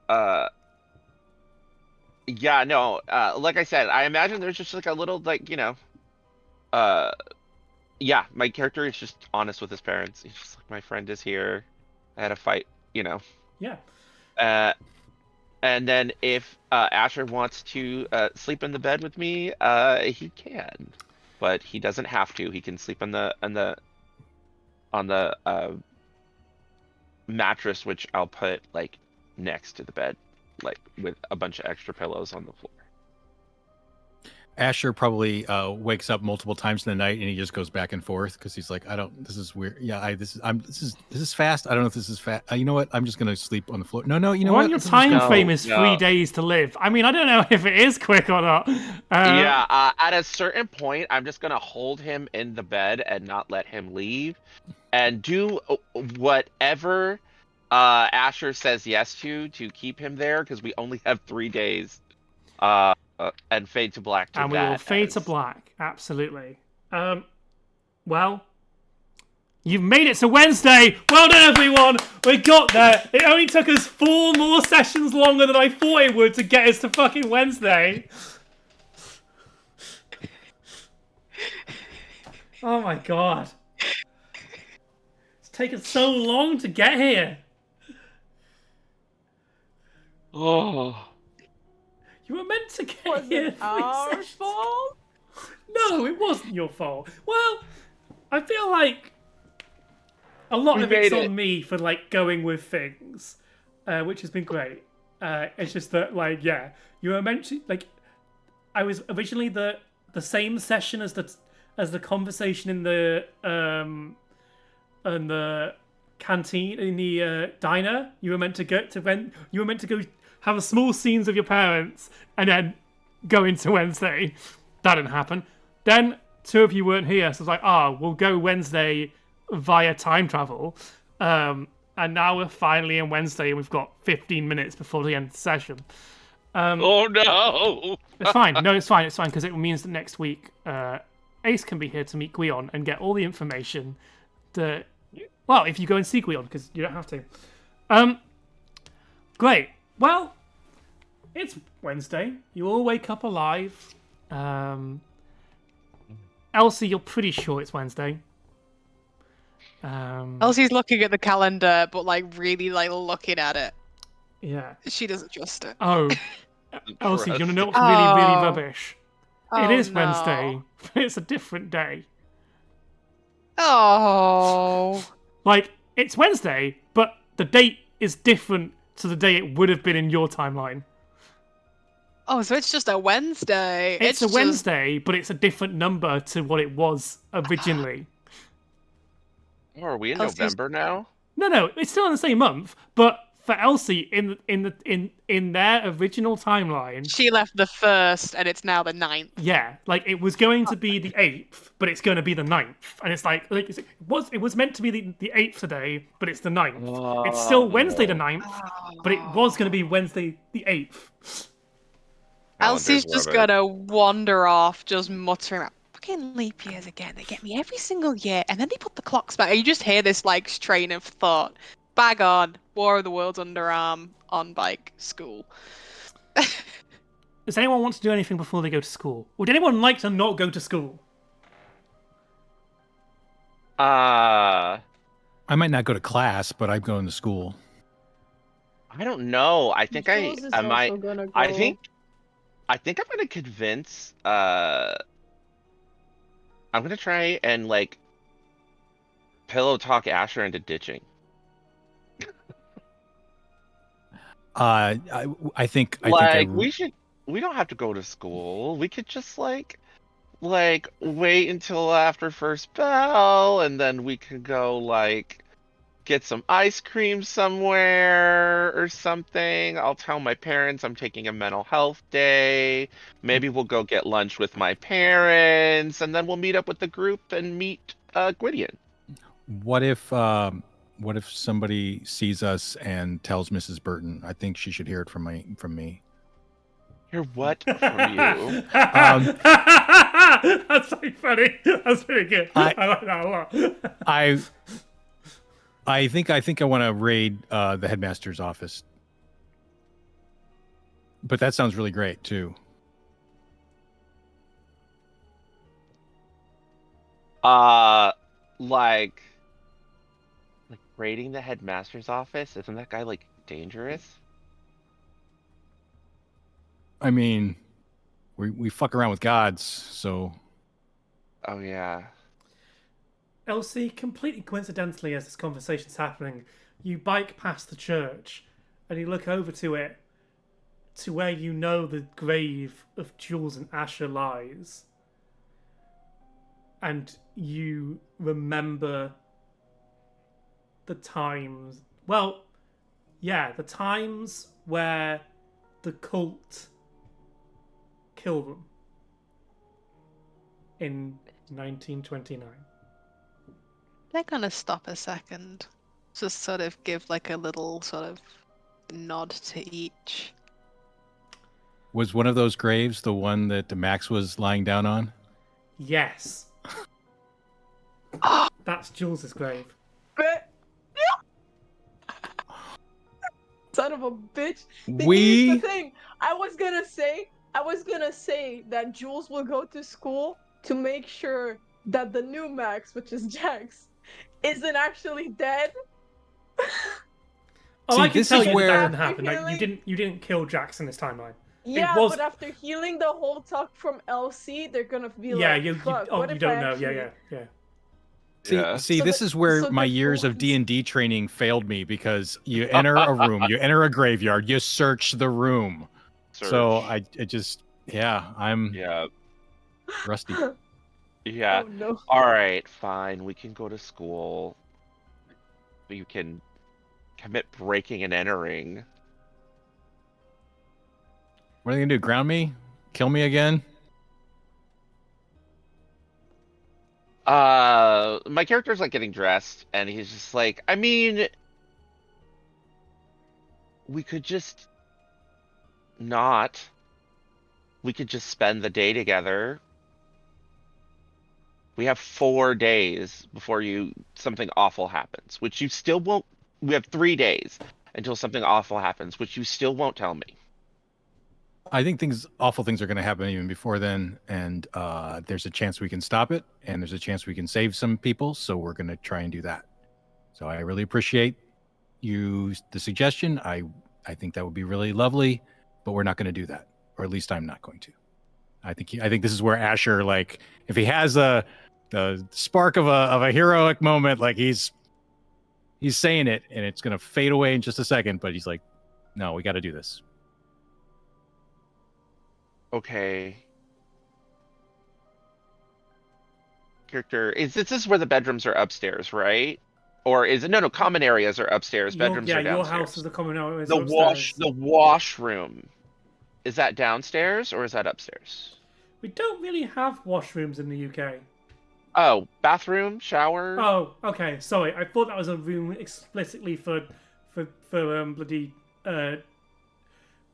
C: uh yeah, no, like I said, I imagine there's just like a little like, uh yeah, my character is just honest with his parents. He's just like, my friend is here. I had a fight, you know.
A: Yeah.
C: Uh and then if Asher wants to sleep in the bed with me, he can. But he doesn't have to. He can sleep on the mattress, which I'll put like next to the bed, like with a bunch of extra pillows on the floor.
E: Asher probably wakes up multiple times in the night and he just goes back and forth because he's like, I don't. This is weird. Yeah, this is fast. I don't know if this is fast. You know what? I'm just gonna sleep on the floor. No, you know
A: Well,
E: what?
A: your
E: This is
A: time
E: gonna-
A: frame is
C: No.
A: 3 days to live. I mean, I don't know if it is quick or not.
C: Yeah, at a certain point, I'm just gonna hold him in the bed and not let him leave, and do whatever Asher says yes to keep him there because we only have 3 days. And fade to black to
A: And we will
C: that.
A: fade to black. Absolutely. Well, you've made it to Wednesday. Well done, everyone. We got there. It only took us 4 more sessions longer than I thought it would to get us to fucking Wednesday. Oh my god. It's taken so long to get here.
C: Oh.
A: You were meant to get
D: Was
A: here
D: it
A: 3
D: our
A: sessions.
D: fault?
A: No, it wasn't your fault. Well, I feel like a lot
C: We
A: of it's
C: made it.
A: on me for like going with things, which has been great. It's just that like you were meant to like. I was originally the same session as the conversation in the canteen in the diner. You were meant to go to you were meant to go have a small scenes of your parents and then go into Wednesday. That didn't happen. Then 2 of you weren't here, so I was like, we'll go Wednesday via time travel. And now we're finally in Wednesday and we've got 15 minutes before the end of the session.
C: Oh no!
A: It's fine. No, it's fine. It's fine because it means that next week Ace can be here to meet Guion and get all the information that. Well, if you go and see Guion, because you don't have to. Great. Well, It's Wednesday. You all wake up alive. Elsie, you're pretty sure it's Wednesday.
B: Elsie's looking at the calendar, but like really like looking at it.
A: Yeah.
B: She doesn't trust it.
A: Oh, Elsie, do you want to know what's
B: Oh.
A: really rubbish? It is
B: no.
A: Wednesday, but it's a different day.
B: Oh.
A: Like, it's Wednesday, but the date is different to the day it would have been in your timeline.
B: Oh, so it's just a Wednesday.
A: It's a
B: just-
A: Wednesday, but it's a different number to what it was originally.
C: Oh, are we in
B: Elsie's-
C: November now?
A: No, it's still in the same month, but for Elsie in their original timeline,
B: She left the 1st, and it's now the 9th.
A: yeah, like it was going to be the 8th, but it's going to be the 9th. And it's like it was meant to be the 8th today, but it's the 9th. It's still Wednesday the 9th, but it was going to be Wednesday the 8th.
B: Elsie's just gonna wander off, just muttering out, fucking leap years again. They get me every single year, and then they put the clocks back. And you just hear this like strain of thought. Bag on, War of the Worlds underarm, on bike, school.
A: Does anyone want to do anything before they go to school? Would anyone like to not go to school?
C: I
E: I might not go to class, but I'm going to school.
C: don't know. I think
D: Jules is
C: I might.
D: also gonna go.
C: I think I'm gonna convince. I'm gonna try and like pillow talk Asher into ditching.
E: I think
C: We don't have to go to school. We could just like wait until after first bell, and then we can go like get some ice cream somewhere or something. I'll tell my parents I'm taking a mental health day. Maybe we'll go get lunch with my parents, and then we'll meet up with the group and meet Gwydion.
E: What if somebody sees us and tells Mrs. Burton? I think she should hear it from me.
C: Hear what from you?
A: That's so funny. That's pretty good. I like that a lot.
E: I think I want to raid the headmaster's office, but that sounds really great too.
C: Like raiding the headmaster's office? Isn't that guy like dangerous?
E: I mean, we fuck around with gods, so.
C: Oh yeah.
A: Elsie, completely coincidentally, as this conversation's happening, you bike past the church and you look over to it, to where you know the grave of Jules and Asher lies. And you remember the times. Well, yeah, the times where the cult killed them in 1929.
B: They're gonna stop a second. Just sort of give like a little sort of nod to each.
E: Was one of those graves the one that Max was lying down on?
A: Yes. That's Jules's grave.
D: Son of a bitch. Here's
E: We
D: the thing. I was gonna say that Jules will go to school to make sure that the new Max, which is Jax, isn't actually dead.
A: Oh,
E: See,
A: I can
E: this
A: tell
E: is
A: you
E: where-
A: that didn't happen. Like,
D: Really?
A: you didn't kill Jackson this timeline.
D: Yeah,
A: was-
D: but after healing the whole talk from Elsie, they're gonna be
A: Yeah,
D: like,
A: you
D: fuck,
A: oh,
D: what
A: you
D: if
A: don't
D: I
A: know.
D: actually...
A: Yeah.
E: see.
D: So
E: This
D: the-
E: is where
D: so
E: my
D: the
E: years of
D: focus-
E: D&D training failed me, because you enter a room, you enter a graveyard, you search the room. So
C: Search.
E: I just I'm
C: Yeah.
E: rusty.
C: Yeah.
D: Oh no.
C: All right, fine. We can go to school. You can commit breaking and entering.
E: What are they gonna do? Ground me? Kill me again?
C: My character's like getting dressed, and he's just like, I mean, we could just not. We could just spend the day together. We have 4 days before something awful happens, which you still won't. We have 3 days until something awful happens, which you still won't tell me.
E: I think awful things are going to happen even before then, and there's a chance we can stop it, and there's a chance we can save some people. So we're going to try and do that. So I really appreciate the suggestion. I think that would be really lovely, but we're not going to do that, or at least I'm not going to. I think this is where Asher, like, if he has the spark of a heroic moment, like he's saying it, and it's going to fade away in just a second, but he's like, no, we got to do this.
C: Okay. Character, this is where the bedrooms are upstairs, right? Or is it no common areas are upstairs, bedrooms are downstairs.
A: Your house is the common area.
C: The washroom. Is that downstairs or is that upstairs?
A: We don't really have washrooms in the UK.
C: Oh, bathroom, shower.
A: Oh, okay. Sorry, I thought that was a room explicitly for bloody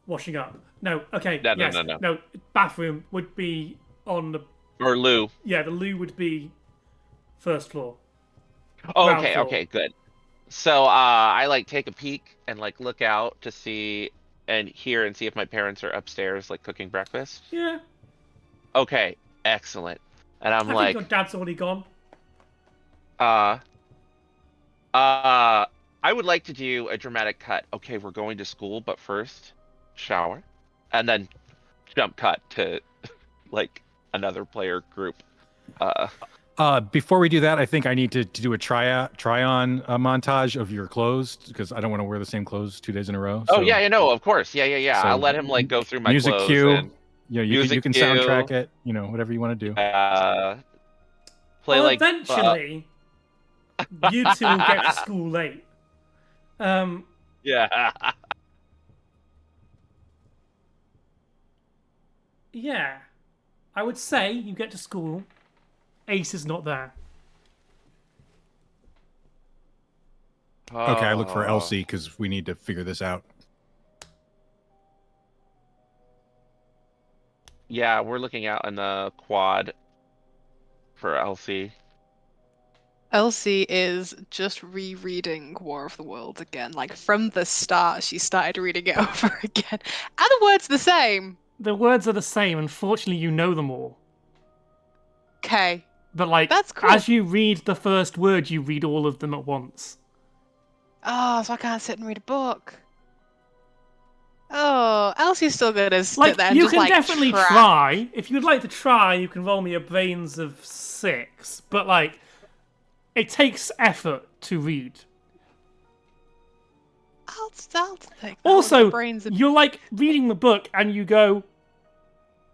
A: washing up. No, okay. No. Bathroom would be on the
C: or loo.
A: Yeah, the loo would be first floor.
C: Oh, okay, good. So I like take a peek and like look out to see and hear and see if my parents are upstairs like cooking breakfast.
A: Yeah.
C: Okay, excellent. And I
A: think your dad's already gone.
C: I would like to do a dramatic cut. Okay, we're going to school, but first shower, and then jump cut to like another player group.
E: Before we do that, I think I need to do a try on montage of your clothes, because I don't want to wear the same clothes 2 days in a row.
C: So. Oh yeah, of course, yeah. So I'll let him like go through my
E: music
C: clothes.
E: Cue.
C: And
E: you can soundtrack it. Whatever you want to do.
C: Play like.
A: Eventually, you two will get to school late.
C: Yeah.
A: Yeah, I would say you get to school. Ace is not there.
E: Okay, I look for Elsie because we need to figure this out.
C: Yeah, we're looking out in the quad for Elsie.
B: Elsie is just rereading War of the Worlds again. Like, from the start, she started reading it over again. Are the words the same?
A: The words are the same. Unfortunately, you know them all.
B: Okay.
A: But, like,
B: that's cool.
A: As you read the first word, you read all of them at once.
B: Oh, so I can't sit and read a book. Oh, Elsie's still good as
A: like,
B: there and
A: you
B: just,
A: can
B: like,
A: definitely try. If you'd like to try, you can roll me a brains of 6. But, like, it takes effort to read.
B: I'll take that.
A: Also,
B: brains of...
A: you're, like, reading the book and you go...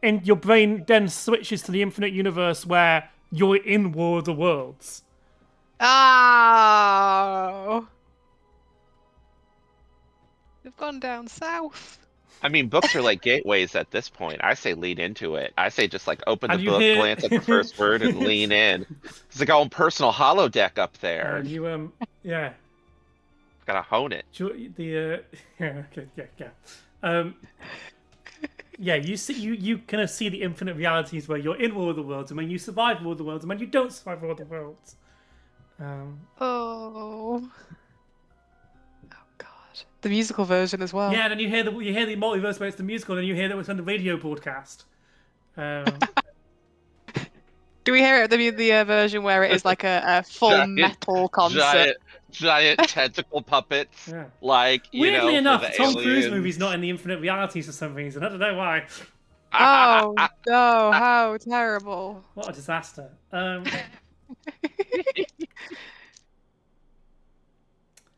A: And your brain then switches to the infinite universe where you're in War of the Worlds.
B: Oh. We've gone down south.
C: I mean, books are like gateways at this point. I say lean into it. I say just like open the book, glance at the first word, and lean in. It's like our own personal hollow deck up there.
A: Yeah.
C: Gotta hone it.
A: Yeah, you see, you kind of see the infinite realities where you're in War of the Worlds, and when you survive War of the Worlds, and when you don't survive War of the Worlds.
B: Oh God, the musical version as well.
A: Yeah, then you hear the multiverse where it's the musical, and you hear that it's on the radio broadcast.
B: Do we hear it the version where it is like a full metal concert?
C: Giant tentacle puppets.
A: Yeah.
C: Like,
A: weirdly enough,
C: for the
A: Tom
C: aliens.
A: Cruise movie's not in the infinite realities for some reason. I don't know why.
B: Oh no! How terrible!
A: What a disaster.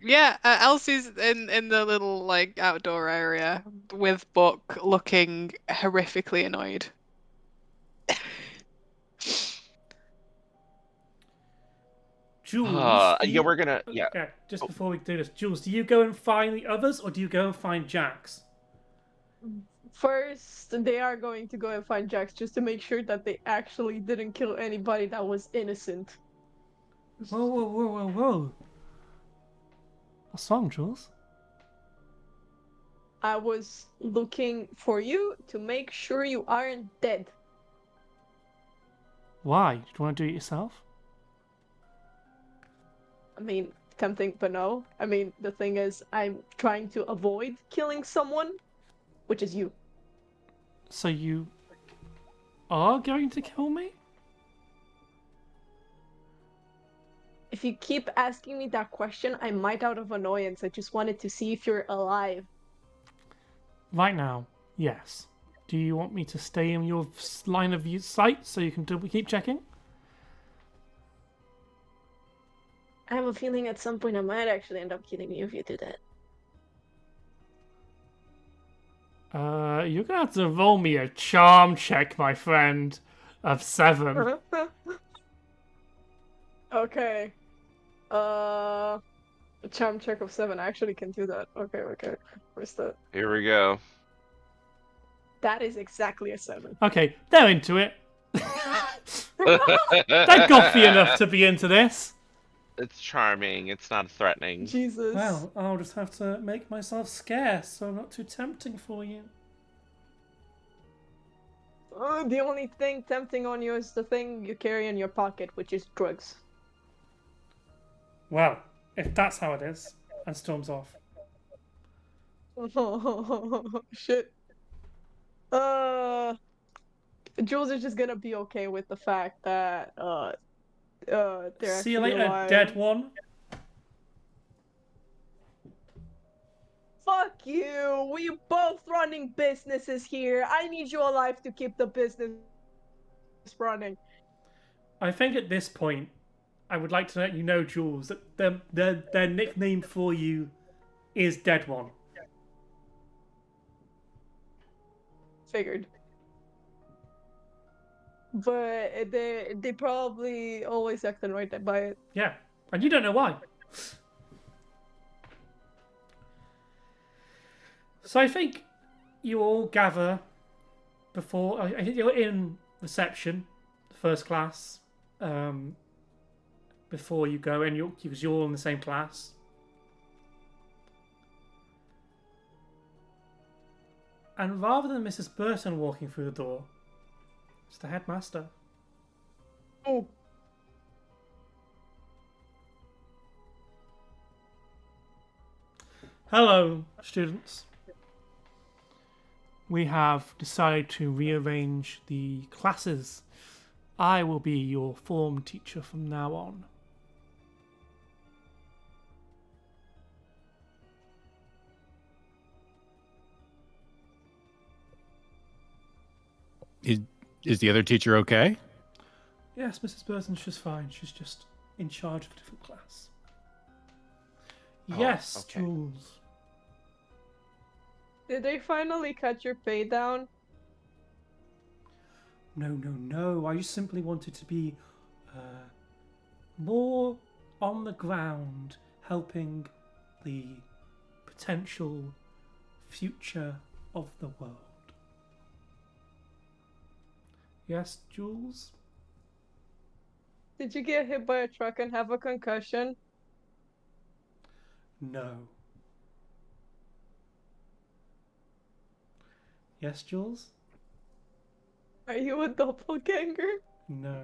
B: Yeah, Elsie's in the little like outdoor area with book, looking horrifically annoyed.
A: Jules,
C: we're gonna
A: Okay, just before we do this, Jules, do you go and find the others, or do you go and find Jax?
D: First, they are going to go and find Jax just to make sure that they actually didn't kill anybody that was innocent.
A: Whoa. What's wrong, Jules?
D: I was looking for you to make sure you aren't dead.
A: Why? Do you want to do it yourself?
D: I mean, tempting, but no. I mean, the thing is, I'm trying to avoid killing someone, which is you.
A: So you are going to kill me?
D: If you keep asking me that question, I might out of annoyance. I just wanted to see if you're alive.
A: Right now, yes. Do you want me to stay in your line of sight so you can keep checking?
D: I have a feeling at some point I might actually end up killing you if you do that.
A: You're gonna have to roll me a charm check, my friend, of 7.
D: Okay. A charm check of 7. I actually can do that. Okay. Where's that?
C: Here we go.
D: That is exactly a 7.
A: Okay, they're into it. They're gothy enough to be into this.
C: It's charming. It's not threatening.
D: Jesus.
A: Well, I'll just have to make myself scarce so I'm not too tempting for you.
D: The only thing tempting on you is the thing you carry in your pocket, which is drugs.
A: Well, if that's how it is, and storms off.
D: Shit. Jules is just gonna be okay with the fact that they're
A: See you
D: actually
A: later,
D: alive.
A: dead one.
D: Fuck you! We both running businesses here. I need you alive to keep the business running.
A: I think at this point, I would like to let you know, Jules, that their nickname for you is Dead One.
D: Figured. But they probably always act annoyed by it.
A: Yeah, and you don't know why. So I think you all gather before. I think you're in reception, first class, before you go in. Because you're all in the same class. And rather than Mrs. Burton walking through the door, it's the headmaster.
D: Oh.
A: Hello, students. We have decided to rearrange the classes. I will be your form teacher from now on.
E: Is the other teacher okay?
A: Yes, Mrs. Burton's just fine. She's just in charge of a different class. Yes,
C: okay.
A: Jules.
D: Did they finally cut your pay down?
A: No. I just simply wanted to be more on the ground, helping the potential future of the world. Yes, Jules?
D: Did you get hit by a truck and have a concussion?
A: No. Yes, Jules?
D: Are you a doppelganger?
A: No.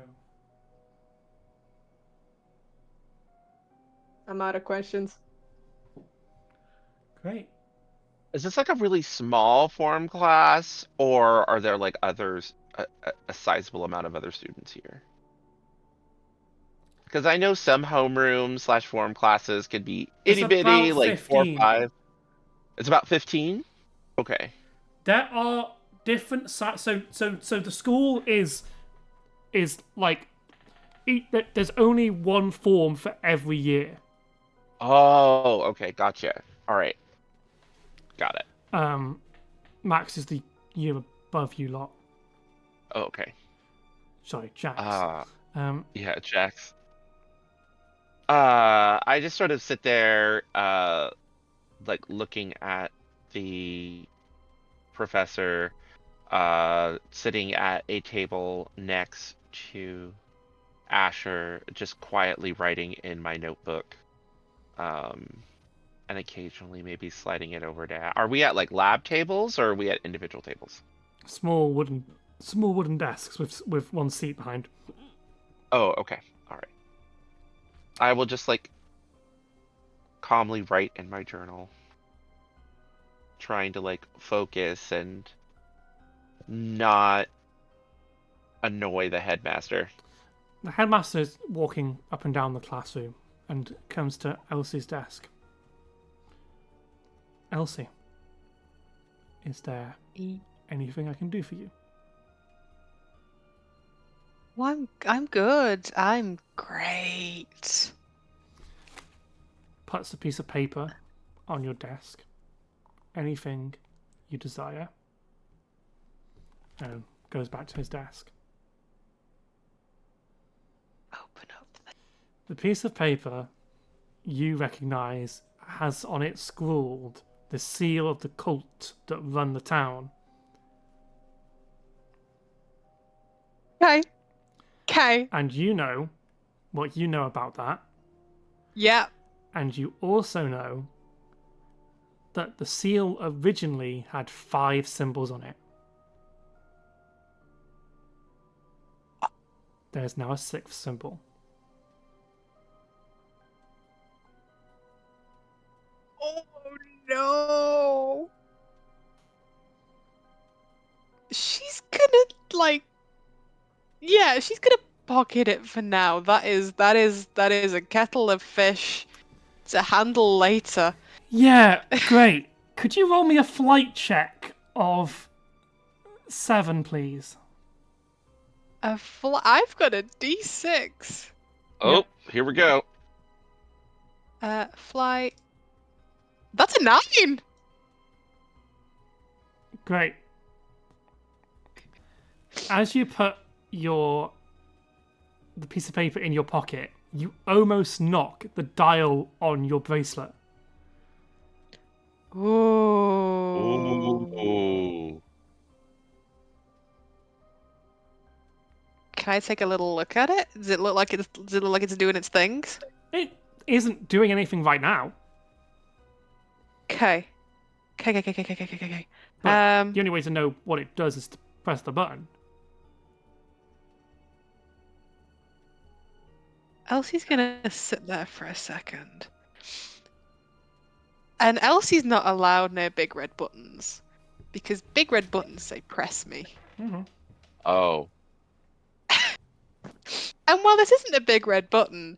D: I'm out of questions.
A: Great.
C: Is this like a really small form class, or are there like others, a sizable amount of other students here? Because I know some homeroom / form classes could be
A: It's
C: itty bitty,
A: about
C: like 4 or
A: 15.
C: 5. It's about 15? Okay.
A: There are different so the school is like there's only one form for every year.
C: Oh, okay, gotcha. All right. Got it.
A: Max is the year above you lot.
C: Oh, okay.
A: Sorry, Jax.
C: Yeah, Jax. I just sort of sit there, like looking at the professor, sitting at a table next to Asher, just quietly writing in my notebook. And occasionally maybe sliding it over to. Are we at like lab tables or are we at individual tables?
A: Small wooden desks with one seat behind.
C: Oh, okay. All right. I will just like calmly write in my journal, trying to like focus and not annoy the headmaster.
A: The headmaster is walking up and down the classroom and comes to Elsie's desk. Elsie, is there anything I can do for you?
B: Well, I'm good. I'm great.
A: Puts a piece of paper on your desk. Anything you desire. And goes back to his desk.
B: Open up.
A: The piece of paper you recognise has on it scrawled the seal of the cult that run the town.
B: Okay.
A: And you know what you know about that.
B: Yeah.
A: And you also know that the seal originally had 5 symbols on it. There's now a 6th symbol.
B: Oh no. She's gonna she's gonna pocket it for now. That is a kettle of fish to handle later.
A: Yeah, great. Could you roll me a flight check of 7, please?
B: I've got a D6.
C: Oh,
A: Yep.
C: here we go.
B: Flight. That's a 9.
A: Great. As you put the piece of paper in your pocket, you almost knock the dial on your bracelet.
B: Ooh.
C: Ooh.
B: Can I take a little look at it? Does it look like it's doing its things?
A: It isn't doing anything right now.
B: Okay.
A: But the only way to know what it does is to press the button.
B: Elsie's gonna sit there for a second. And Elsie's not allowed near big red buttons. Because big red buttons say press me.
A: Mm-hmm.
C: Oh.
B: And while this isn't a big red button,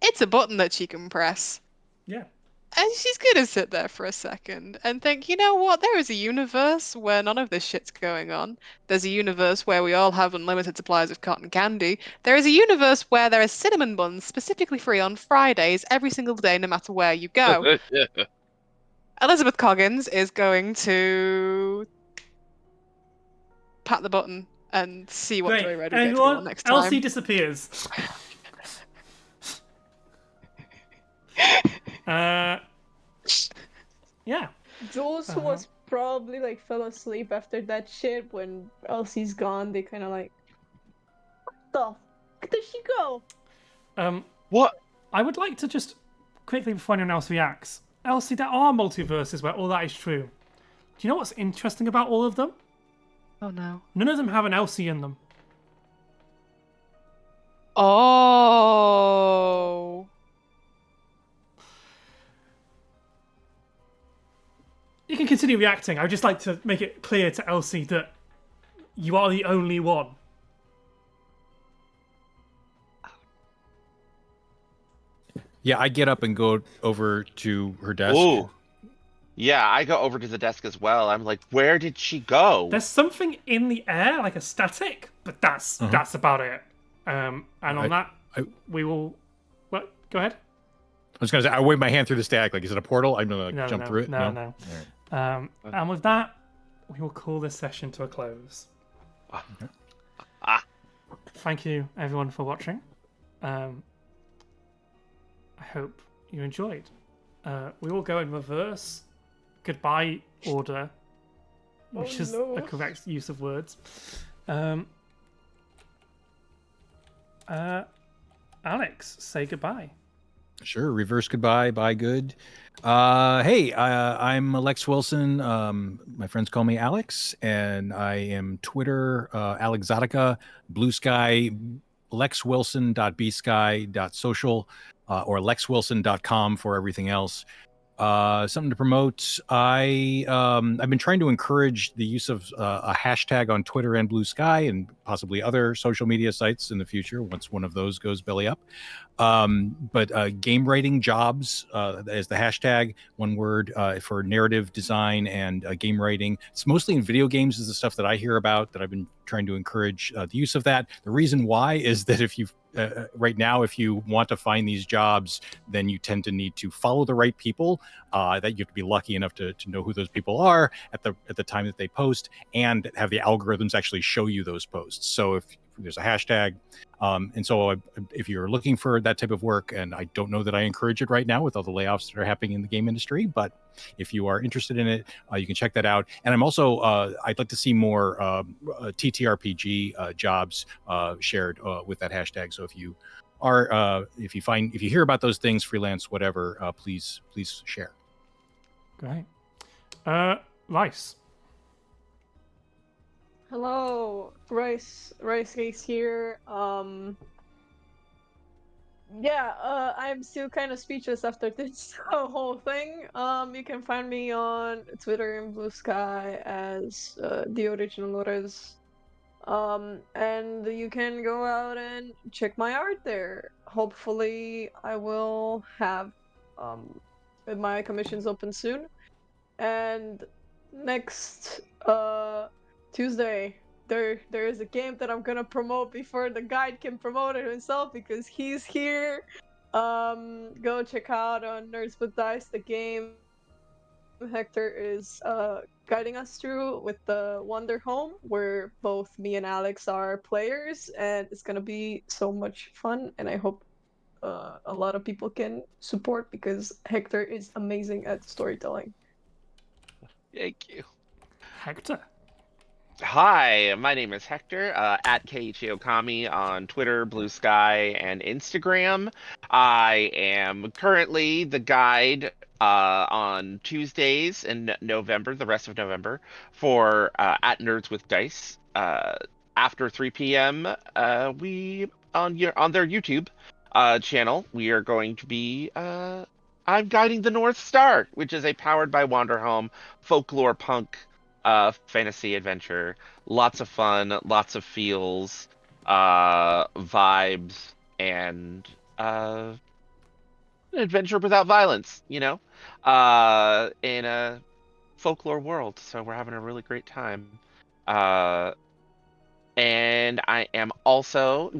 B: it's a button that she can press.
A: Yeah.
B: And she's gonna sit there for a second and think, you know what? There is a universe where none of this shit's going on. There's a universe where we all have unlimited supplies of cotton candy. There is a universe where there are cinnamon buns specifically free on Fridays every single day, no matter where you go. Elizabeth Coggins is going to pat the button and see what
A: Great.
B: Joy Red we get to
A: Everyone,
B: next time.
A: Elsie disappears. Yeah.
D: Jules was probably like fell asleep after that shit. When Elsie's gone, they kind of like, what the? Where did she go?
C: What?
A: I would like to just quickly, before anyone else reacts, Elsie, there are multiverses where all that is true. Do you know what's interesting about all of them?
B: Oh no.
A: None of them have an Elsie in them.
B: Oh.
A: You can continue reacting. I would just like to make it clear to Elsie that you are the only one.
E: Yeah, I get up and go over to her desk.
C: Ooh. Yeah, I go over to the desk as well. I'm like, where did she go?
A: There's something in the air, like a static, but that's about it. And on that, we will. What? Go ahead.
E: I was going to say, I wave my hand through the stack. Like, is it a portal? I'm going to jump through it.
A: No. And with that, we will call this session to a close. Thank you, everyone, for watching. I hope you enjoyed. We will go in reverse goodbye order, which is a correct use of words. Alex, say goodbye.
E: Sure. Reverse goodbye. Bye good. Hey, I'm Lex Wilson. My friends call me Alex, and I am Twitter, Alexotica, Blue Sky, lexwilson.bsky.social, or lexwilson.com for everything else. Something to promote. I've been trying to encourage the use of a hashtag on Twitter and Blue Sky and possibly other social media sites in the future once one of those goes belly up. But game writing jobs is the hashtag, one word, for narrative design and game writing. It's mostly in video games is the stuff that I hear about that I've been trying to encourage the use of that. The reason why is that if you right now, if you want to find these jobs, then you tend to need to follow the right people. That you have to be lucky enough to know who those people are at the time that they post, and have the algorithms actually show you those posts. So if there's a hashtag, and so if you're looking for that type of work, and I don't know that I encourage it right now with all the layoffs that are happening in the game industry, but if you are interested in it, you can check that out. And I'm also I'd like to see more TTRPG jobs shared with that hashtag. So if you are if you hear about those things, freelance, whatever, please share.
A: Great. Rice.
D: Hello, Rice Cakes here. I'm still kind of speechless after this whole thing. You can find me on Twitter and Blue Sky as the original Rez. And you can go out and check my art there. Hopefully, I will have my commissions open soon. And next Tuesday, there is a game that I'm gonna promote before the guide can promote it himself because he's here. Go check out on Nerds with Dice the game Hector is guiding us through with the Wonder Home, where both me and Alex are players, and it's gonna be so much fun. And I hope a lot of people can support because Hector is amazing at storytelling.
C: Thank you.
A: Hector.
C: Hi, my name is Hector, at Keiichi Okami on Twitter, Blue Sky, and Instagram. I am currently the guide on Tuesdays in November, the rest of November, for at Nerds with Dice. After 3 p.m., we on their YouTube channel, we are going to be I'm guiding the North Star, which is a powered by Wanderhome folklore punk fantasy adventure. Lots of fun, lots of feels, vibes, and an adventure without violence, in a folklore world. So we're having a really great time. And I am also,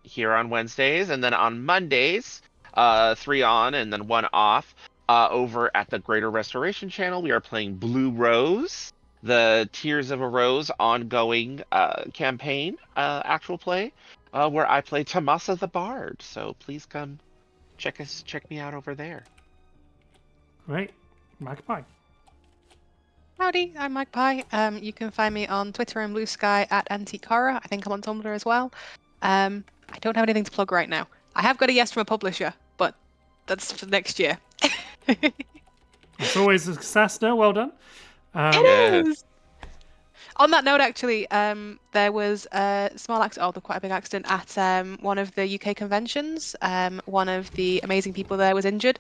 C: here on Wednesdays, and then on Mondays, 3 on and then 1 off. Over at the Greater Restoration channel, we are playing Blue Rose, the Tears of a Rose ongoing campaign actual play, where I play Tomasa the Bard. So please come check me out over there.
A: Great. Magpie.
B: Howdy, I'm Magpie. You can find me on Twitter and Blue Sky at Antique Horror. I think I'm on Tumblr as well. I don't have anything to plug right now. I have got a yes from a publisher, but that's for next year.
A: It's always a success. No, well done.
B: It is. On that note, actually, there was a small accident, quite a big accident at one of the UK conventions. One of the amazing people there was injured.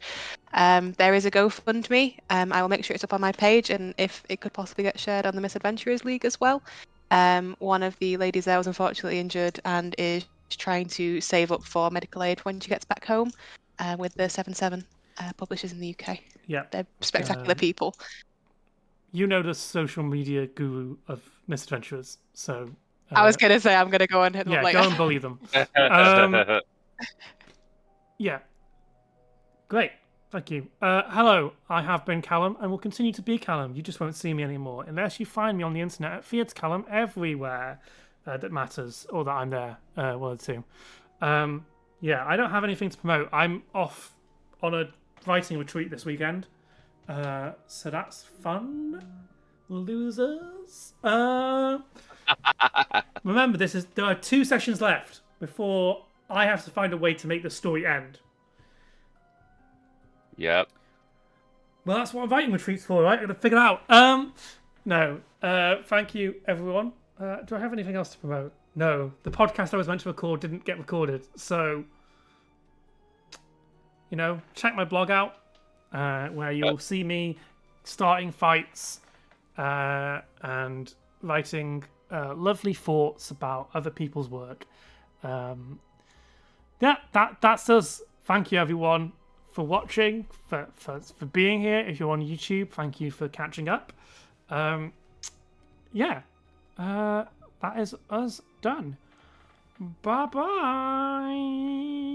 B: There is a GoFundMe. I will make sure it's up on my page, and if it could possibly get shared on the Misadventurers League as well. One of the ladies there was unfortunately injured and is trying to save up for medical aid when she gets back home with the 7/7 publishers in the UK.
A: Yeah.
B: They're spectacular people.
A: You know the social media guru of Misadventurers, so...
B: I was going to say I'm going to go and hit them later.
A: Yeah, go and bully them. Yeah. Great. Thank you. Hello, I have been Callum and will continue to be Callum. You just won't see me anymore unless you find me on the internet at Fiat's Callum everywhere that matters, or that I'm there, one or two. Yeah, I don't have anything to promote. I'm off on a writing retreat this weekend. So that's fun, losers. Remember, there are 2 sessions left before I have to find a way to make the story end.
C: Yep.
A: Well, that's what writing retreats for, right? I gotta figure it out. No. Thank you, everyone. Do I have anything else to promote? No. The podcast I was meant to record didn't get recorded, so check my blog out. where you'll see me starting fights and writing lovely thoughts about other people's work. Yeah, that's us. Thank you everyone for watching, for being here. If you're on YouTube, thank you for catching up. Yeah, that is us done. Bye bye.